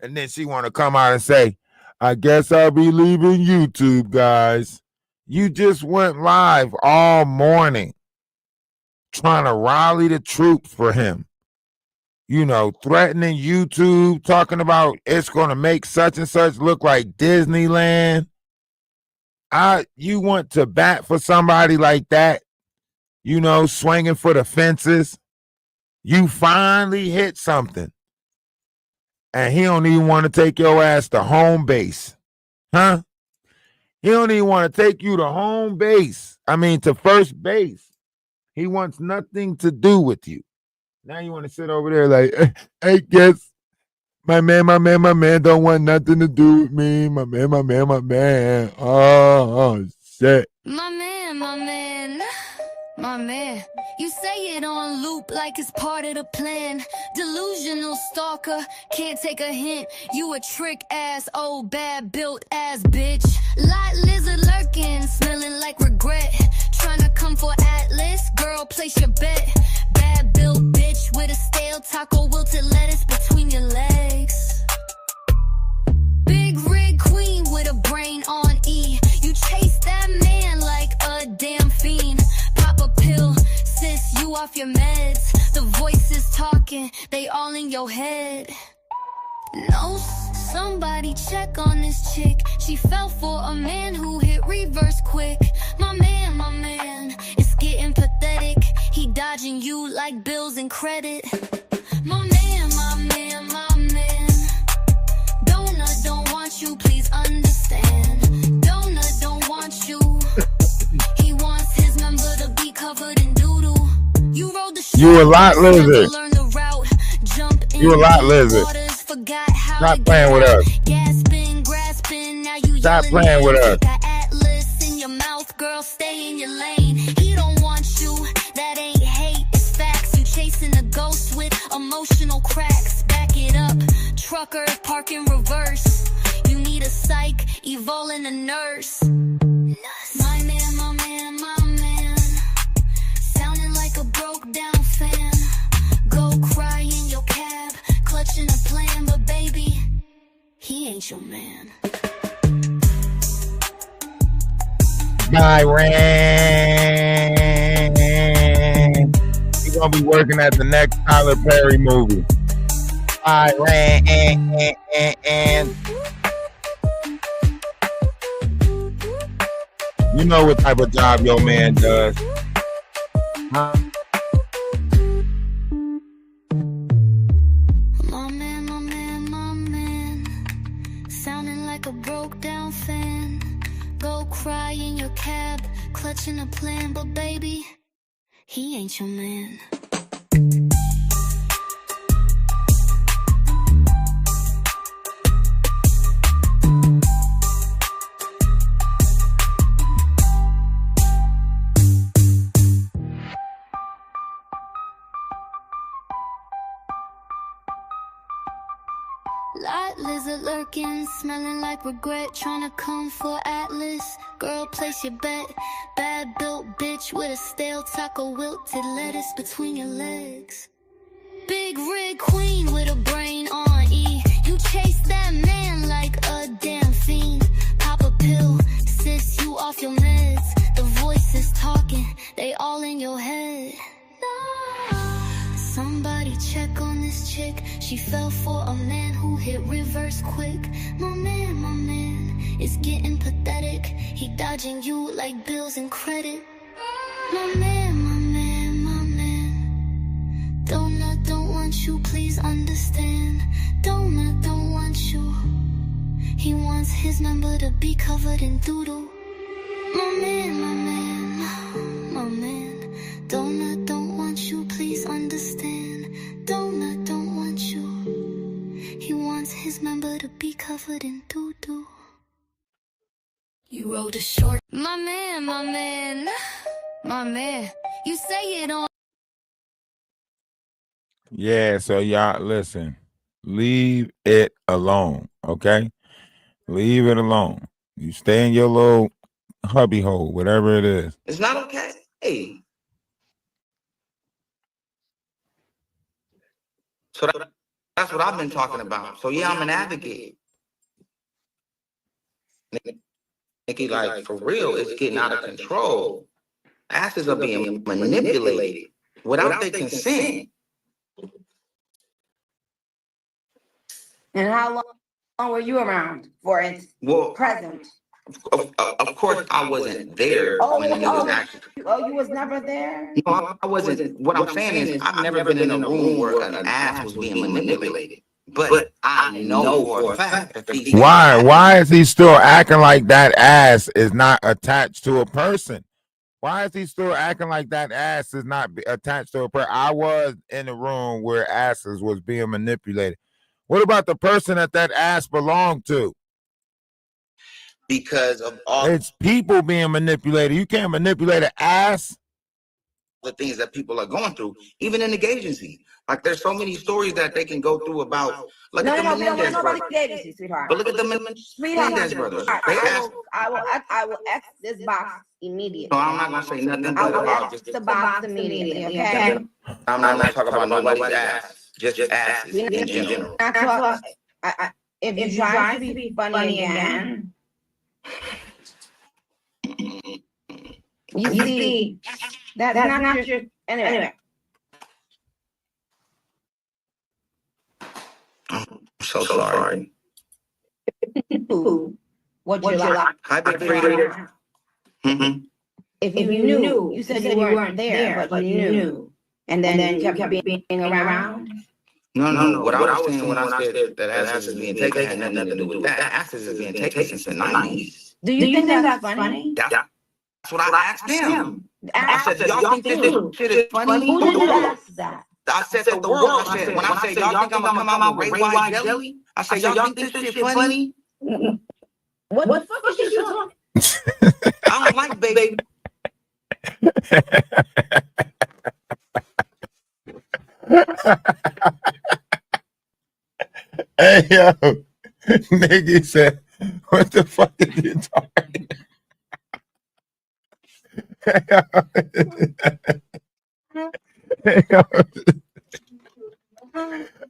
And then she want to come out and say, I guess I'll be leaving YouTube, guys. You just went live all morning trying to rally the troops for him. You know, threatening YouTube, talking about it's going to make such and such look like Disneyland. You want to bat for somebody like that, you know, swinging for the fences. You finally hit something. And he don't even want to take your ass to home base. Huh? He don't even want to take you to home base. I mean, to first base. He wants nothing to do with you. Now you want to sit over there like, I guess my man don't want nothing to do with me. My man. Oh, shit. My man, you say it on loop like it's part of the plan. Delusional stalker, can't take a hint. You a trick ass, old bad built ass bitch. Light lizard lurking, smelling like regret. Trying to come for Atlas, girl, place your bet. Bad built bitch with a stale taco wilted lettuce between your legs. Big rig queen with a brain on E. You chase that man like a damn fiend. Pop a pill, sis, you off your meds. The voices talking, they all in your head. No, somebody check on this chick. She fell for a man who hit reverse quick. My man, it's getting pathetic. He dodging you like bills and credit. My man. Donut don't want you, please understand. Donut don't want you. He wants his member to be covered in doodle. You rode the You a lot lizard. learn the route. Jump in You a lot lizard. waters, forgot how Stop to playing get with out. us. Gasping, grasping, now you Stop yelling playing with names. us. Got atlas in your mouth, girl, stay in your lane. He don't want you, that ain't hate, it's facts. You chasing a ghost with emotional cracks. Back it up, trucker, park in reverse. You need a psych, evolving a nurse. My man, sounding like a broke down fan. Go cry in your cab, clutching a plan, but baby, he ain't your man. Byron. He's gonna be working at the next Tyler Perry movie. Byron. You know what type of job your man does. Huh? sounding like a broke down fan. Go cry in your cab, clutching a plan, but baby, he ain't your man. Light lizard lurking, smelling like regret, trying to come for Atlas. Girl, place your bet. Bad built bitch with a stale taco, wilted lettuce between your legs. Big rig queen with a brain on E. You chase that man like a damn fiend. Pop a pill, sis, you off your meds. The voices talking, they all in your head. Somebody check on this chick. She fell for a man who hit reverse quick. My man is getting pathetic. He dodging you like bills and credit. My man. Donut don't want you, please understand. Donut don't want you. He wants his number to be covered in doodle. My man. Donut don't want you, please understand. Donut don't want you. He wants his member to be covered in doo-doo. You rode a short. My man. You say it on. Yeah, so y'all listen. Leave it alone, okay? Leave it alone. You stay in your little hubby hole, whatever it is. It's not okay. Hey. So that's what I've been talking about. So yeah, I'm an advocate. Nikki, like for real, it's getting out of control. Asses are being manipulated without their consent. And how long were you around for it? Well, Present. Of course, I wasn't there when it was actually. Oh, you was never there? No, I wasn't. What I'm saying is, I've never been in a room where an ass was being manipulated. But I know for a fact that these. Why is he still acting like that ass is not attached to a person? Why is he still acting like that ass is not attached to a person? I was in a room where asses was being manipulated. What about the person that ass belonged to? Because of all It's people being manipulated. You can't manipulate an ass. the things that people are going through, even in the agency. Like there's so many stories that they can go through about. Look at the Menendez brothers. Sweetheart. But look at the Menendez brothers. They asked. I will X this box immediately. No, I'm not gonna say nothing I good will about X just. the box immediately, okay? I'm not gonna talk about nobody's ass. Just asses in general. If you try to be funny again, you see, that's not your, anyway. I'm so sorry. What you like. Hi, Big Frida. Mhm. If you knew, you said you weren't there, but you knew. And then you kept being around. No. What I was saying when I said that asses is being taken had nothing to do with that. Asses is being taken since the 90s. Do you think that's funny? That's what I asked them. I said, y'all think who? this shit is funny? Who did you ask that? I said the world. I said, when I say y'all think I'm gonna come out with Ray White jelly, I said, y'all think this shit funny? What the fuck is you talking? I don't like baby. Hey yo, nigga said, what the fuck are you talking?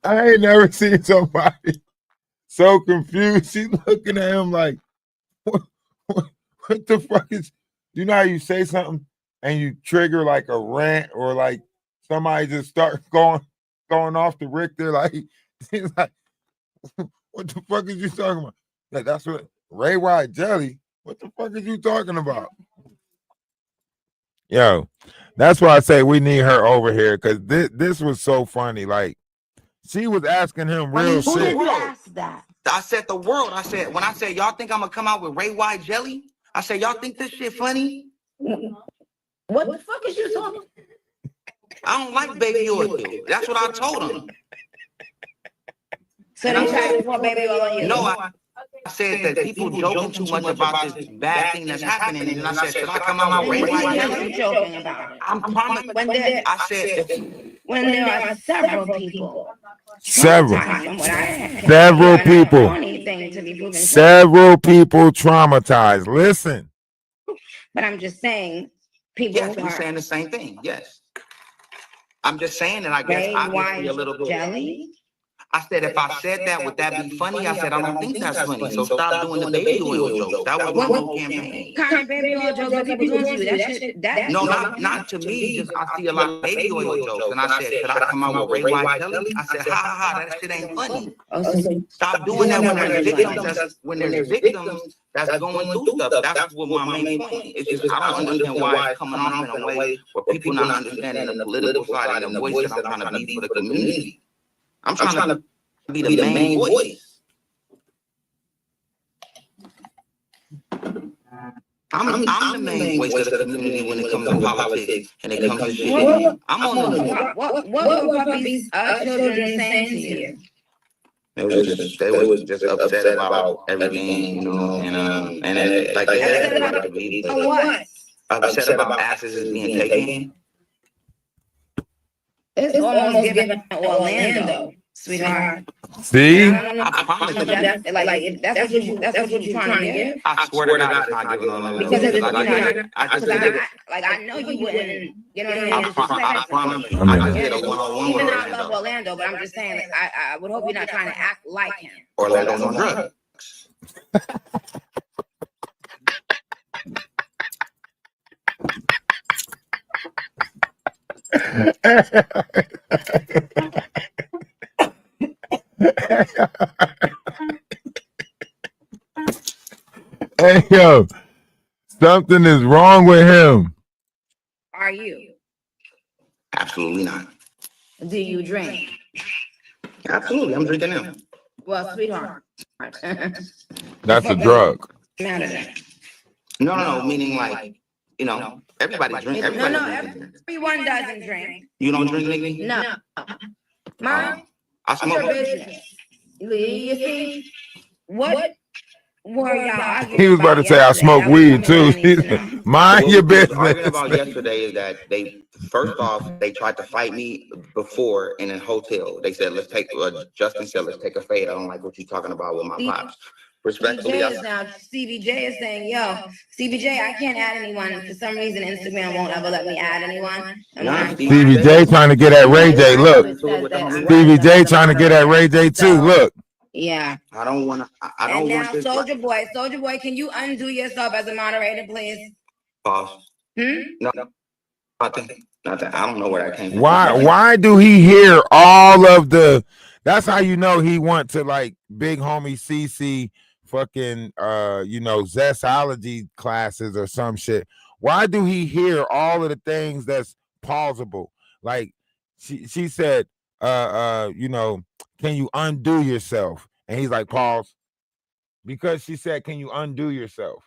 I ain't never seen somebody so confused. She's looking at him like, what the fuck is, you know how you say something and you trigger like a rant or like somebody just start going off the Richter, like, he's like, what the fuck is you talking about? Like, that's what, Ray White jelly? What the fuck is you talking about? Yo, that's why I say we need her over here, because this was so funny. Like, she was asking him real Who shit. did you ask that? I said the world. I said, when I said, y'all think I'm gonna come out with Ray White jelly? I said, y'all think this shit funny? What the fuck is you talking? I don't like baby oil. That's what I told him. So they tried to pour baby oil on you? No, I said that people joking too much about this bad thing that's happening. And I said, should I come out with Ray White What are jelly? you joking about? I'm promising. I said, When there are several people. Several From what I heard, Several you are not people. the only thing to be proven. Several people traumatized. Listen. But I'm just saying, people yes, who I'm are saying the same thing. Yes. I'm just saying that I guess Ray obviously a White little bit. jelly. I said, if I said that, would that be funny? I said, I don't think that's funny. So stop doing the baby oil jokes. That was my whole campaign. Kind of baby oil jokes that people doing to you. That shit, that No, not to me. Just I see a lot of baby oil jokes. And I said, should I come out with Ray White jelly? I said, ha ha ha, that shit ain't funny. Oh, so Stop doing that when there's victims that's going through stuff. That's what my main point. It's just I don't understand why it's coming off in a way where people not understanding the political side and the voice that I'm trying to be for the community. I'm trying to be the main voice. I'm the main voice of the community when it comes to politics and it comes to shit. I'm on the what were puppies, children saying to you? they was just upset about everything, you know, and it, like they had the right to believe. Oh, what? Upset about asses being taken. It's almost given Orlando, sweetheart. See? I promise you. That's what you're trying to get. I swear to God, it's not giving Orlando. Because I I know you wouldn't, you know what I mean? I promise you. I mean- I just did a one-on-one with Even though I love Orlando. Orlando, but I'm just saying, like, I would hope you're not trying to act like him. Orlando's on drugs. Hey, yo, something is wrong with him. Are you? Absolutely not. Do you drink? Absolutely, I'm drinking now. Well, sweetheart. That's a drug. Matter then. No, meaning like, you know, everybody drink. Everybody No, drinking. everyone doesn't drink. You don't drink, Nikki? No. Mom, I it's your smoke. business. You see, what were y'all arguing He was about to say I yesterday? smoke That was weed something I too. need to know. Mind What your we was arguing about business. yesterday is that they first off they tried to fight me before in a hotel. They said Justin said let's take a fade. I don't like what you're talking about with my pops. Respectfully, CBJ is now, CBJ is saying, yo, CBJ, I can't add anyone. For some reason, Instagram won't ever let me add anyone. And when I- Stevie J trying to get at Ray J. Look, Stevie J trying to get at Ray J too. Look, Yeah. I don't want to. I And don't now, want this. Soldier Boy, can you undo yourself as a moderator, please? Pause. No, nothing. I don't know where that came from. why do he hear all of the? That's how you know he went to like big homie CC fucking zestology classes or some shit. Why do he hear all of the things that's plausible? Like she said, can you undo yourself? And he's like, pause. Because she said, can you undo yourself?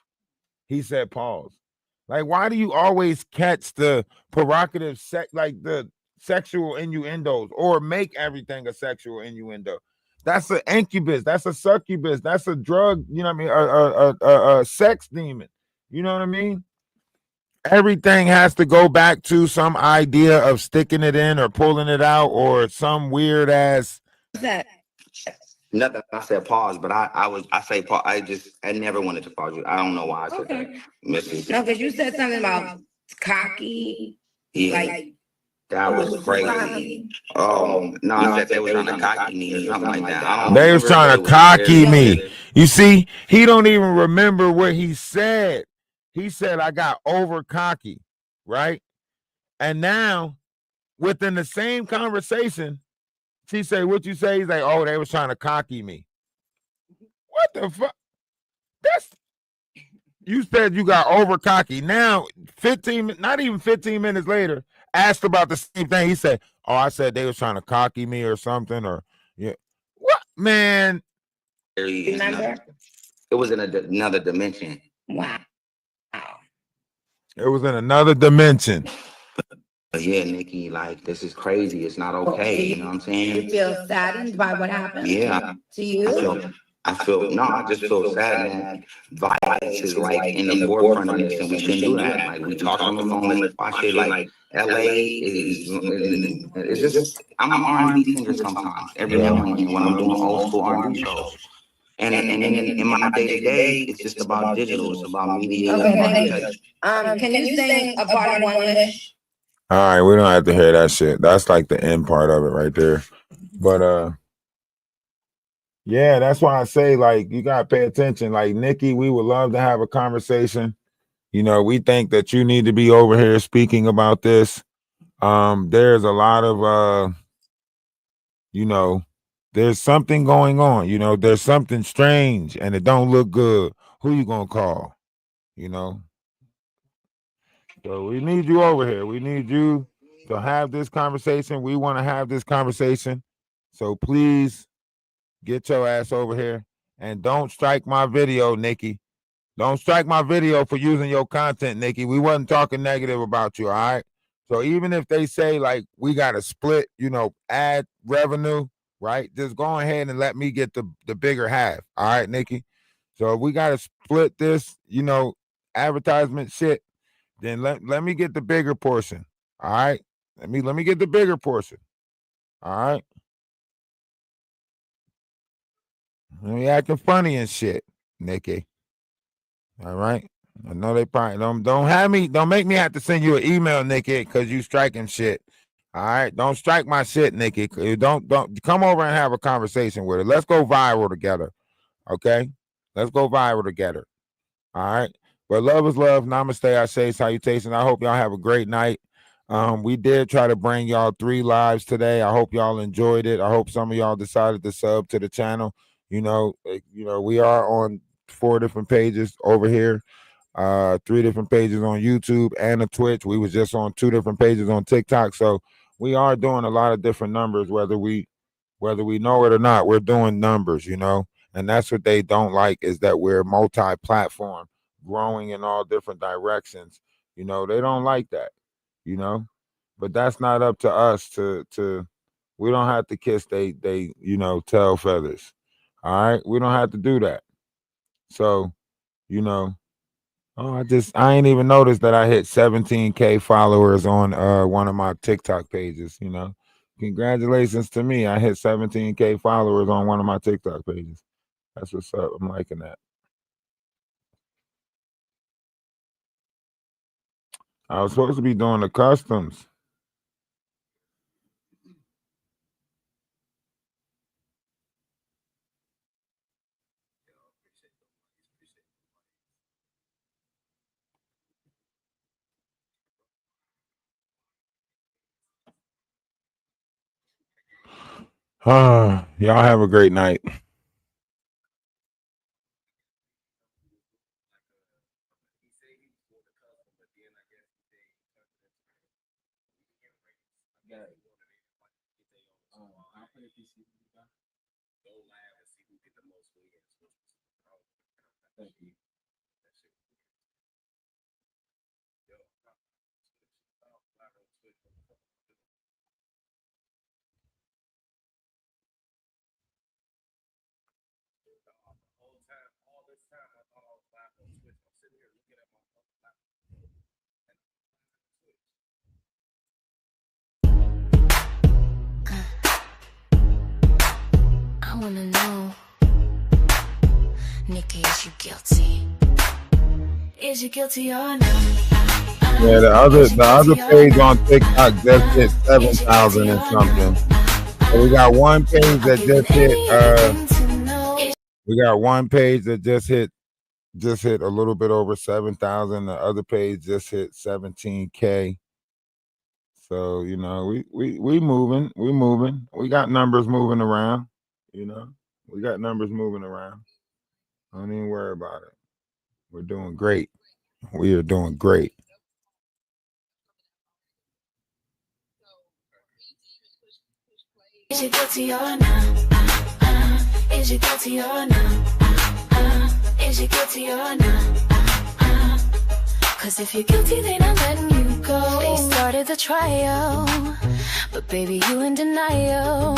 He said, pause. Like, why do you always catch the provocative like the sexual innuendos or make everything a sexual innuendo? That's an incubus. That's a succubus. That's a drug. You know what I mean? A sex demon. You know what I mean? Everything has to go back to some idea of sticking it in or pulling it out or some weird ass. What's that? Nothing. I said pause, but I say pause. I never wanted to pause you. I don't know why I said that, Missy. No, because you said something about cocky. Yeah, Like, that was crazy. Oh no, I said they were trying to cocky me or something like that. I don't They was remember trying if to it was cocky serious. me. You see, he don't even remember what he said. He said I got over cocky, right? And now, within the same conversation, she said, "What you say?" He's like, "Oh, they was trying to cocky me." What the fuck? That's you said you got over cocky. Now, not even 15 minutes later, asked about the same thing. He said, "Oh, I said they was trying to cocky me or something." Or yeah, what man? Remember? It was in another dimension. Wow. It was in another dimension. But yeah, Nikki, like, this is crazy. It's not okay. You know what I'm saying? You feel saddened by what happened? Yeah. To you? I just feel sad, man. Violence is like in the forefront of this, and we shouldn't do that. Like, we talk on the phone, let's watch it. Like, LA is, it's just, I'm an R&B singer sometimes, every now and then when I'm doing old school R&B shows. And in my day-to-day, it's just about digital. It's about media. Okay, can you sing A Part of One Wish? All right, we don't have to hear that shit. That's like the end part of it right there. But yeah, that's why I say, like, you gotta pay attention. Like, Nikki, we would love to have a conversation. You know, we think that you need to be over here speaking about this. There's a lot of you know, there's something going on. You know, there's something strange and it don't look good. Who you gonna call? You know. So we need you over here. We need you to have this conversation. We want to have this conversation. So please get your ass over here and don't strike my video, Nikki. Don't strike my video for using your content, Nikki. We wasn't talking negative about you, all right? So even if they say, like, we got to split, you know, ad revenue, right? Just go ahead and let me get the bigger half, all right, Nikki? So if we got to split this, you know, advertisement shit, then let me get the bigger portion, all right? Let me get the bigger portion, all right? You acting funny and shit, Nikki. All right. I know they probably don't make me have to send you an email, Nikki, because you striking shit. All right. Don't strike my shit, Nikki. Don't come over and have a conversation with her. Let's go viral together. Okay. Let's go viral together. All right. But love is love. Namaste. I say salutation. I hope y'all have a great night. We did try to bring y'all 3 lives today. I hope y'all enjoyed it. I hope some of y'all decided to sub to the channel. You know, we are on 4 different pages over here, 3 different pages on YouTube and a Twitch. We was just on 2 different pages on TikTok. So we are doing a lot of different numbers, whether we know it or not. We're doing numbers, you know, and that's what they don't like, is that we're multi-platform, growing in all different directions. You know, they don't like that, you know, but that's not up to us to we don't have to kiss they you know, tail feathers. All right, we don't have to do that. So, you know, I ain't even noticed that I hit 17K followers on one of my TikTok pages, you know. Congratulations to me. I hit 17K followers on one of my TikTok pages. That's what's up. I'm liking that. I was supposed to be doing the customs. Y'all have a great night. I wanna know, Nikki, is you guilty? Is you guilty or not? Yeah, the other page on TikTok just hit 7,000 and something. So we got one page that just hit just hit a little bit over 7,000. The other page just hit 17K. So, you know, we moving. We got numbers moving around, you know. We got numbers moving around. Don't even worry about it. We're doing great. We are doing great. Is you guilty or not? Is you guilty or not? Is you guilty or not? Cause if you're guilty, then I'm letting you go. They started the trial, but baby, you in denial.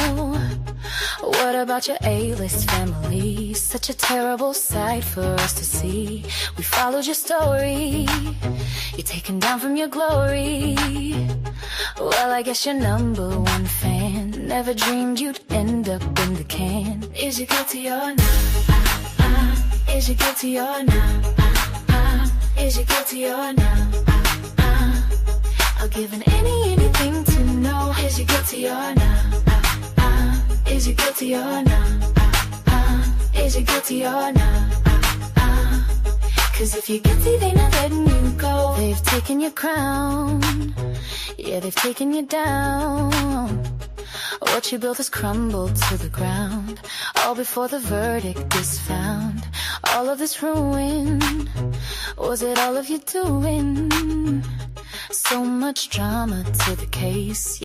What about your A-list family? Such a terrible sight for us to see. We followed your story, you're taken down from your glory. Well, I guess you're number one fan. Never dreamed you'd end up in the can. Is you guilty or not? Is you guilty or not? Is you guilty or not? I'll give anything to know. Is you guilty or not? Is you guilty or not? Is you guilty or not? Cause if you're guilty, they not letting you go. They've taken your crown, yeah, they've taken you down. What you built has crumbled to the ground, all before the verdict is found. All of this ruin, was it all of you doing? So much drama to the case.